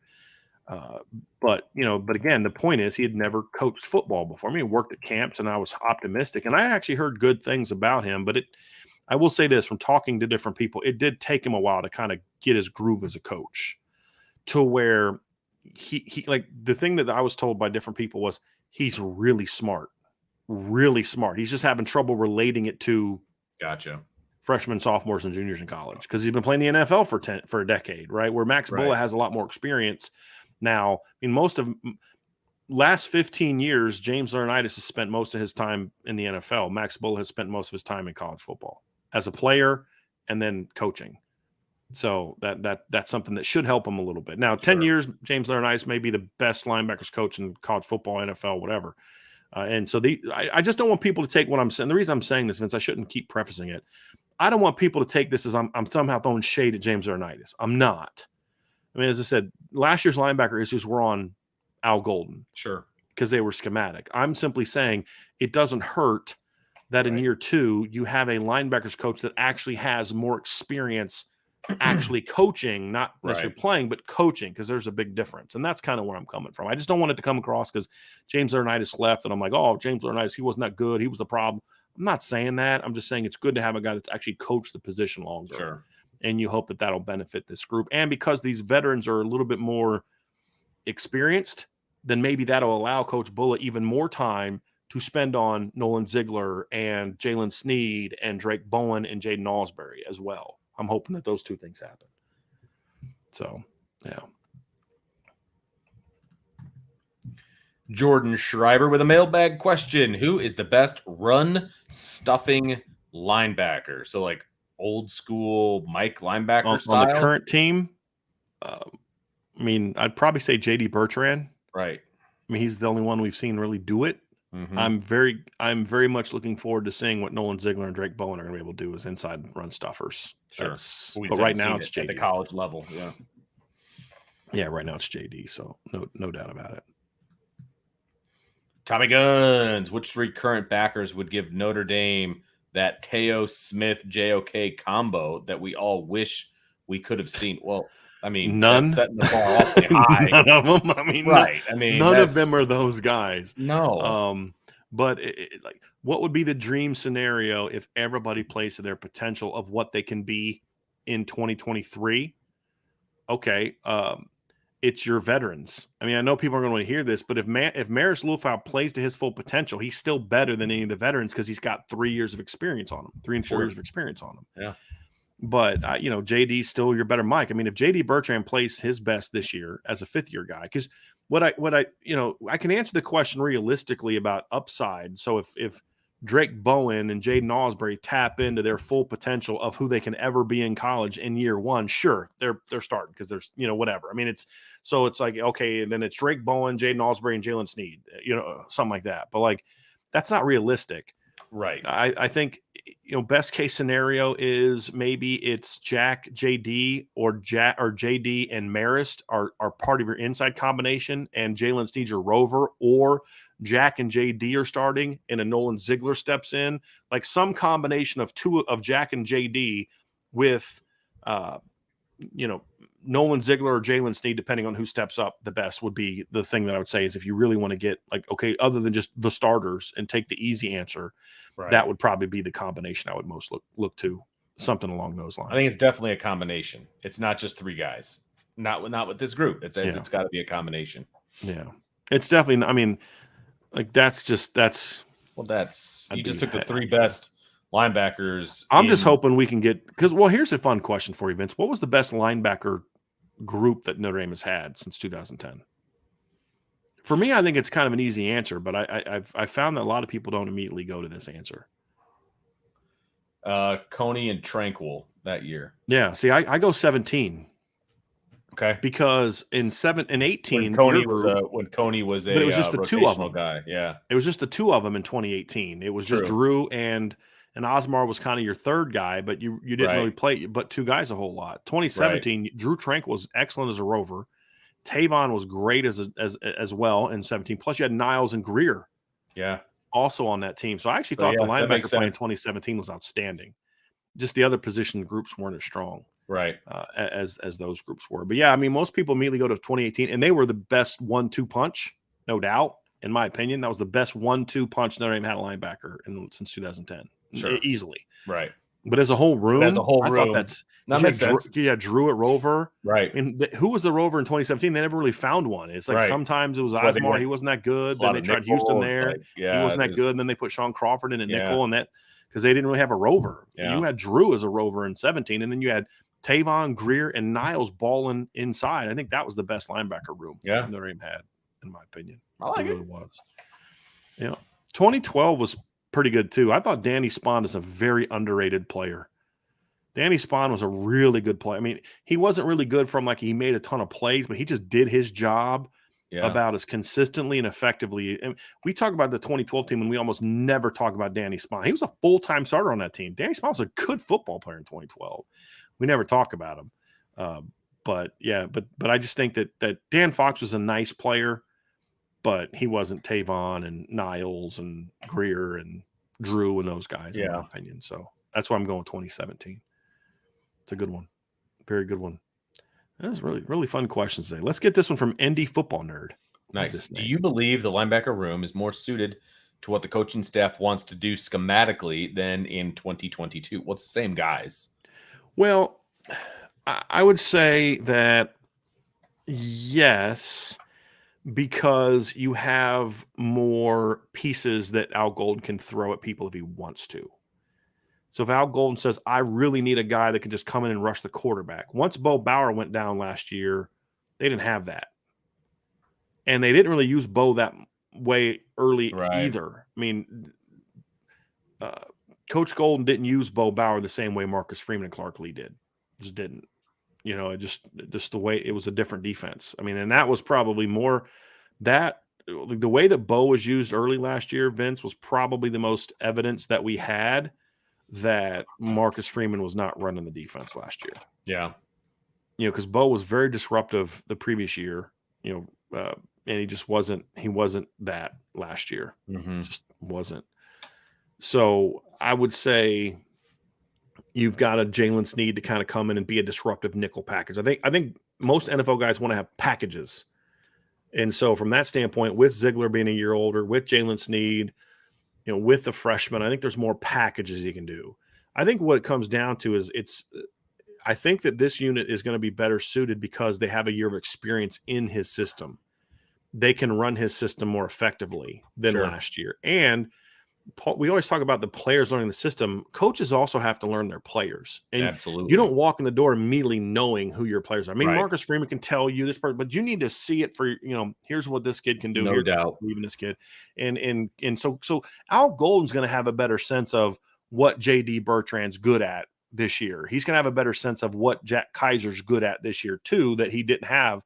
But again, the point is he had never coached football before. I mean, he worked at camps, and I was optimistic, and I actually heard good things about him. But I will say this, from talking to different people, it did take him a while to kind of get his groove as a coach, to where he like the thing that I was told by different people was he's really smart. He's just having trouble relating it to freshmen, sophomores, and juniors in college because he's been playing the NFL for a decade, right? Where Max Bulla has a lot more experience. Now, I mean, most of last 15 years, James Laurinaitis has spent most of his time in the NFL. Max Bulla has spent most of his time in college football as a player and then coaching. So that's something that should help him a little bit. Now, 10 years, James Laurinaitis may be the best linebackers coach in college football, NFL, whatever. And so I just don't want people to take what I'm saying. The reason I'm saying this, Vince, I shouldn't keep prefacing it. I don't want people to take this as I'm somehow throwing shade at James Laurinaitis. I'm not. I mean, as I said, last year's linebacker issues were on Al Golden. Sure. Because they were schematic. I'm simply saying it doesn't hurt that in year 2, you have a linebackers coach that actually has more experience actually coaching, not necessarily playing, but coaching, because there's a big difference. And that's kind of where I'm coming from. I just don't want it to come across because James Laurinaitis left and I'm like, oh, James Laurinaitis, he wasn't that good. He was the problem. I'm not saying that. I'm just saying it's good to have a guy that's actually coached the position longer. Sure. And you hope that that'll benefit this group. And because these veterans are a little bit more experienced, then maybe that'll allow Coach Bulla even more time to spend on Nolan Ziegler and Jalen Sneed and Drake Bowen and Jaden Alsbury as well. I'm hoping that those two things happen. So, yeah. Jordan Schreiber with a mailbag question. Who is the best run stuffing linebacker? So like old school Mike linebacker style? On the current team, I mean, I'd probably say J.D. Bertrand. Right. I mean, he's the only one we've seen really do it. Mm-hmm. I'm very much looking forward to seeing what Nolan Ziegler and Drake Bowen are going to be able to do as inside run stuffers. Sure. But right now it's JD at the college level. Yeah. Yeah. Right now it's JD. So no doubt about it. Tommy Guns. Which 3 current backers would give Notre Dame that Teo Smith JOK combo that we all wish we could have seen? Well, I mean, none. Setting the bar awfully high. None of them. I mean, right. I mean, none of them are those guys. No. But like, what would be the dream scenario if everybody plays to their potential of what they can be in 2023? Okay, it's your veterans. I mean, I know people are going to hear this, but if Maris Lufau plays to his full potential, he's still better than any of the veterans because he's got 3 years of experience on him, 3 and 4 years of experience on him. Yeah. But, JD's still your better Mike. I mean, if JD Bertrand plays his best this year as a 5th-year guy, because I can answer the question realistically about upside. So if Drake Bowen and Jaden Alsbury tap into their full potential of who they can ever be in college in year 1, sure, they're starting because there's, whatever. I mean, it's like, okay, and then it's Drake Bowen, Jaden Alsbury, and Jalen Sneed, something like that. But like, that's not realistic. Right. I think, best case scenario is maybe it's Jack, JD, or JD and Marist are part of your inside combination, and Jalen Sneed your rover, or Jack and JD are starting and a Nolan Ziegler steps in. Like some combination of Jack and JD with, Nolan Ziegler or Jalen Sneed, depending on who steps up the best, would be the thing that I would say is if you really want to get like, okay, other than just the starters and take the easy answer, that would probably be the combination I would most look to, something along those lines. I think it's definitely a combination. It's not just 3 guys, not with this group. It's got to be a combination. Yeah, it's definitely, I mean, like you just took the 3 best linebackers. I'm just hoping we can get, because, well, here's a fun question for you, Vince. What was the best linebacker group that Notre Dame has had since 2010? For me, I think it's kind of an easy answer, but I've found that a lot of people don't immediately go to this answer. Coney and Tranquil that year. Yeah. See, I go 17. Okay. Because in 18, when Coney was a but it was just the two of them. guy. Yeah. It was just the two of them in 2018. It was just Drew and Osmar was kind of your third guy, but you didn't really play but two guys a whole lot. 2017, Drew Trank was excellent as a rover. Tavon was great as well in 17. Plus you had Niles and Greer. Yeah. Also on that team. So I actually thought the linebacker play in 2017 was outstanding. Just the other position groups weren't as strong. Right. As those groups were. But yeah, I mean, most people immediately go to 2018 and they were the best 1-2 punch, no doubt. In my opinion, that was the best 1-2 punch Notre Dame had a linebacker since 2010. Sure. Easily. Right. But as a whole room, I thought that makes sense. Yeah, Drew at rover. Right. And who was the rover in 2017? They never really found one. It's like sometimes it was Osmar. He wasn't that good. Then they tried Houston there. He wasn't that good. And then they put Sean Crawford in a nickel and that because they didn't really have a rover. Yeah. You had Drew as a rover in 17, and then you had Tavon, Greer, and Niles balling inside. I think that was the best linebacker room Notre Dame had, in my opinion. I like it. Really was. Yeah. 2012 was pretty good, too. I thought Danny Spahn is a very underrated player. Danny Spahn was a really good player. I mean, he wasn't really good from like he made a ton of plays, but he just did his job about as consistently and effectively. And we talk about the 2012 team and we almost never talk about Danny Spahn. He was a full-time starter on that team. Danny Spahn was a good football player in 2012. We never talk about him. But I just think that Dan Fox was a nice player, but he wasn't Tavon and Niles and Greer and Drew and those guys, in my opinion. So that's why I'm going 2017. It's a good one. Very good one. That's really, really fun questions today. Let's get this one from Indy Football Nerd. Nice. Do you believe the linebacker room is more suited to what the coaching staff wants to do schematically than in 2022? Well, it's the same guys. Well, I would say that yes, because you have more pieces that Al Golden can throw at people if he wants to. So if Al Golden says, I really need a guy that can just come in and rush the quarterback. Once Bo Bauer went down last year, they didn't have that. And they didn't really use Bo that way early either. I mean, Coach Golden didn't use Bo Bauer the same way Marcus Freeman and Clark Lee did. Just didn't. You know, just the way it was a different defense. I mean, and that was probably more that the way that Bo was used early last year, Vince, was probably the most evidence that we had that Marcus Freeman was not running the defense last year. Yeah. You know, because Bo was very disruptive the previous year, you know, and he just wasn't that last year. Mm-hmm. Just wasn't. So I would say you've got a Jalen Sneed to kind of come in and be a disruptive nickel package. I think most NFL guys want to have packages. And so from that standpoint, with Ziegler being a year older, with Jalen Sneed, you know, with the freshman, I think there's more packages you can do. I think what it comes down to is I think that this unit is going to be better suited because they have a year of experience in his system. They can run his system more effectively than last year. And we always talk about the players learning the system. Coaches also have to learn their players. And absolutely, you don't walk in the door immediately knowing who your players are. I mean, Marcus Freeman can tell you this part, but you need to see it for, you know, here's what this kid can do. No doubt. Even this kid. And so Al Golden's going to have a better sense of what JD Bertrand's good at this year. He's going to have a better sense of what Jack Kaiser's good at this year too, that he didn't have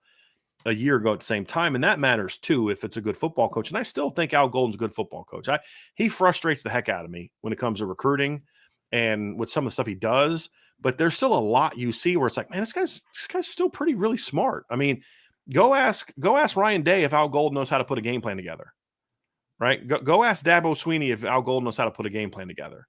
a year ago at the same time. And that matters too, if it's a good football coach. And I still think Al Golden's a good football coach. He frustrates the heck out of me when it comes to recruiting and with some of the stuff he does, but there's still a lot you see where it's like, man, this guy's still really smart. I mean, go ask Ryan Day if Al Golden knows how to put a game plan together, right? Go ask Dabo Sweeney if Al Golden knows how to put a game plan together,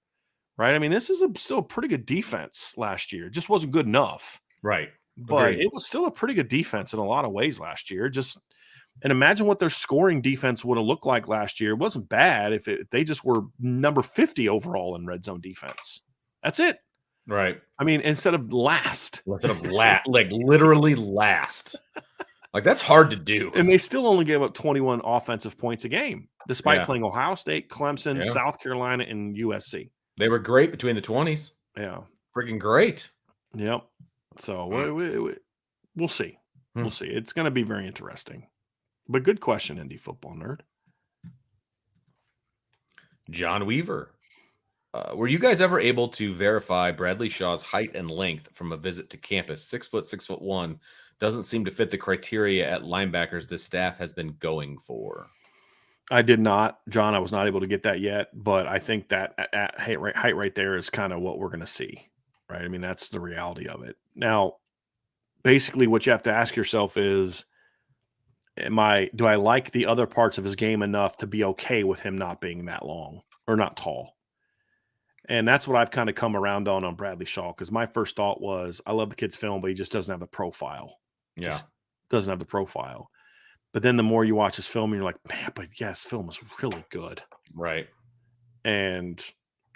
right? I mean, this is still a pretty good defense last year. It just wasn't good enough. Right. But it was still a pretty good defense in a lot of ways last year. And imagine what their scoring defense would have looked like last year. It wasn't bad if they just were number 50 overall in red zone defense. That's it. Right. I mean, instead of last. Like literally last. Like that's hard to do. And they still only gave up 21 offensive points a game, despite playing Ohio State, Clemson, South Carolina, and USC. They were great between the 20s. Yeah. Freaking great. Yep. So we'll see. We'll see. It's going to be very interesting. But good question, Indy football nerd. John Weaver. Were you guys ever able to verify Bradley Shaw's height and length from a visit to campus? 6', 6'1", doesn't seem to fit the criteria at linebackers the staff has been going for. I did not, John. I was not able to get that yet, but I think that at height right there is kind of what we're going to see, right? I mean, that's the reality of it. Now, basically, what you have to ask yourself is, do I like the other parts of his game enough to be okay with him not being that long or not tall? And that's what I've kind of come around on Bradley Shaw, because my first thought was, I love the kid's film, but he just doesn't have the profile. Yeah. Just doesn't have the profile. But then the more you watch his film, you're like, man, but yes, film is really good. Right. And,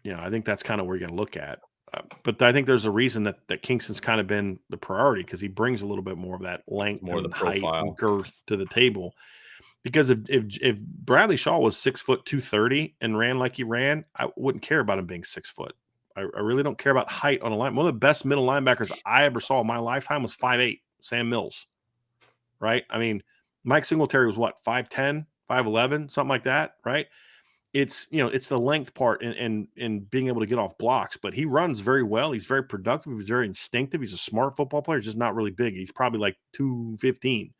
I think that's kind of where you're going to look at. But I think there's a reason that Kingston's kind of been the priority, because he brings a little bit more of that length and height and girth to the table. Because if Bradley Shaw was 6 foot 230 and ran like he ran, I wouldn't care about him being 6 foot. I really don't care about height on a line. One of the best middle linebackers I ever saw in my lifetime was 5'8", Sam Mills. Right? I mean, Mike Singletary was what, 5'10", 5'11", something like that, right? It's it's the length part and being able to get off blocks, but he runs very well. He's very productive. He's very instinctive. He's a smart football player. He's just not really big. He's probably like 215.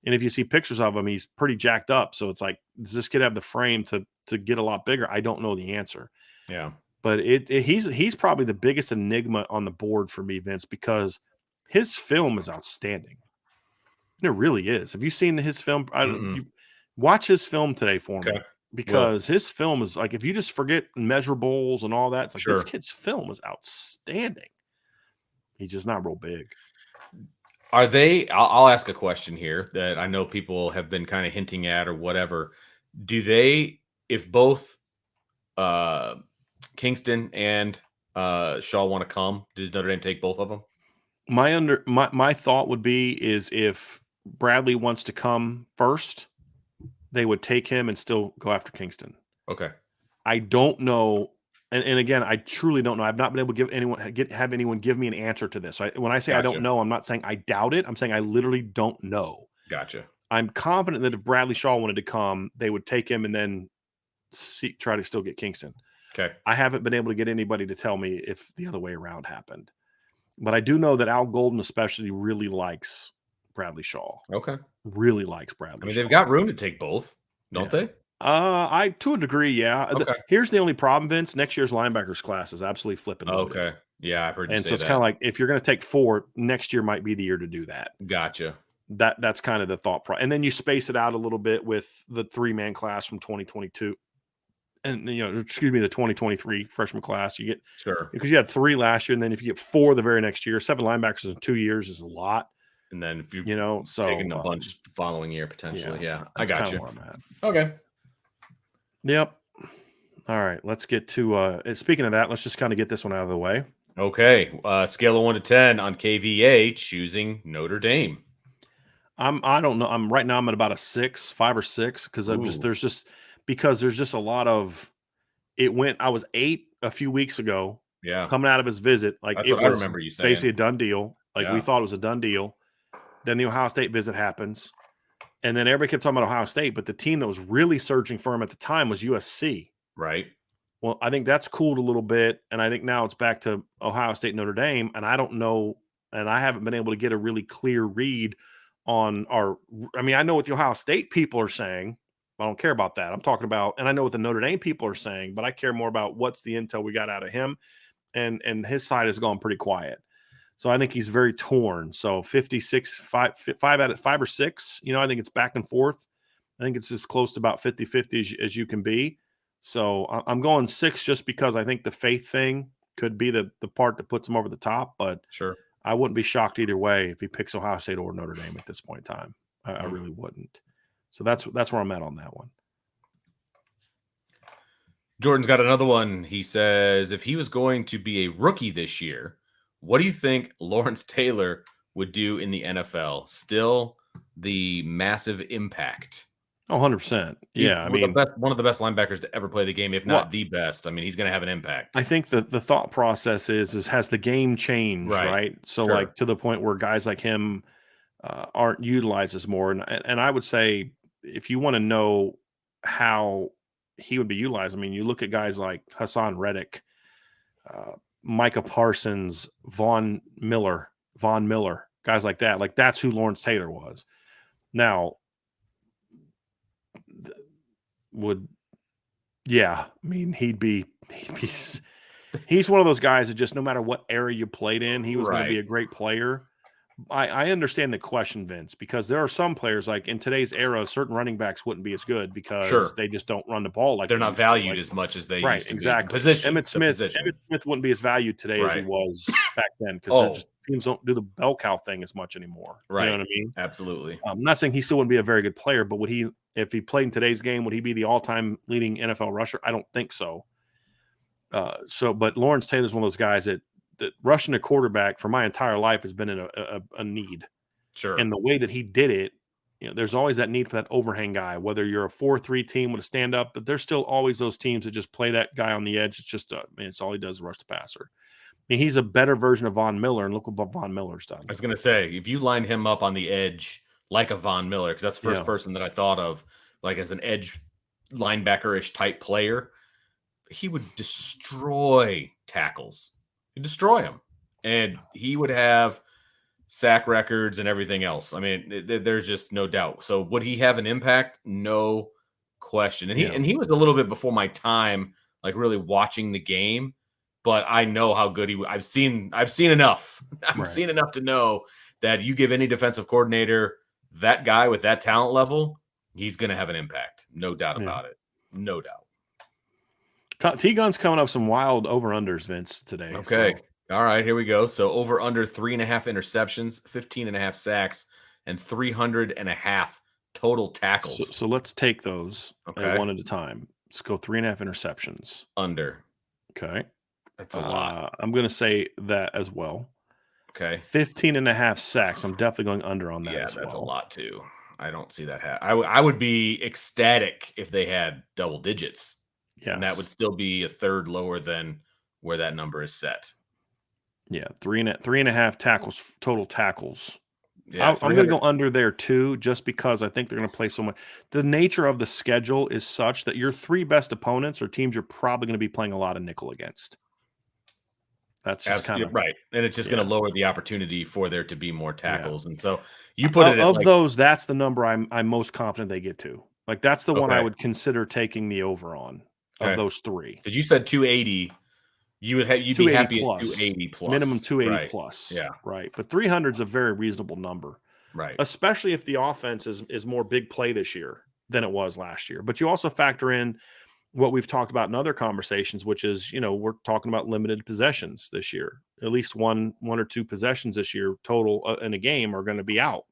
And if you see pictures of him, he's pretty jacked up. So it's like, does this kid have the frame to get a lot bigger? I don't know the answer. Yeah. But he's probably the biggest enigma on the board for me, Vince, because his film is outstanding. It really is. Have you seen his film? You watch his film today for me, because his film is like, if you just forget measurables and all that, it's like, this kid's film is outstanding. He's just not real big. Are they? I'll ask a question here that I know people have been kind of hinting at or whatever. Do they, if both Kingston and Shaw want to come, does Notre Dame take both of them? My thought would be is, if Bradley wants to come first, they would take him and still go after Kingston. Okay. I don't know. And again, I truly don't know. I've not been able to have anyone give me an answer to this. So when I say I don't know, I'm not saying I doubt it. I'm saying I literally don't know. Gotcha. I'm confident that if Bradley Shaw wanted to come, they would take him and then try to still get Kingston. Okay. I haven't been able to get anybody to tell me if the other way around happened. But I do know that Al Golden especially really likes Bradley Shaw. Okay. Really likes Bradley Shaw. They've got room to take both, don't they? I to a degree, yeah. Okay. Here's the only problem, Vince. Next year's linebackers class is absolutely flipping loaded. Okay. Yeah, I've heard you say that. And so it's kind of like, if you're going to take 4, next year might be the year to do that. Gotcha. That's kind of the thought process. And then you space it out a little bit with the 3-man class from 2022. And the 2023 freshman class. You get because you had 3 last year, and then if you get 4 the very next year, 7 linebackers in 2 years is a lot. And then if you're taking a bunch the following year potentially, I got you. Where I'm at. Okay. Yep. All right, let's get to speaking of that, let's just kind of get this one out of the way. Okay. Scale of 1 to 10 on KVA, choosing Notre Dame. I don't know. I'm at about a 5 or 6, because there's just a lot of I was 8 a few weeks ago. Yeah. Coming out of his visit, like, that's it what was I remember you saying. Basically a done deal. Like, we thought it was a done deal. Then the Ohio State visit happens. And then everybody kept talking about Ohio State, but the team that was really searching for him at the time was USC. Right. Well, I think that's cooled a little bit, and I think now it's back to Ohio State, Notre Dame, and I don't know, and I haven't been able to get a really clear read on I know what the Ohio State people are saying. I don't care about that. I'm talking about, and I know what the Notre Dame people are saying, but I care more about what's the intel we got out of him, and his side has gone pretty quiet. So I think he's very torn. So 56, 5 out of 5 or 6, I think it's back and forth. I think it's as close to about 50-50 as you can be. So I'm going 6 just because I think the faith thing could be the part that puts him over the top. But I wouldn't be shocked either way if he picks Ohio State or Notre Dame at this point in time. I really wouldn't. So that's where I'm at on that one. Jordan's got another one. He says, if he was going to be a rookie this year, what do you think Lawrence Taylor would do in the NFL? Still the massive impact. Oh, 100%. Yeah. One of the best linebackers to ever play the game, if not the best. I mean, he's going to have an impact. I think the thought process is has the game changed, right? So like, to the point where guys like him aren't utilized as more. And I would say if you want to know how he would be utilized, I mean, you look at guys like Hassan Reddick, Micah Parsons, Von Miller, guys like that. Like that's who Lawrence Taylor was. Now, I mean, he's one of those guys that just no matter what era you played in, he was going to be a great player. I understand the question, Vince, because there are some players like in today's era, certain running backs wouldn't be as good because they just don't run the ball like they're not valued as much as they used to exactly. be. Position, Emmett Smith wouldn't be as valued today as he was back then because teams don't do the bell cow thing as much anymore. Right. You know what I mean? Absolutely. I'm not saying he still wouldn't be a very good player, but if he played in today's game, would he be the all-time leading NFL rusher? I don't think so. But Lawrence Taylor's one of those guys that rushing a quarterback for my entire life has been a need. Sure. And the way that he did it, there's always that need for that overhang guy, whether you're a 4-3 team with a stand up, but there's still always those teams that just play that guy on the edge. It's just, it's all he does is rush the passer. I mean, he's a better version of Von Miller, and look what Von Miller's done. I was going to say, if you line him up on the edge like a Von Miller, because that's the first person that I thought of, like as an edge linebacker-ish type player, he would destroy tackles. He'd destroy them. And he would have sack records and everything else. I mean, there's just no doubt. So would he have an impact? No question. And he was a little bit before my time, like really watching the game. But I know how good I've seen enough. I've seen enough to know that you give any defensive coordinator that guy with that talent level, he's going to have an impact. No doubt about it. No doubt. T-Gun's coming up some wild over-unders, Vince, today. Okay. So. All right, here we go. So over under 3.5 interceptions, 15.5 sacks, and 300.5 total tackles. So let's take those one at a time. Let's go 3.5 interceptions. Under. Okay. That's a lot. I'm going to say that as well. Okay. 15.5 sacks. I'm definitely going under on that. Yeah, that's a lot too. I don't see that happen. I would be ecstatic if they had double digits. Yeah. And that would still be a third lower than where that number is set. Yeah, 3.5 tackles, total tackles. Yeah, I'm going to go under there too, just because I think they're going to play so much. The nature of the schedule is such that your three best opponents are teams you're probably going to be playing a lot of nickel against. That's just kind of right, and it's just going to lower the opportunity for there to be more tackles. And so you put it of those, that's the number I'm most confident they get to. Like that's the one I would consider taking the over on of those three. Because you said 280. You'd be happy plus, at 280 plus. Minimum 280 plus. Yeah. Right. But 300 is a very reasonable number. Right. Especially if the offense is more big play this year than it was last year. But you also factor in what we've talked about in other conversations, which is, we're talking about limited possessions this year. At least one or two possessions this year total in a game are going to be out.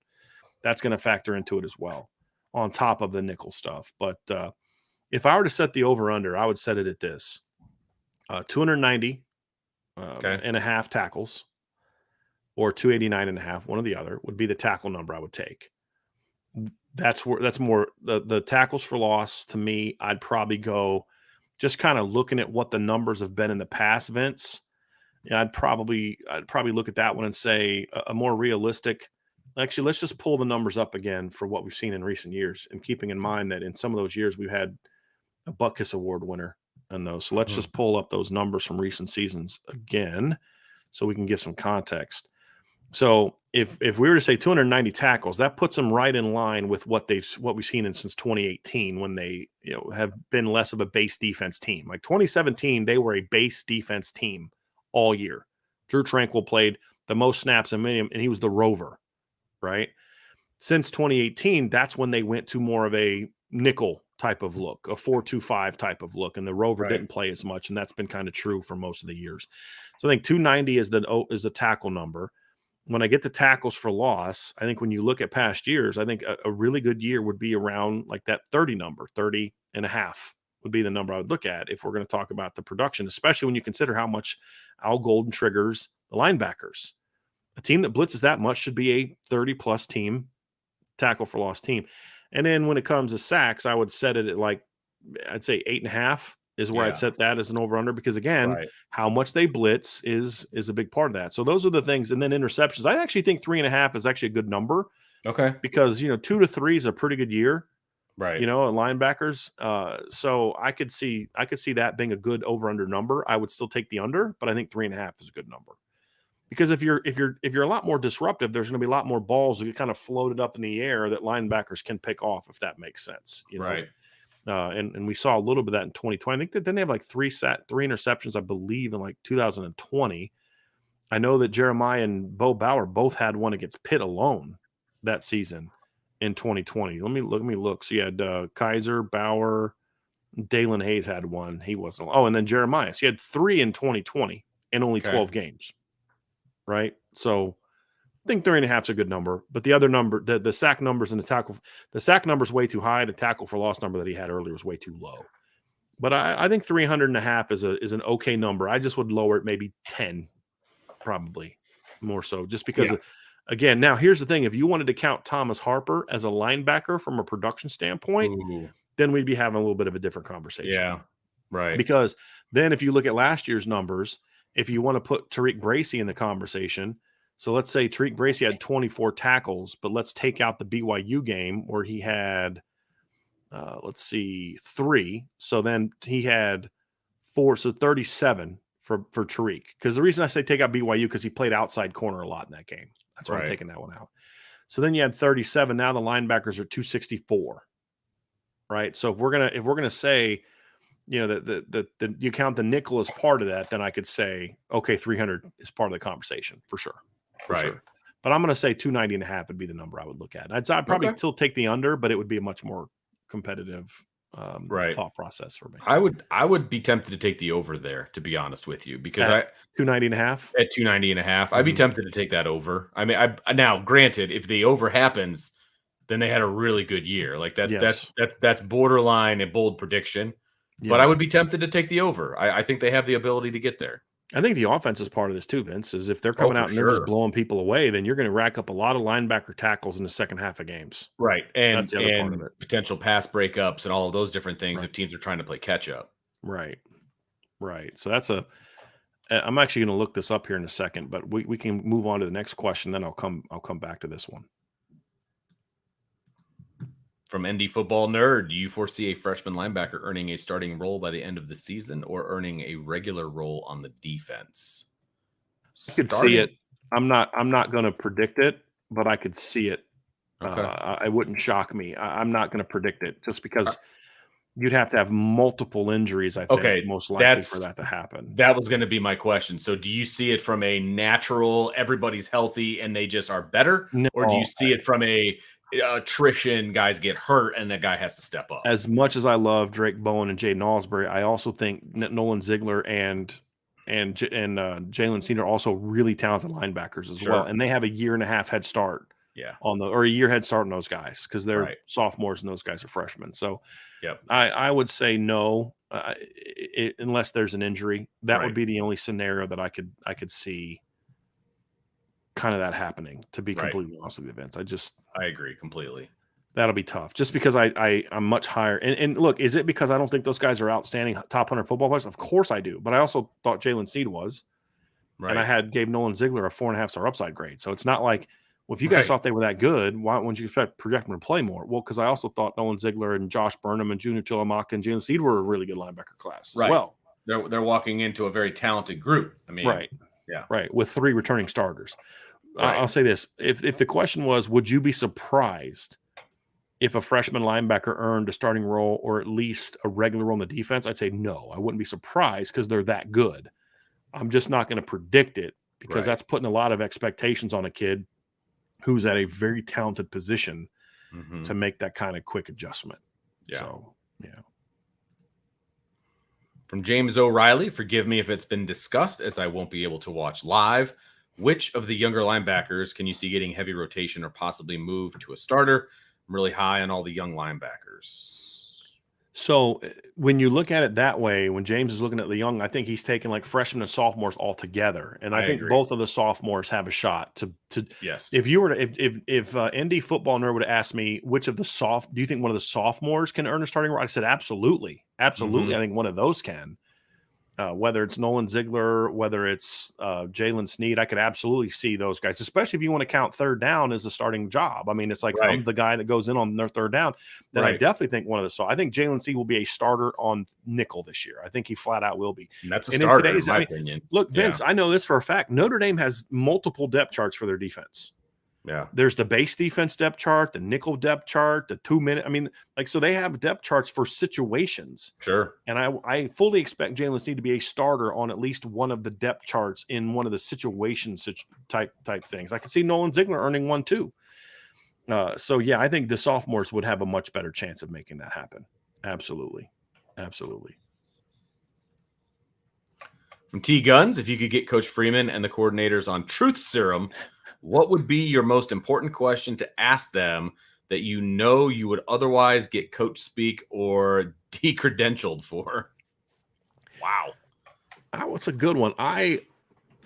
That's going to factor into it as well, on top of the nickel stuff. But if I were to set the over-under, I would set it at this. 290 and a half tackles or 289 and a half, one or the other, would be the tackle number I would take. That's more the tackles for loss to me. I'd probably go just kind of looking at what the numbers have been in the past, Vince. I'd probably look at that one and say a more realistic. Actually, let's just pull the numbers up again for what we've seen in recent years, and keeping in mind that in some of those years we've had a Butkus Award winner in those. So let's just pull up those numbers from recent seasons again, so we can give some context. So if we were to say 290 tackles, that puts them right in line with what we've seen since 2018, when they have been less of a base defense team. Like 2017, they were a base defense team all year. Drew Tranquill played the most snaps in many, and he was the rover, right? Since 2018, that's when they went to more of a nickel type of look, a 4-2-5 type of look, and the rover didn't play as much, and that's been kind of true for most of the years. So I think 290 is the tackle number. When I get to tackles for loss, I think when you look at past years, I think a really good year would be around like that 30 number, 30 and a half would be the number I would look at if we're going to talk about the production, especially when you consider how much Al Golden triggers the linebackers. A team that blitzes that much should be a 30-plus team, tackle for loss team. And then when it comes to sacks, I would set it at I'd say 8.5 is where I'd set that as an over-under, because again, how much they blitz is a big part of that. So those are the things. And then interceptions, I actually think 3.5 is actually a good number. Okay. Because 2 to 3 is a pretty good year. right? You know, and linebackers. So I could see that being a good over/under number. I would still take the under, but I think 3.5 is a good number. Because if you're a lot more disruptive, there's going to be a lot more balls that get kind of floated up in the air that linebackers can pick off, if that makes sense. You know, Right. And we saw a little bit of that in 2020. I think that then they have like three interceptions, I believe, in like 2020. I know that Jeremiah and Bo Bauer both had one against Pitt alone that season in 2020. Let me look. So you had Kaiser, Bauer, Dalen Hayes had one. He wasn't. Oh, and then Jeremiah. So you had 3 in 2020 in only 12 games. Right. So I think 3.5 is a good number. But the other number, the sack numbers and the sack number is way too high. The tackle for loss number that he had earlier was way too low. But I think 300.5 is an okay number. I just would lower it maybe 10, probably more so, just because again, now here's the thing. If you wanted to count Thomas Harper as a linebacker from a production standpoint, then we'd be having a little bit of a different conversation. Yeah, right. Because then if you look at last year's numbers, if you want to put Tariq Bracy in the conversation, so let's say Tariq Bracy had 24 tackles, but let's take out the BYU game where he had, 3. So then he had 4, so 37 for Tariq. Because the reason I say take out BYU because he played outside corner a lot in that game. That's why I'm taking that one out. So then you had 37. Now the linebackers are 264. Right. So if we're gonna say, you know, that you count the nickel as part of that, then I could say, okay, 300 is part of the conversation for sure. Sure. But I'm going to say 290.5 would be the number I would look at. I'd probably still take the under, but it would be a much more competitive thought process for me. I would be tempted to take the over there, to be honest with you, because at 290.5. At 290.5, I'd be tempted to take that over. I mean, now granted, if the over happens, then they had a really good year. Like that's borderline a bold prediction. Yeah. But I would be tempted to take the over. I think they have the ability to get there. I think the offense is part of this too, Vince, is if they're coming out and they're just blowing people away, then you're going to rack up a lot of linebacker tackles in the second half of games. Right. And that's the other part of it. Potential pass breakups and all of those different things if teams are trying to play catch up. Right. So I'm actually going to look this up here in a second, but we can move on to the next question. Then I'll come back to this one. From ND Football Nerd, do you foresee a freshman linebacker earning a starting role by the end of the season or earning a regular role on the defense? I could see it. I'm not going to predict it, but I could see it. Okay. It wouldn't shock me. I'm not going to predict it just because you'd have to have multiple injuries, I think, most likely for that to happen. That was going to be my question. So do you see it from a natural, everybody's healthy and they just are better? No, or do you see it from a attrition, guys get hurt and that guy has to step up? As much as I love Drake Bowen and Jaden Alsbury, I also think Nolan Ziegler and Jalen Senior are also really talented linebackers as well. And they have a 1.5 year head start or a year head start on those guys because they're sophomores and those guys are freshmen. So I would say no, unless there's an injury. That would be the only scenario that I could see kind of that happening, to be completely honest with you, Vince. I agree completely. That'll be tough just because I'm much higher. And look, is it because I don't think those guys are outstanding top 100 football players? Of course I do. But I also thought Jalen Seed was. And I gave Nolan Ziegler a 4.5-star upside grade. So it's not like, well, if you guys thought they were that good, why wouldn't you project them to play more? Well, because I also thought Nolan Ziegler and Josh Burnham and Junior Tillamook and Jalen Seed were a really good linebacker class as well. They're walking into a very talented group. I mean, with 3 returning starters. I'll say this. If the question was, would you be surprised if a freshman linebacker earned a starting role or at least a regular role in the defense? I'd say no. I wouldn't be surprised because they're that good. I'm just not going to predict it because that's putting a lot of expectations on a kid who's at a very talented position to make that kind of quick adjustment. So, From James O'Reilly, forgive me if it's been discussed as I won't be able to watch live. Which of the younger linebackers can you see getting heavy rotation or possibly move to a starter? I'm really high on all the young linebackers. So when you look at it that way, when James is looking at the young, I think he's taking like freshmen and sophomores all together. And I think both of the sophomores have a shot to if you were to, if ND Football Nerd would have asked me which of the do you think one of the sophomores can earn a starting role? I said, absolutely. I think one of those can. whether it's Nolan Ziegler, whether it's Jalen Sneed, I could absolutely see those guys, especially if you want to count third down as a starting job. I mean, it's like I'm the guy that goes in on their third down. Then I definitely think I think Jalen Sneed will be a starter on nickel this year. I think he flat out will be. And that's a starter, in my opinion. Look, Vince, I know this for a fact. Notre Dame has multiple depth charts for their defense. Yeah. There's the base defense depth chart, the nickel depth chart, the 2-minute. I mean, so they have depth charts for situations. Sure. And I fully expect Jalen Sneed to be a starter on at least one of the depth charts in one of the situations type things. I can see Nolan Ziegler earning one too. So yeah, I think the sophomores would have a much better chance of making that happen. Absolutely. Absolutely. From T Guns, if you could get Coach Freeman and the coordinators on truth serum, what would be your most important question to ask them that you would otherwise get coach speak or decredentialed for? Wow. What's a good one? I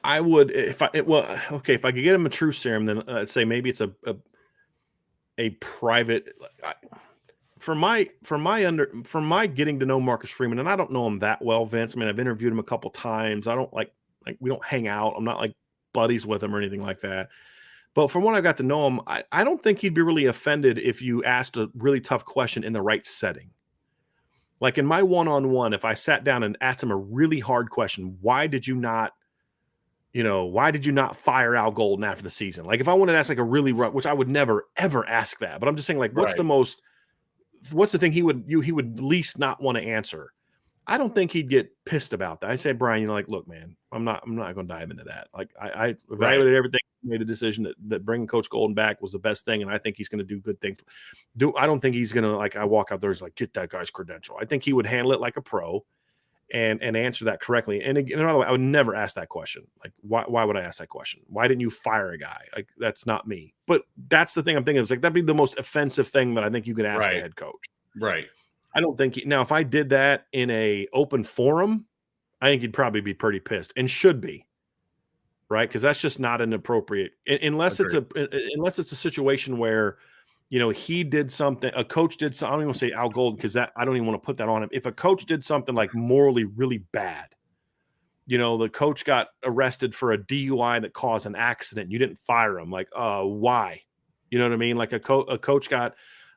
would, if I could get him a truth serum, then I'd say maybe it's a private, for my getting to know Marcus Freeman, and I don't know him that well, Vince. I mean, I've interviewed him a couple times. I don't like we don't hang out. I'm not like buddies with him or anything like that. But from what I got to know him, I don't think he'd be really offended if you asked a really tough question in the right setting. Like in my one-on-one, if I sat down and asked him a really hard question, why did you not fire Al Golden after the season? Like if I wanted to ask like a really rough, which I would never, ever ask that. But I'm just saying like, what's the thing he would least not want to answer? I don't think he'd get pissed about that. I say, Brian, look, man, I'm not going to dive into that. Like I evaluated everything, made the decision that bringing Coach Golden back was the best thing, and I think he's going to do good things. I don't think he's going to I walk out there and like get that guy's credential. I think he would handle it like a pro, and answer that correctly. And again, by the way, I would never ask that question. Like why would I ask that question? Why didn't you fire a guy? Like that's not me. But that's the thing I'm thinking. It's like that'd be the most offensive thing that I think you could ask a head coach. Right. I don't think now if I did that in a open forum, I think he'd probably be pretty pissed and should be, right? Because that's just not an appropriate unless it's a situation where he did something, a coach did something. I don't even want to say Al Golden because I don't even want to put that on him. If a coach did something like morally really bad, the coach got arrested for a DUI that caused an accident, you didn't fire him. Like, why? You know what I mean? Like a coach got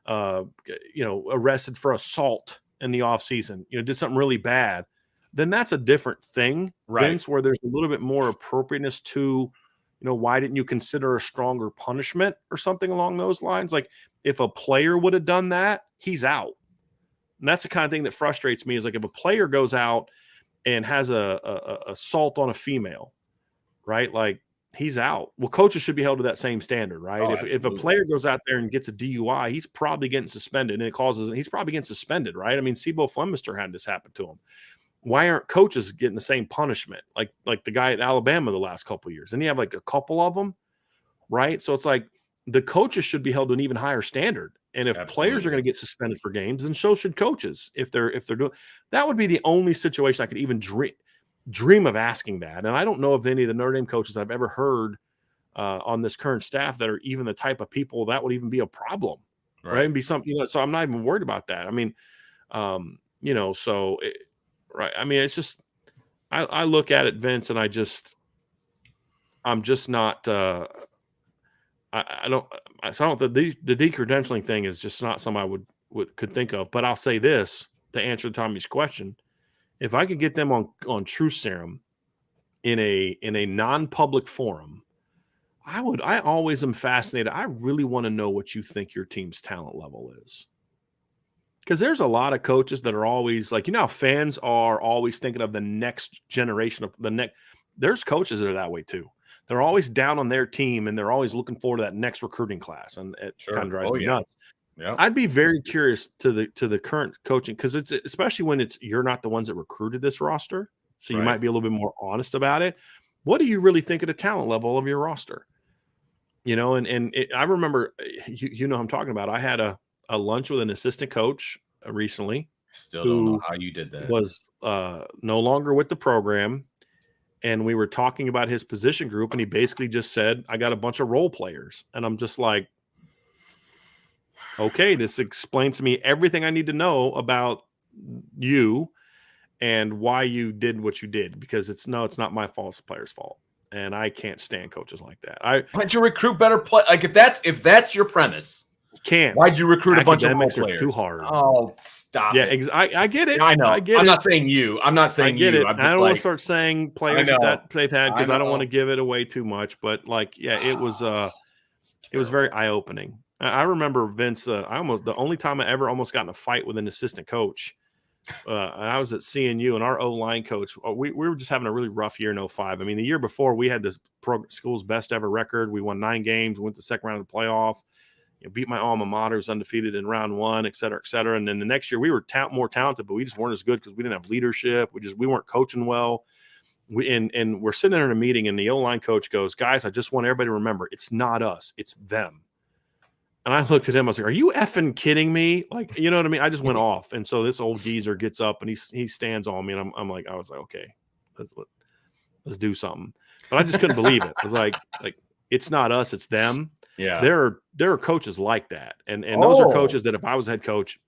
arrested for assault in the offseason, did something really bad, then that's a different thing, right? Vince, where there's a little bit more appropriateness to, why didn't you consider a stronger punishment or something along those lines? Like if a player would have done that, he's out. And that's the kind of thing that frustrates me is like if a player goes out and has a assault on a female, right? Like he's out. Well, coaches should be held to that same standard, right? Oh, if a player goes out there and gets a DUI, he's probably getting suspended, and he's probably getting suspended, right? I mean, Sebo Flemister had this happen to him. Why aren't coaches getting the same punishment like the guy at Alabama the last couple of years? And you have like a couple of them, right? So it's like the coaches should be held to an even higher standard. And if players are going to get suspended for games, then so should coaches. If they're doing that, would be the only situation I could even dream of asking that. And I don't know if any of the Notre Dame coaches I've ever heard on this current staff that are even the type of people that would even be a problem, right? And be something, so I'm not even worried about that. I mean, right. I mean, it's just, I look at it, Vince, and I'm just not, the decredentialing thing is just not something I could think of. But I'll say this to answer Tommy's question: if I could get them on truth serum in a non-public forum, I always am fascinated. I really want to know what you think your team's talent level is. Because there's a lot of coaches that are always like, how fans are always thinking of the next generation of the next. There's coaches that are that way too. They're always down on their team and they're always looking forward to that next recruiting class. And it kind of drives me nuts. Yeah. I'd be very curious to the current coaching, because it's especially when you're not the ones that recruited this roster. So you might be a little bit more honest about it. What do you really think of the talent level of your roster? I remember, I'm talking about, I had a lunch with an assistant coach recently. Still don't know how you did that. Was no longer with the program, and we were talking about his position group, and he basically just said, I got a bunch of role players. And I'm just like, okay, this explains to me everything I need to know about you. and why you did what you did, because it's not my fault, it's the player's fault. And I can't stand coaches like that. Why'd you recruit better play? Like if that's your premise, why'd you recruit a bunch of role players? Too hard. Oh, stop it. I get it. I know. I get it. I'm not saying you. I'm not saying I get you. it. I'm I just don't like, want to start saying players that they've had, because I don't want to give it away too much. But it was very eye opening. I remember Vince. The only time I ever almost got in a fight with an assistant coach. I was at CNU, and our O-line coach, we were just having a really rough year in 05. I mean, the year before, we had this school's best ever record. We won 9 games, went to the second round of the playoff, beat my alma mater, was undefeated in round 1, et cetera, et cetera. And then the next year, we were more talented, but we just weren't as good because we didn't have leadership. We weren't coaching well. And we're sitting there in a meeting, and the O-line coach goes, "Guys, I just want everybody to remember, it's not us, it's them." And I looked at him. I was like, "Are you effing kidding me?" Like, you know what I mean? I just went off. And so this old geezer gets up and he stands on me, and I was like, okay, let's do something. But I just couldn't believe it. I was like, it's not us, it's them. Yeah. There are coaches like that, and those are coaches that if I was head coach,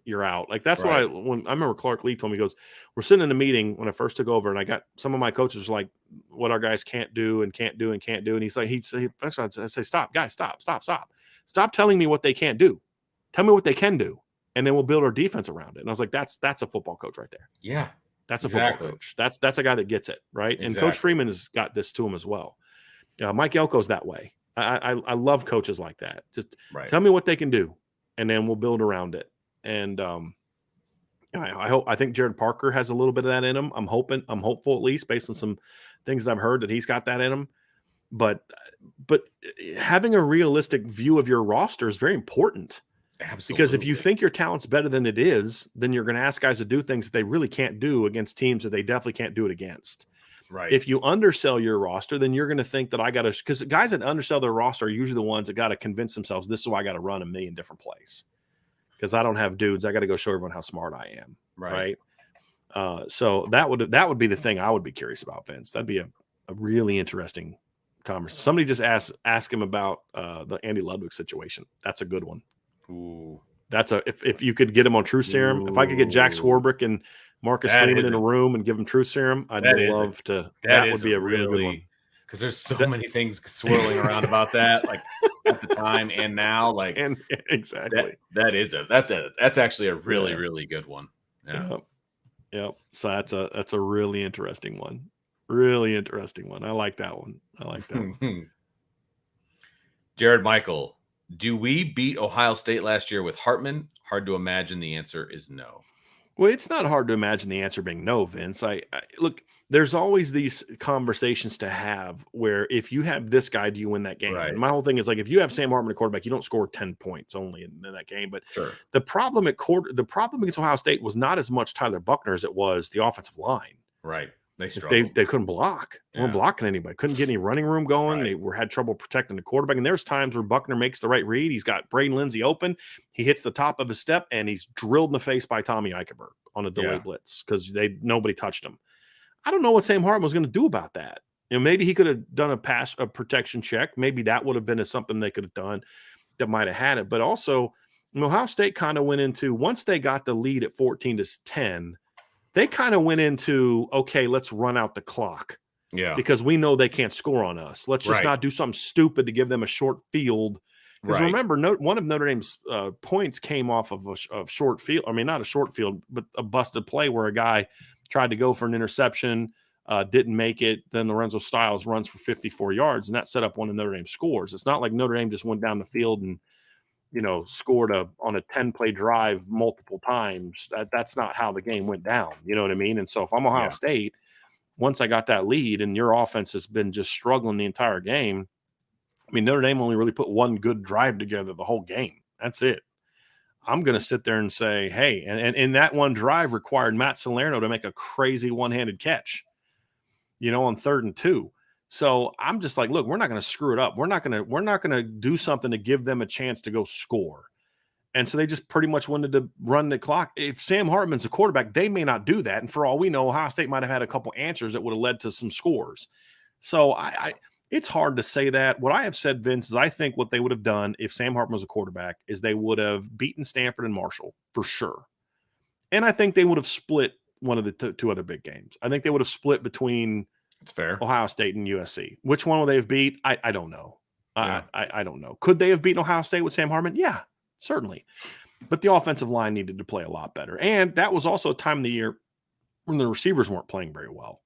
you're out. Like that's what I remember. Clark Lee told me, he goes, "We're sitting in a meeting when I first took over, and I got some of my coaches like what our guys can't do and can't do and can't do." And he's like, I'd say, "Stop, guys, stop. Stop telling me what they can't do. Tell me what they can do, and then we'll build our defense around it." And I was like, that's a football coach right there. Yeah, that's a football coach. That's a guy that gets it, right? And Coach Freeman has got this to him as well. Mike Elko's that way. I love coaches like that. Just tell me what they can do, and then we'll build around it. And I think Jared Parker has a little bit of that in him. I'm hopeful, at least based on some things I've heard, that he's got that in him. But having a realistic view of your roster is very important. Absolutely. Because if you think your talent's better than it is, then you're going to ask guys to do things that they really can't do against teams that they definitely can't do it against. Right. If you undersell your roster, then you're going to think that because guys that undersell their roster are usually the ones that got to convince themselves, this is why I got to run a million different plays. Because I don't have dudes. I got to go show everyone how smart I am. Right. So that would be the thing I would be curious about, Vince. That'd be a really interesting conversation. Somebody just ask him about the Andy Ludwig situation. That's a good one. Ooh. That's if you could get him on True Serum. Ooh. If I could get Jack Swarbrick and Marcus Freeman in a room and give them True Serum, I'd love to. That would be a really good one. Because there's so many things swirling around about that, like at the time and now, like exactly. That's actually a really really good one. Yeah. Yep. So that's a really interesting one. Really interesting one. I like that one. Jared Michael, do we beat Ohio State last year with Hartman? Hard to imagine. The answer is no. Well, it's not hard to imagine the answer being no, Vince. I look, there's always these conversations to have where if you have this guy, do you win that game? Right. And my whole thing is like, if you have Sam Hartman at quarterback, you don't score 10 points only in that game. But the problem against Ohio State was not as much Tyler Buckner as it was the offensive line. Right. They couldn't block. They weren't blocking anybody. Couldn't get any running room going. Right. They had trouble protecting the quarterback. And there's times where Buckner makes the right read. He's got Braden Lindsey open. He hits the top of his step, and he's drilled in the face by Tommy Eichenberg on a delay blitz because nobody touched him. I don't know what Sam Hartman was going to do about that. Maybe he could have done a protection check. Maybe that would have been something they could have done that might have had it. But also, Ohio State kind of went into, once they got the lead at 14-10, they kind of went into, okay, let's run out the clock. Yeah. Because we know they can't score on us. Let's just not do something stupid to give them a short field. Because remember, one of Notre Dame's points came off of a short field. I mean, not a short field, but a busted play where a guy tried to go for an interception, didn't make it. Then Lorenzo Styles runs for 54 yards, and that set up one of Notre Dame's scores. It's not like Notre Dame just went down the field and scored on a 10-play drive multiple times. That's not how the game went down. You know what I mean? And so if I'm Ohio State, once I got that lead and your offense has been just struggling the entire game, I mean, Notre Dame only really put one good drive together the whole game. That's it. I'm going to sit there and say, hey, and that one drive required Matt Salerno to make a crazy one-handed catch, on 3rd and 2. So I'm just like, look, we're not going to screw it up. We're not going to do something to give them a chance to go score. And so they just pretty much wanted to run the clock. If Sam Hartman's a quarterback, they may not do that. And for all we know, Ohio State might have had a couple answers that would have led to some scores. So it's hard to say that. What I have said, Vince, is I think what they would have done if Sam Hartman was a quarterback is they would have beaten Stanford and Marshall for sure. And I think they would have split one of the two other big games. I think they would have split between it's fair. Ohio State and USC. Which one will they have beat? I don't know. Yeah. I don't know. Could they have beaten Ohio State with Sam Hartman? Yeah, certainly. But the offensive line needed to play a lot better. And that was also a time of the year when the receivers weren't playing very well.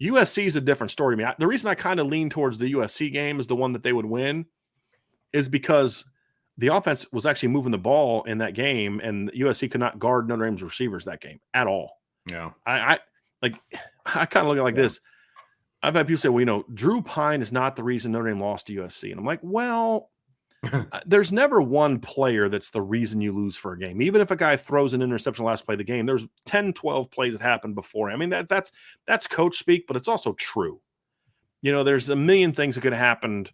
USC is a different story to me. The reason I kind of lean towards the USC game as the one that they would win is because the offense was actually moving the ball in that game, and USC could not guard Notre Dame's receivers that game at all. Yeah. I kind of look at it like this. I've had people say, well, Drew Pine is not the reason Notre Dame lost to USC. And I'm like, well, there's never one player that's the reason you lose for a game. Even if a guy throws an interception last play of the game, there's 10, 12 plays that happened before. I mean, that's coach speak, but it's also true. There's a million things that could have happened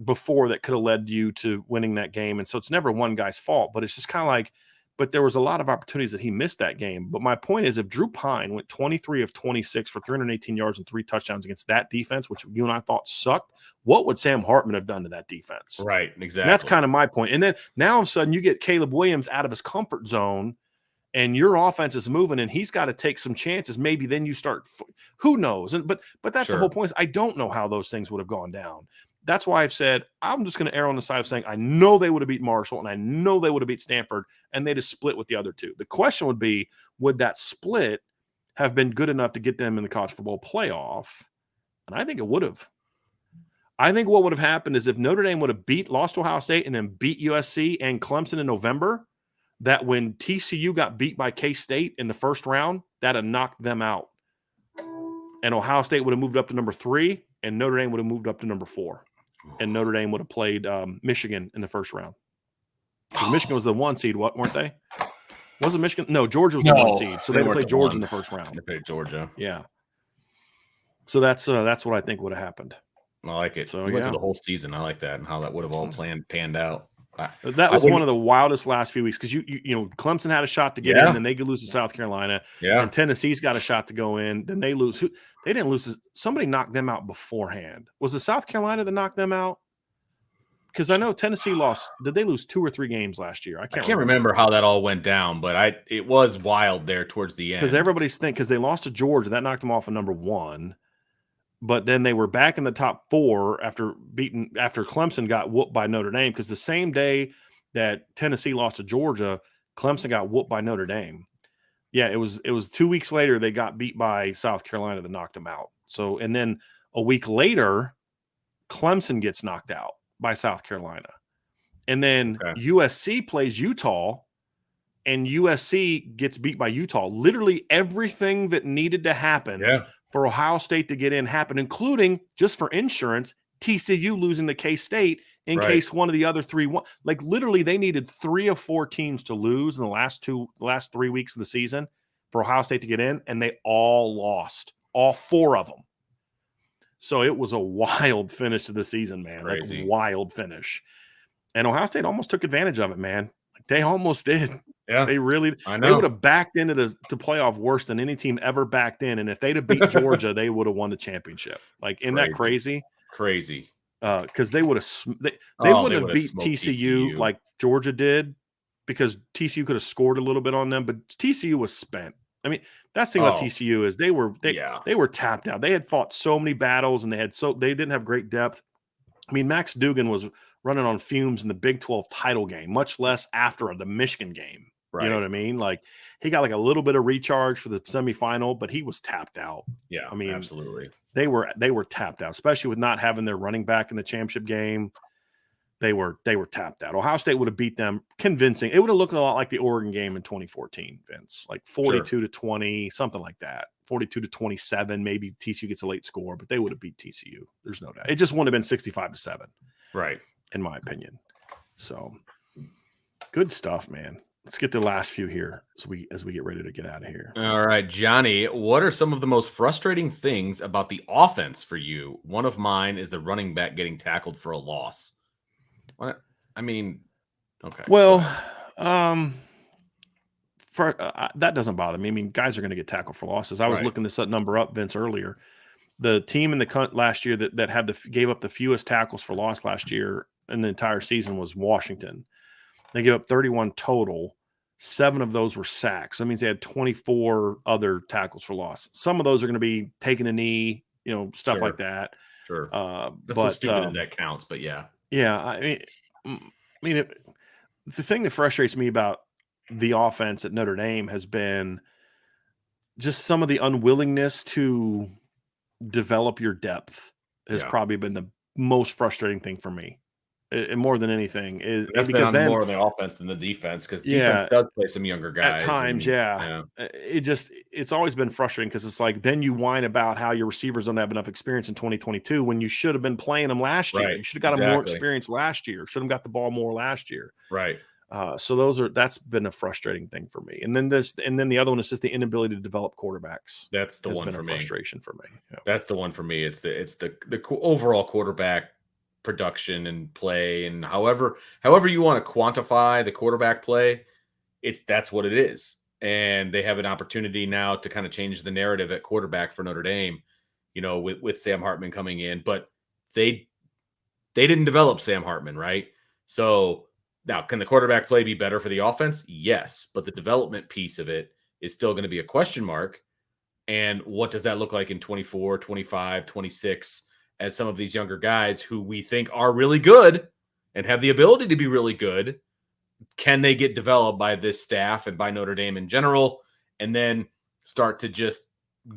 before that could have led you to winning that game. And so it's never one guy's fault, but it's just kind of like, but there was a lot of opportunities that he missed that game. But my point is, if Drew Pine went 23 of 26 for 318 yards and 3 touchdowns against that defense, which you and I thought sucked, what would Sam Hartman have done to that defense? Right, exactly. And that's kind of my point. And then now all of a sudden you get Caleb Williams out of his comfort zone and your offense is moving and he's got to take some chances. Maybe then you start, who knows? But that's the whole point is I don't know how those things would have gone down. That's why I've said I'm just going to err on the side of saying I know they would have beat Marshall and I know they would have beat Stanford and they'd have split with the other two. The question would be, would that split have been good enough to get them in the college football playoff? And I think it would have. I think what would have happened is if Notre Dame would have lost to Ohio State and then beat USC and Clemson in November, that when TCU got beat by K-State in the first round, that had knocked them out. And Ohio State would have moved up to number 3 and Notre Dame would have moved up to number 4. And Notre Dame would have played Michigan in the first round. Because Michigan was the 1 seed, weren't they? Wasn't Michigan? No, Georgia was the 1 seed. So they would play Georgia in the first round. They played Georgia. Yeah. So that's what I think would have happened. I like it. So we went through the whole season. I like that and how that would have all panned out. That was one of the wildest last few weeks because you Clemson had a shot to get in, then they could lose to South Carolina. Yeah. And Tennessee's got a shot to go in. Then they lose. They didn't lose. Somebody knocked them out beforehand. Was it South Carolina that knocked them out? Because I know Tennessee lost. Did they lose 2 or 3 games last year? I can't remember how that all went down, but it was wild there towards the end. Because everybody's thinking because they lost to Georgia, that knocked them off of number 1. But then they were back in the top 4 after Clemson got whooped by Notre Dame. Because the same day that Tennessee lost to Georgia, Clemson got whooped by Notre Dame. Yeah, it was 2 weeks later they got beat by South Carolina that knocked them out. So and then a week later, Clemson gets knocked out by South Carolina. And then USC plays Utah, and USC gets beat by Utah. Literally everything that needed to happen for Ohio State to get in happened, including, just for insurance, TCU losing to K-State in case one of the other 3 won. Like literally they needed 3 of 4 teams to lose in the last 3 weeks of the season for Ohio State to get in, and they all lost, all 4 of them. So it was a wild finish to the season, man. Crazy. Like wild finish. And Ohio State almost took advantage of it, man. Like they almost did. Yeah. They really they would have backed into the playoff worse than any team ever backed in. And if they'd have beat Georgia, they would have won the championship. Like, isn't that crazy? Crazy. Because they would have they wouldn't have beat TCU like Georgia did, because TCU could have scored a little bit on them, but TCU was spent. I mean, that's the thing about TCU is they were tapped out. They had fought so many battles and they didn't have great depth. I mean, Max Duggan was running on fumes in the Big 12 title game, much less after the Michigan game. Right. You know what I mean? Like he got like a little bit of recharge for the semifinal, but he was tapped out. Yeah, I mean, absolutely. They were tapped out, especially with not having their running back in the championship game. They were tapped out. Ohio State would have beat them convincing. It would have looked a lot like the Oregon game in 2014, Vince, like 42-20, something like that. 42-27, maybe TCU gets a late score, but they would have beat TCU. There's no doubt. It just wouldn't have been 65-7. Right. In my opinion. So good stuff, man. Let's get the last few here as we get ready to get out of here. All right, Johnny, what are some of the most frustrating things about the offense for you? One of mine is the running back getting tackled for a loss. What? I mean, okay. Well, that doesn't bother me. I mean, guys are going to get tackled for losses. I was looking this number up, Vince, earlier. The team in the last year that had gave up the fewest tackles for loss last year in the entire season was Washington. They gave up 31 total. 7 of those were sacks. That means they had 24 other tackles for loss. Some of those are going to be taking a knee, stuff like that. Sure. That's so stupid that counts, but yeah. Yeah. The thing that frustrates me about the offense at Notre Dame has been just some of the unwillingness to develop your depth has probably been the most frustrating thing for me. More than anything is because been more on the offense than the defense, because defense does play some younger guys at times. It's always been frustrating because it's like then you whine about how your receivers don't have enough experience in 2022 when you should have been playing them last year. You should have got them more experience last year. Should have got the ball more last year. Right. So that's been a frustrating thing for me. And then the other one is just the inability to develop quarterbacks. That's the one for me. Frustration for me. Yeah. That's the one for me. It's the overall quarterback production and play, and however you want to quantify the quarterback play, that's what it is. And they have an opportunity now to kind of change the narrative at quarterback for Notre Dame, with Sam Hartman coming in, but they didn't develop Sam Hartman, right? So now, can the quarterback play be better for the offense? Yes, but the development piece of it is still going to be a question mark. And what does that look like in 24, 25, 26? As some of these younger guys who we think are really good and have the ability to be really good, can they get developed by this staff and by Notre Dame in general, and then start to just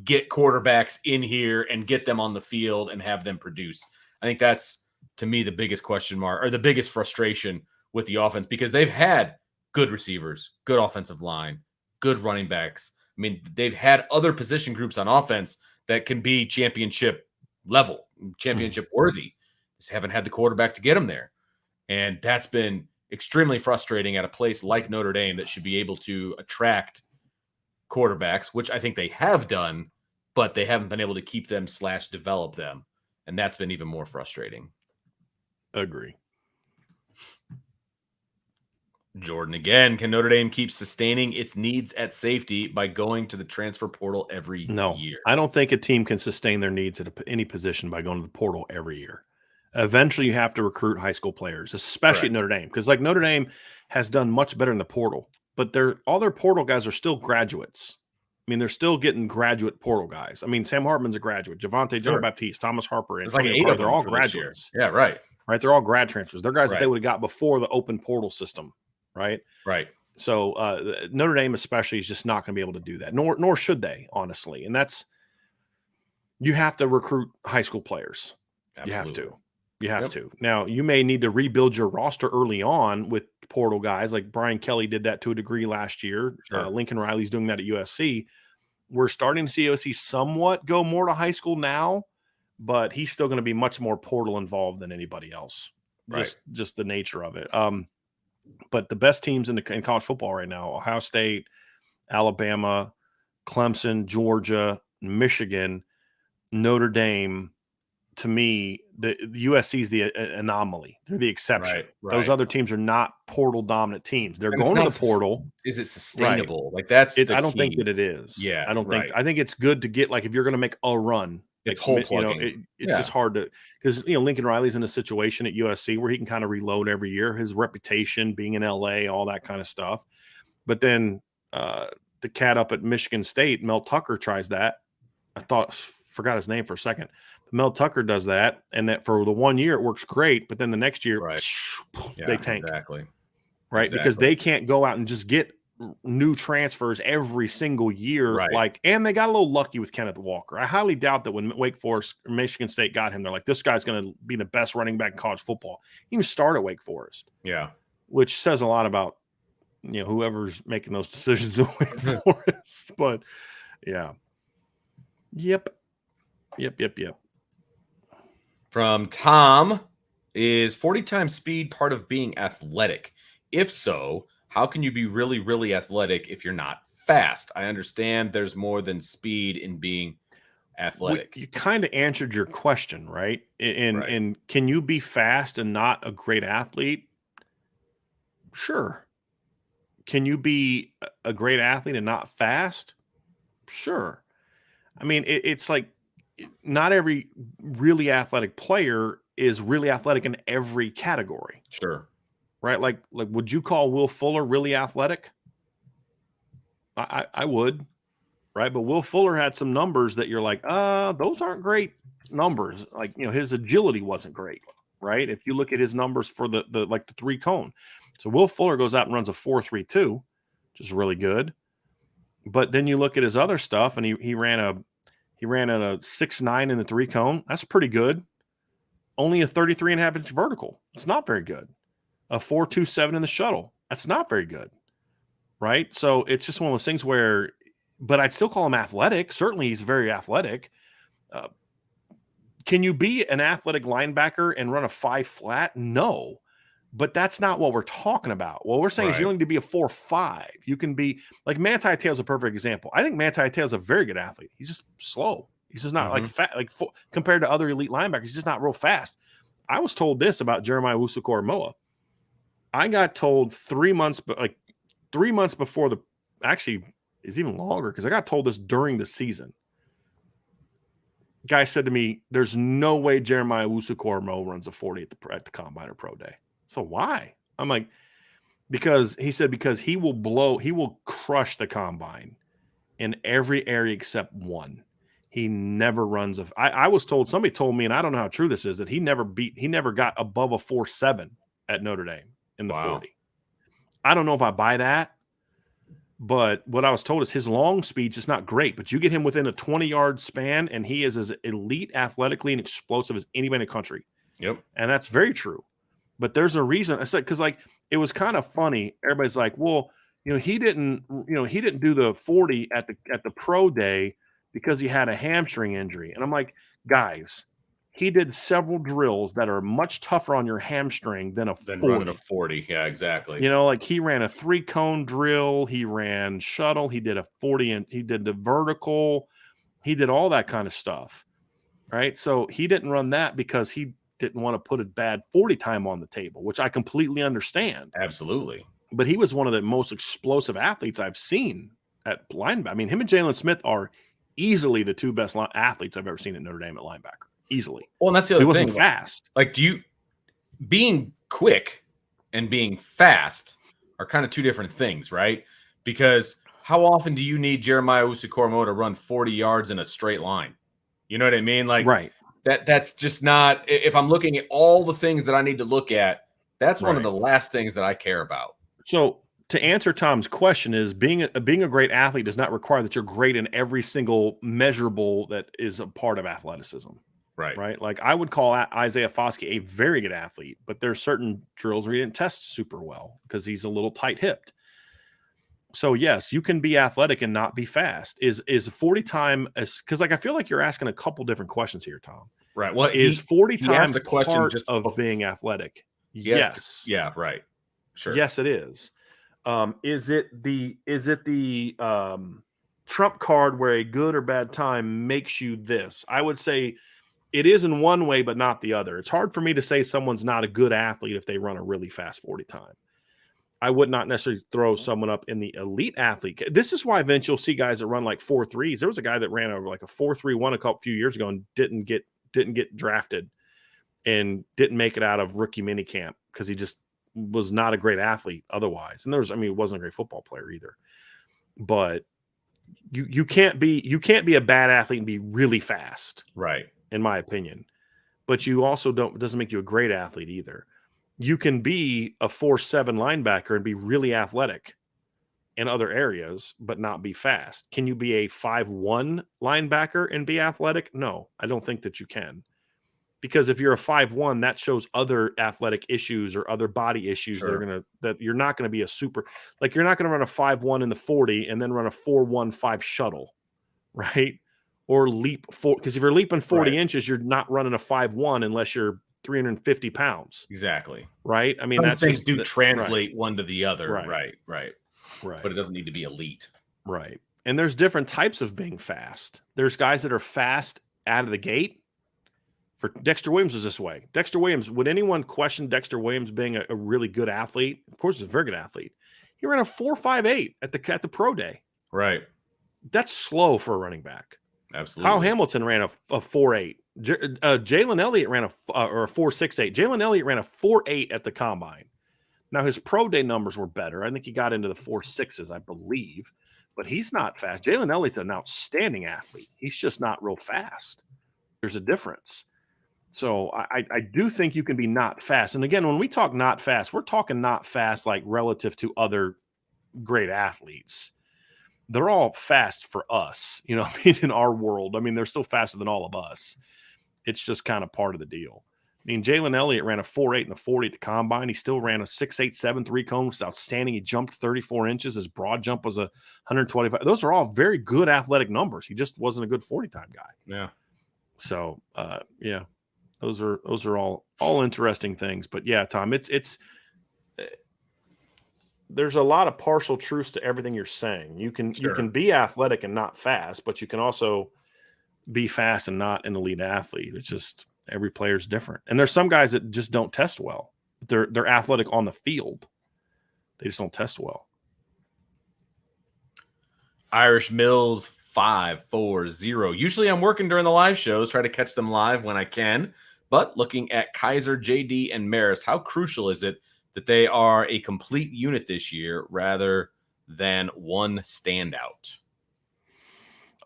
get quarterbacks in here and get them on the field and have them produce? I think that's, to me, the biggest question mark or the biggest frustration with the offense, because they've had good receivers, good offensive line, good running backs. I mean, they've had other position groups on offense that can be championship level, championship worthy. Just haven't had the quarterback to get them there. And that's been extremely frustrating at a place like Notre Dame that should be able to attract quarterbacks, which I think they have done, but they haven't been able to keep them / develop them. And that's been even more frustrating. Agree. Jordan again, can Notre Dame keep sustaining its needs at safety by going to the transfer portal every year? I don't think a team can sustain their needs at any position by going to the portal every year. Eventually, you have to recruit high school players, especially at Notre Dame, because Notre Dame has done much better in the portal, but all their portal guys are still graduates. I mean, they're still getting graduate portal guys. I mean, Sam Hartman's a graduate, Javante Jean-Baptiste, Thomas Harper, and they're all graduates. Yeah, right. They're all grad transfers. They're guys that they would have got before the open portal system. Right. So Notre Dame especially is just not going to be able to do that, nor should they, honestly. And you have to recruit high school players. Absolutely. You have to. Now, you may need to rebuild your roster early on with portal guys, like Brian Kelly did that to a degree last year. Lincoln Riley's doing that at USC. We're starting to see USC somewhat go more to high school now, but he's still going to be much more portal involved than anybody else. Just the nature of it. But the best teams in college football right now, Ohio State, Alabama, Clemson, Georgia, Michigan, Notre Dame, to me, the USC is the anomaly. They're the exception. Those other teams are not portal dominant teams. They're going to the portal. Is it sustainable? Like that's I don't think that it is. Yeah. I think it's good to get, if you're going to make a run, it's hole plugging. It's just hard to, because Lincoln Riley's in a situation at USC where he can kind of reload every year. His reputation being in LA, all that kind of stuff. But then the cat up at Michigan State, Mel Tucker, tries that. Forgot his name for a second. But Mel Tucker does that, and that for the 1 year it works great, but then the next year they tank. Exactly. Because they can't go out and just get new transfers every single year. And they got a little lucky with Kenneth Walker. I highly doubt that when Wake Forest or Michigan State got him, they're like, this guy's going to be the best running back in college football. He even started at Wake Forest. Yeah. Which says a lot about, whoever's making those decisions at Wake Forest. But yeah. Yep. From Tom, is 40 times speed part of being athletic? If so, how can you be really, really athletic if you're not fast? I understand there's more than speed in being athletic. You kind of answered your question, right? And can you be fast and not a great athlete? Sure. Can you be a great athlete and not fast? Sure. I mean, it's like not every really athletic player is really athletic in every category. Sure. Right? Like would you call Will Fuller really athletic? I would, right? But Will Fuller had some numbers that you're like, those aren't great numbers. Like, his agility wasn't great, right? If you look at his numbers for the 3-cone. So Will Fuller goes out and runs a 4.32, which is really good. But then you look at his other stuff, and he ran a 6.9 in the 3-cone. That's pretty good. Only a 33.5-inch vertical. It's not very good. A 4.27 in the shuttle. That's not very good. Right? So it's just one of those things where, but I'd still call him athletic. Certainly he's very athletic. Can you be an athletic linebacker and run a 5 flat? No. But that's not what we're talking about. What we're saying is you don't need to be a 4.5. You can be like Manti Te'o's a perfect example. I think Manti Te'o's a very good athlete. He's just slow. He's just not like fat, compared to other elite linebackers. He's just not real fast. I was told this about Jeremiah Owusu-Koramoah. I got told 3 months, but 3 months before actually is even longer, because I got told this during the season. Guy said to me, "There's no way Jeremiah Owusu-Koramoah runs a 40 at the combine or pro day." So why? I'm like, because he will crush the combine in every area except one. He never runs I was told, somebody told me, and I don't know how true this is, that he never got above a 4.7 at Notre Dame in the 40. I don't know if I buy that, but what I was told is his long speed's just not great. But you get him within a 20-yard span, and he is as elite athletically and explosive as anybody in the country. Yep. And that's very true. But there's a reason. I said, because it was kind of funny. Everybody's like, well, he didn't do the 40 at the pro day because he had a hamstring injury. And I'm like, guys, he did several drills that are much tougher on your hamstring than running a 40. Yeah, exactly. He ran a 3-cone drill, he ran shuttle, he did a 40, and he did the vertical, he did all that kind of stuff. Right. So he didn't run that because he didn't want to put a bad 40 time on the table, which I completely understand. Absolutely. But he was one of the most explosive athletes I've seen at linebacker. I mean, him and Jalen Smith are easily the two best athletes I've ever seen at Notre Dame at linebacker. Easily. Well, and that's the other thing. He wasn't fast. Being quick and being fast are kind of two different things, right? Because how often do you need Jeremiah Owusu-Koramoah to run 40 yards in a straight line? You know what I mean? Right. That's just not, if I'm looking at all the things that I need to look at, that's one of the last things that I care about. So to answer Tom's question is being a great athlete does not require that you're great in every single measurable that is a part of athleticism. Right. Like I would call Isaiah Foskey a very good athlete, but there's certain drills where he didn't test super well because he's a little tight-hipped. So yes, you can be athletic and not be fast. Is 40 time, because I feel like you're asking a couple different questions here, Tom. Right. Well, is 40 times a question just of being athletic? Yes. Yeah. Right. Sure. Yes, it is. Is it the trump card where a good or bad time makes you this? I would say it is in one way, but not the other. It's hard for me to say someone's not a good athlete if they run a really fast 40 time. I would not necessarily throw someone up in the elite athlete. This is why, Vince, you'll see guys that run like 4.3s. There was a guy that ran over like a 4.31 a few years ago and didn't get drafted and didn't make it out of rookie minicamp because he just was not a great athlete otherwise. And he wasn't a great football player either. But you can't be a bad athlete and be really fast. Right. In my opinion. But you also doesn't make you a great athlete either. You can be a 4.7 linebacker and be really athletic in other areas, but not be fast. Can you be a 5'1 linebacker and be athletic? No, I don't think that you can. Because if you're a 5'1, that shows other athletic issues or other body issues that you're not going to be a super, like you're not going to run a 5'1 in the 40 and then run a 4.15 shuttle, right? Or leap because if you're leaping 40 inches, you're not running a 5'1 unless you're 350 pounds. Exactly. Right. I mean, that's things do translate one to the other. Right. But it doesn't need to be elite. Right. And there's different types of being fast. There's guys that are fast out of the gate. For Dexter Williams was this way. Dexter Williams, would anyone question Dexter Williams being a really good athlete? Of course, he's a very good athlete. He ran a 4.58 at the pro day. Right. That's slow for a running back. Absolutely. Kyle Hamilton ran a 4.8. Jalen Elliott ran a 4.68. Jalen Elliott ran a 4.8 at the combine. Now his pro day numbers were better. I think he got into the 4.6s, I believe, but he's not fast. Jalen Elliott's an outstanding athlete. He's just not real fast. There's a difference. So I do think you can be not fast. And again, when we talk not fast, we're talking not fast like relative to other great athletes. They're all fast for us, you know, I mean, in our world. I mean, they're still faster than all of us. It's just kind of part of the deal. I mean, Jalen Elliott ran a 4.8 in the 40 at the combine. He still ran a 6.8, 7.3 cone, which is outstanding. He jumped 34 inches. His broad jump was 125. Those are all very good athletic numbers. He just wasn't a good 40 time guy. Yeah. So, yeah. Those are all interesting things, but yeah, Tom, it's there's a lot of partial truths to everything you're saying. You can be athletic and not fast, but you can also be fast and not an elite athlete. It's just every player's different, and there's some guys that just don't test well. They're athletic on the field, they just don't test well. Irish Mills 540. Usually, I'm working during the live shows, try to catch them live when I can. But looking at Kaiser, JD, and Marist, how crucial is it that they are a complete unit this year rather than one standout?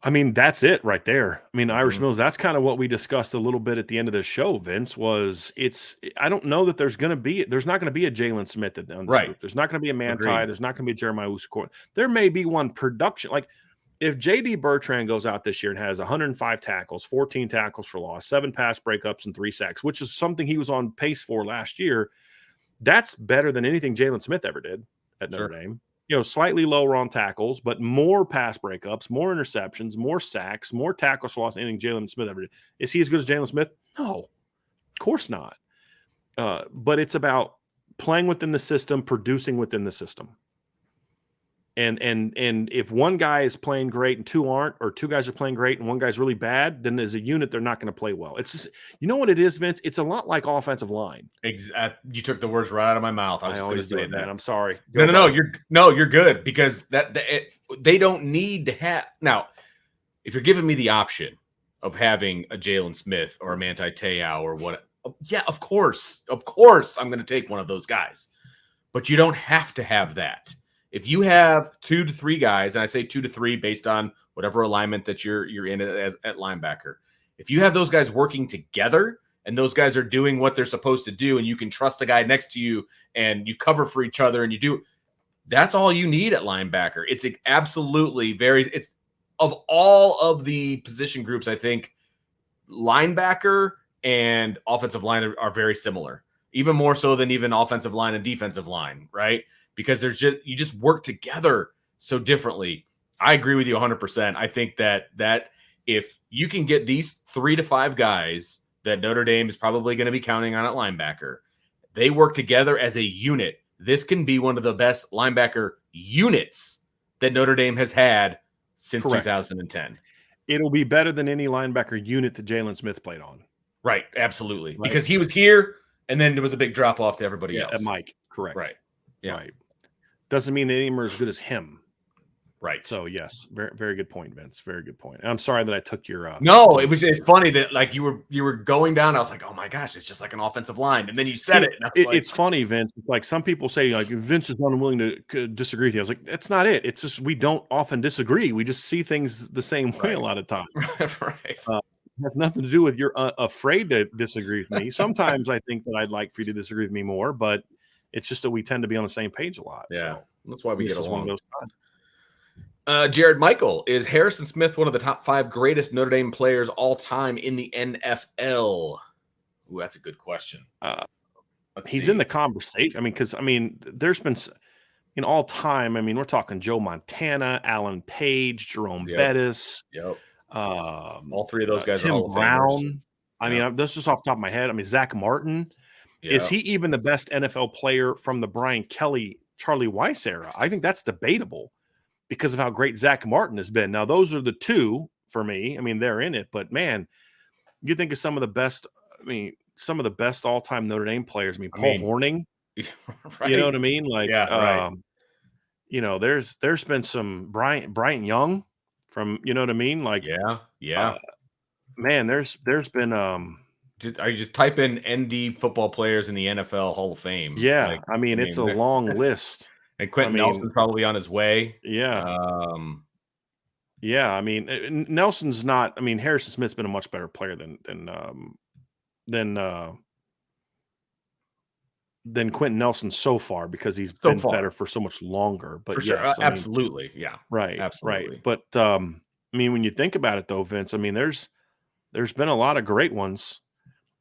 I mean, that's it right there. I mean, Irish Mills, that's kind of what we discussed a little bit at the end of the show, Vince, I don't know that there's not going to be a Jalen Smith on this group. There's not going to be a Manti. Agreed. There's not going to be a Jeremiah Usakor. There may be one production. Like, if J.D. Bertrand goes out this year and has 105 tackles, 14 tackles for loss, 7 pass breakups, and 3 sacks, which is something he was on pace for last year, that's better than anything Jalen Smith ever did at Notre Dame. You know, slightly lower on tackles, but more pass breakups, more interceptions, more sacks, more tackles for loss than anything Jalen Smith ever did. Is he as good as Jalen Smith? No, of course not. But it's about playing within the system, producing within the system. And if one guy is playing great and 2 aren't, or 2 guys are playing great and 1 guy's really bad, then as a unit, they're not going to play well. It's just, you know what it is, Vince? It's a lot like offensive line. You took the words right out of my mouth. I was just going to say that. I'm sorry. You're good, because they don't need to have. Now, if you're giving me the option of having a Jalen Smith or a Manti Te'o or what, yeah, of course, I'm going to take one of those guys. But you don't have to have that. If you have 2 to 3 guys, and I say 2 to 3 based on whatever alignment that you're in at linebacker, if you have those guys working together and those guys are doing what they're supposed to do, and you can trust the guy next to you and you cover for each other and that's all you need at linebacker. It's absolutely it's of all of the position groups, I think linebacker and offensive line are very similar, even more so than even offensive line and defensive line, right? Because you just work together so differently. I agree with you 100%. I think that if you can get these 3 to 5 guys that Notre Dame is probably going to be counting on at linebacker, they work together as a unit. This can be one of the best linebacker units that Notre Dame has had since 2010. It'll be better than any linebacker unit that Jalen Smith played on. Right, absolutely. Right. Because he was here, and then there was a big drop off to everybody else. At Mike, correct. Right. Yeah. Right. Doesn't mean that any are as good as him. Right. So yes, very, very good point, Vince. Very good point. And I'm sorry that I took your No, it's funny that like you were going down. I was like, oh my gosh, it's just like an offensive line. And then you said it. It's funny, Vince. It's like some people say like Vince is unwilling to disagree with you. I was like, that's not it. It's just we don't often disagree. We just see things the same way a lot of times. Right. It has nothing to do with you're afraid to disagree with me. Sometimes I think that I'd like for you to disagree with me more, but it's just that we tend to be on the same page a lot. Yeah. So that's why we get along. One of those times. Jared Michael, is Harrison Smith one of the top 5 greatest Notre Dame players all time in the NFL? Ooh, that's a good question. He's in the conversation. I mean, because there's been in all time. I mean, we're talking Joe Montana, Alan Page, Jerome Bettis. Yep. All 3 of those guys. Tim are Brown. I mean, that's just off the top of my head. I mean, Zach Martin. Yep. Is he even the best NFL player from the Brian Kelly, Charlie Weiss era? I think that's debatable because of how great Zach Martin has been. Now, those are the 2 for me. I mean, they're in it, but man, you think of some of the best. I mean, some of the best all-time Notre Dame players. I mean, Paul Hornung. Right. You know what I mean? Like, right. You know, there's been some Bryant Young from. You know what I mean? Like, yeah. Man, there's been I just type in ND football players in the NFL Hall of Fame. Yeah, like, it's a long list. And Quentin Nelson probably on his way. Yeah. Yeah, I mean, Nelson's not. I mean, Harrison Smith's been a much better player than Quentin Nelson so far because he's been better for so much longer. But for sure, absolutely, yeah, right, absolutely. Right. But I mean, when you think about it, though, Vince, I mean, there's been a lot of great ones.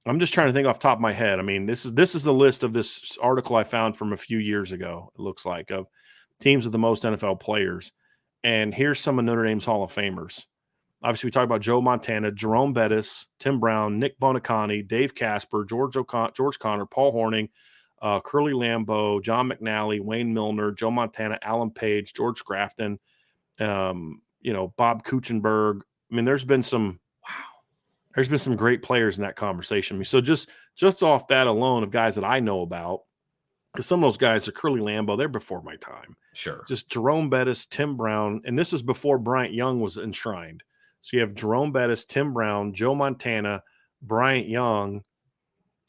I'm just trying to think off the top of my head. I mean, this is the list of this article I found from a few years ago. It looks like of teams with the most NFL players, and here's some of Notre Dame's Hall of Famers. Obviously, we talked about Joe Montana, Jerome Bettis, Tim Brown, Nick Bonacani, Dave Casper, George Connor, Paul Hornung, Curly Lambeau, John McNally, Wayne Milner, Joe Montana, Alan Page, George Grafton, Bob Kuchenberg. I mean, there's been some great players in that conversation. I mean, so just off that alone of guys that I know about, because some of those guys are Curly Lambeau, they're before my time. Sure. Just Jerome Bettis, Tim Brown, and this is before Bryant Young was enshrined. So you have Jerome Bettis, Tim Brown, Joe Montana, Bryant Young,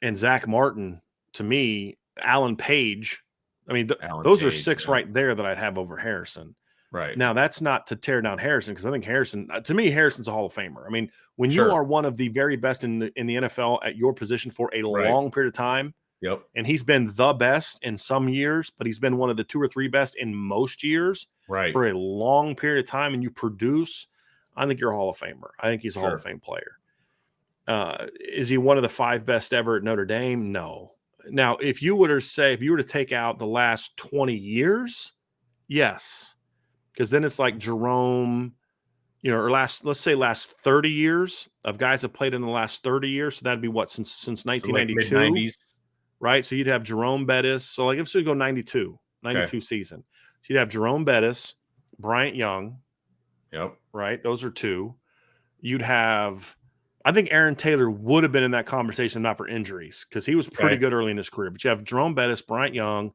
and Zach Martin. To me, Alan Page. I mean, those are six right there that I'd have over Harrison. Right. Now, that's not to tear down Harrison, because I think to me, Harrison's a Hall of Famer. I mean, when you are one of the very best in the NFL at your position for a long period of time, and he's been the best in some years, but he's been one of the 2 or 3 best in most years for a long period of time, and you produce, I think you're a Hall of Famer. I think he's a Hall of Fame player. Is he one of the 5 best ever at Notre Dame? No. Now, if you were to take out the last 20 years, yes. Because then it's like Jerome, or let's say last 30 years of guys that played in the last 30 years. So that'd be what, since 1992, so like mid-90s. Right? So you'd have Jerome Bettis. So like if you go 92 season. So you'd have Jerome Bettis, Bryant Young. Yep. Right? Those are 2. You'd have, I think Aaron Taylor would have been in that conversation, not for injuries, because he was pretty good early in his career. But you have Jerome Bettis, Bryant Young,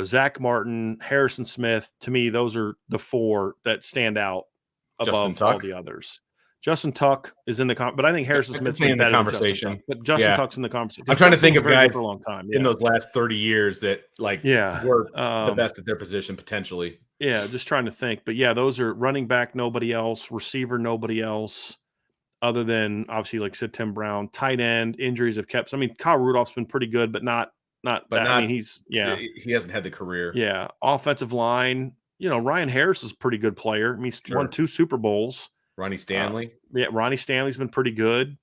Zach Martin, Harrison Smith. To me, those are the 4 that stand out above all the others. Justin Tuck is in the but I think Harrison Smith's in the conversation. But Justin Tuck's in the conversation. I'm trying to think of guys for a long time in those last 30 years that were the best at their position potentially. Yeah, just trying to think. But yeah, those are running back, nobody else, receiver, nobody else, other than obviously like said Tim Brown. Tight end, injuries have kept. I mean, Kyle Rudolph's been pretty good, but not. I mean, he hasn't had the career. Yeah, offensive line. Ryan Harris is a pretty good player. I mean, he's won 2 Super Bowls. Ronnie Stanley. Ronnie Stanley's been pretty good.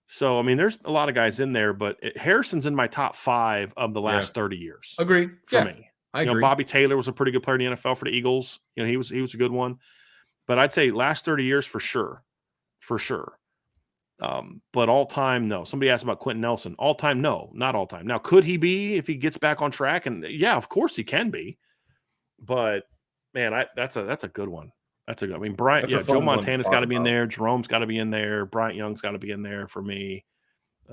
So, I mean, there's a lot of guys in there, but Harrison's in my top 5 of the last 30 years. Agreed. For me. I agree. Bobby Taylor was a pretty good player in the NFL for the Eagles. He was a good one. But I'd say last 30 years for sure. For sure. But all time, no. Somebody asked about Quentin Nelson. All time, no. Not all time. Now, could he be if he gets back on track? And yeah, of course he can be. But man, that's a good one. That's a good. I mean, Joe Montana's got to be in there. Jerome's got to be in there. Bryant Young's got to be in there for me.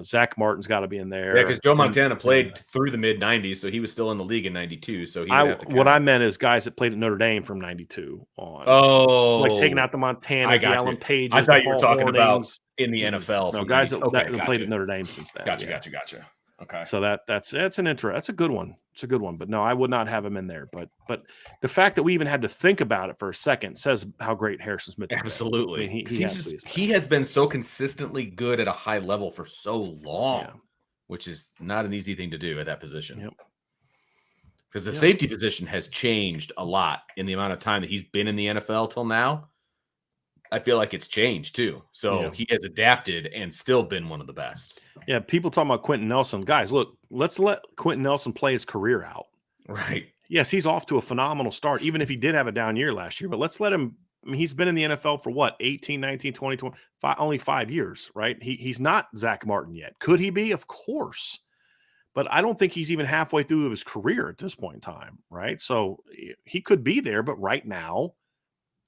Zach Martin's got to be in there. Yeah, because Joe Montana played through the mid '90s, so he was still in the league in '92. So what I meant is guys that played at Notre Dame from '92 on. Oh, so like taking out the Montanas, the Alan Pages. I thought you were talking about in the NFL. No, guys that played at Notre Dame since then. Gotcha. Okay. So that's a good one. It's a good one. But no, I would not have him in there. But the fact that we even had to think about it for a second says how great Harrison Smith is. Absolutely. I mean, he has been so consistently good at a high level for so long, which is not an easy thing to do at that position. Yep. Because the safety position has changed a lot in the amount of time that he's been in the NFL till now. I feel like it's changed too. So he has adapted and still been one of the best. Yeah, people talking about Quentin Nelson. Guys, look, let's let Quentin Nelson play his career out. Right. Yes, he's off to a phenomenal start, even if he did have a down year last year. But let's let him. I mean, he's been in the NFL for what, 18, 19, 20, 25, only 5 years, right? He's not Zach Martin yet. Could he be? Of course. But I don't think he's even halfway through his career at this point in time, right? So he could be there, but right now,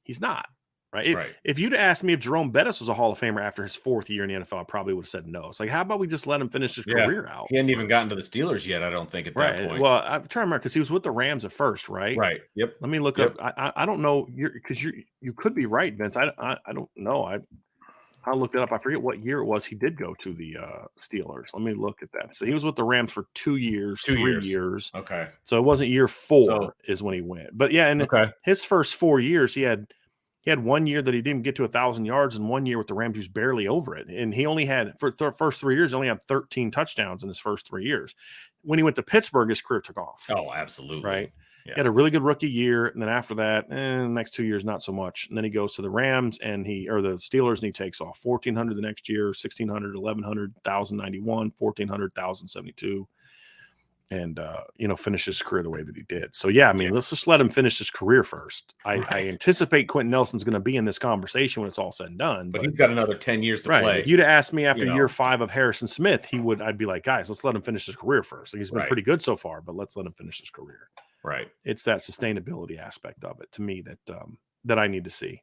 he's not. Right? If you'd asked me if Jerome Bettis was a Hall of Famer after his 4th year in the NFL, I probably would have said no. It's like, how about we just let him finish his career out? He hadn't even gotten to the Steelers yet, I don't think, at that point. Well, I'm trying to remember because he was with the Rams at first, right? Right. Yep. Let me look up. I don't know because you could be right, Vince. I don't know. I I'll look it up. I forget what year it was. He did go to the Steelers. Let me look at that. So he was with the Rams for 2 years, 3 years. Okay. So it wasn't year 4 is when he went. But yeah, and his first 4 years, he had 1 year that he didn't get to 1,000 yards, and 1 year with the Rams he was barely over it. And he only had for the first 3 years, he only had 13 touchdowns in his first 3 years. When he went to Pittsburgh, his career took off. Oh, absolutely. Right. Yeah. He had a really good rookie year, and then after that, the next 2 years, not so much. And then he goes to the Rams and the Steelers, and he takes off 1,400 the next year, 1,600, 1,100, 1,091, 1,400, 1,072, and finished his career the way that he did. So yeah, I mean, let's just let him finish his career first. I anticipate Quentin Nelson's going to be in this conversation when it's all said and done. But he's got another 10 years to play. If you'd have asked me after year 5 of Harrison Smith, I'd be like, guys, let's let him finish his career first. He's been pretty good so far, but let's let him finish his career. Right. It's that sustainability aspect of it to me that I need to see.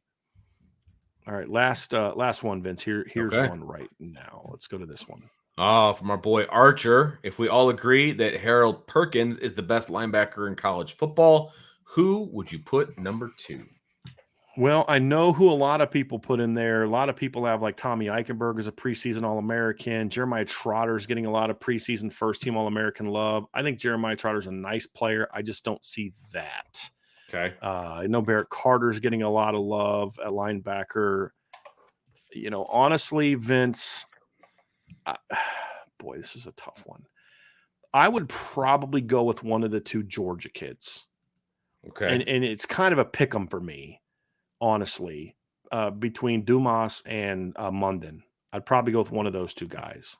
All right. Last one, Vince. Here's one right now. Let's go to this one. From our boy Archer. If we all agree that Harold Perkins is the best linebacker in college football, who would you put number 2? Well, I know who a lot of people put in there. A lot of people have like Tommy Eichenberg as a preseason All-American. Jeremiah Trotter's getting a lot of preseason first-team All-American love. I think Jeremiah Trotter's a nice player. I just don't see that. Okay. I know Barrett Carter's getting a lot of love at linebacker. Honestly, Vince, boy, this is a tough one. I would probably go with one of the 2 Georgia kids. Okay. And it's kind of a pick 'em for me. Honestly, between Dumas and Munden, I'd probably go with one of those 2 guys.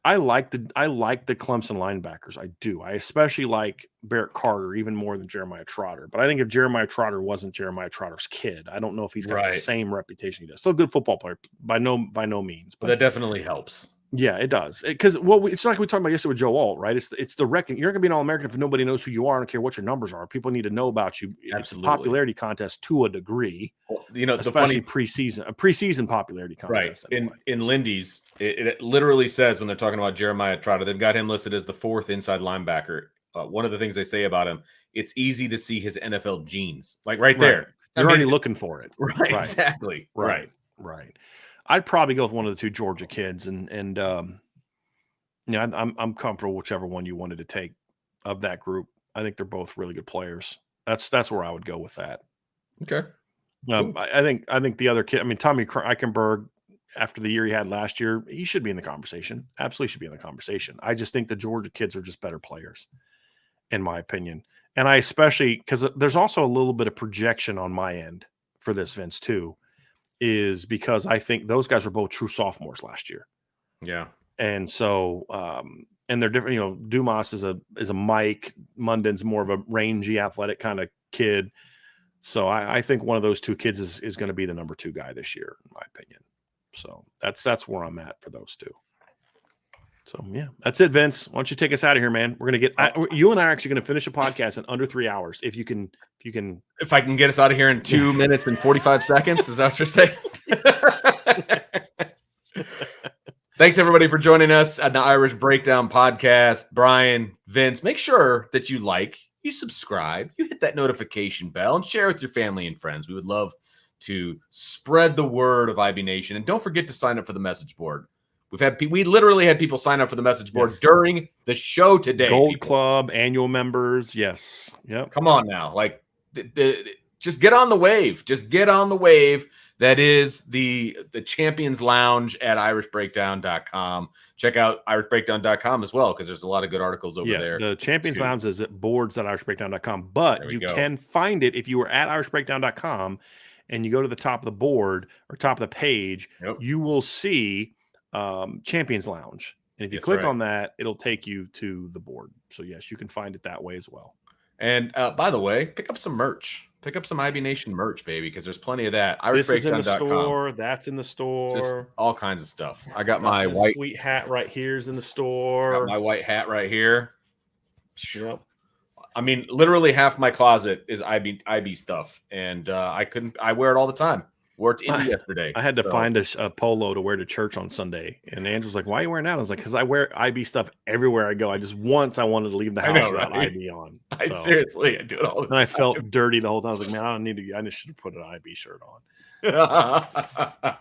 I like the Clemson linebackers. I do. I especially like Barrett Carter even more than Jeremiah Trotter. But I think if Jeremiah Trotter wasn't Jeremiah Trotter's kid, I don't know if he's got the same reputation he does. Still a good football player by no means. But that definitely helps. Yeah, it does. Because it's like we talked about yesterday with Joe Alt, right? It's the wrecking. You're not going to be an All-American if nobody knows who you are. I don't care what your numbers are. People need to know about you. Absolutely. It's a popularity contest to a degree. Well, especially a preseason popularity contest. Right. Anyway. In Lindy's, it literally says when they're talking about Jeremiah Trotter, they've got him listed as the 4th inside linebacker. One of the things they say about him, it's easy to see his NFL genes, like right there. You're already looking for it. Right. Exactly. Right. I'd probably go with one of the 2 Georgia kids, and I'm comfortable whichever one you wanted to take of that group. I think they're both really good players. That's where I would go with that. Okay. I think the other kid, Tommy Eichenberg, after the year he had last year, he should be in the conversation. Absolutely should be in the conversation. I just think the Georgia kids are just better players, in my opinion. And I especially, because there's also a little bit of projection on my end for this, Vince, too, is because I think those guys were both true sophomores last year. Yeah. And so, and they're different. Dumas is a Mike. Munden's more of a rangy, athletic kind of kid. So I think one of those 2 kids is going to be the number 2 guy this year, in my opinion. So that's where I'm at for those 2. So yeah, that's it, Vince. Why don't you take us out of here, man? We're gonna you and I are actually gonna finish a podcast in under 3 hours. If I can get us out of here in 2 minutes and 45 seconds, is that what you're saying? Thanks everybody for joining us at the Irish Breakdown Podcast. Brian, Vince, make sure that you subscribe, you hit that notification bell, and share with your family and friends. We would love to spread the word of IB Nation, and don't forget to sign up for the message board. We literally had people sign up for the message board during the show today. Gold Club annual members, yes, yep. Come on now, just get on the wave. Just get on the wave. That is the Champions Lounge at irishbreakdown.com. Check out irishbreakdown.com as well, because there's a lot of good articles over there. The Champions Lounge is at boards.irishbreakdown.com, but you can find it if you were at irishbreakdown.com and you go to the top of the board or top of the page, you will see Champions Lounge. And if you click on that, it'll take you to the board. So yes, you can find it that way as well. And by the way, pick up some merch. Pick up some IB Nation merch, baby, because there's plenty of that. This is in the store. That's in the store. Just all kinds of stuff. I got my white sweet hat right here is in the store. Got my white hat right here. Yep. Literally half my closet is IB stuff, and I wear it all the time. Wore it to Indy yesterday. I had to find a polo to wear to church on Sunday. And Andrew's like, why are you wearing that? I was like, because I wear IB stuff everywhere I go. I wanted to leave the house without IB on. So, seriously, I do it all the time. And I felt dirty the whole time. I was like, man, I just should have put an IB shirt on.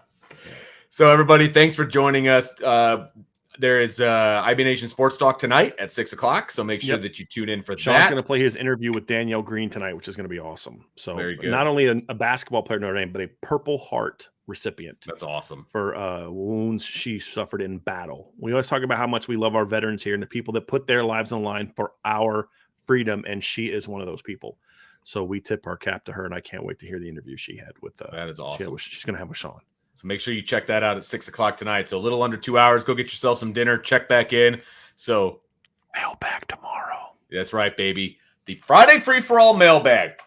So everybody, thanks for joining us. There is IB Nation Sports Talk tonight at 6:00. So make sure that you tune in for Sean's that. going to play his interview with Danielle Green tonight, which is going to be awesome. So very good. Not only a basketball player in Notre Dame, but a Purple Heart recipient. That's awesome. For wounds she suffered in battle. We always talk about how much we love our veterans here and the people that put their lives on the line for our freedom, and she is one of those people. So we tip our cap to her, and I can't wait to hear the interview she had with. That is awesome. She's going to have with Sean. So make sure you check that out at 6:00 tonight. So a little under 2 hours. Go get yourself some dinner. Check back in. So mailbag tomorrow. That's right, baby. The Friday free-for-all mailbag.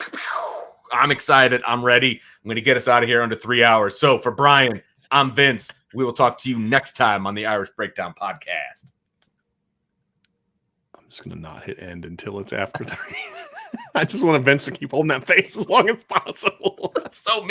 I'm excited. I'm ready. I'm going to get us out of here under 3 hours. So for Brian, I'm Vince. We will talk to you next time on the Irish Breakdown Podcast. I'm just going to not hit end until it's after 3. I just want Vince to keep holding that face as long as possible. That's so mean.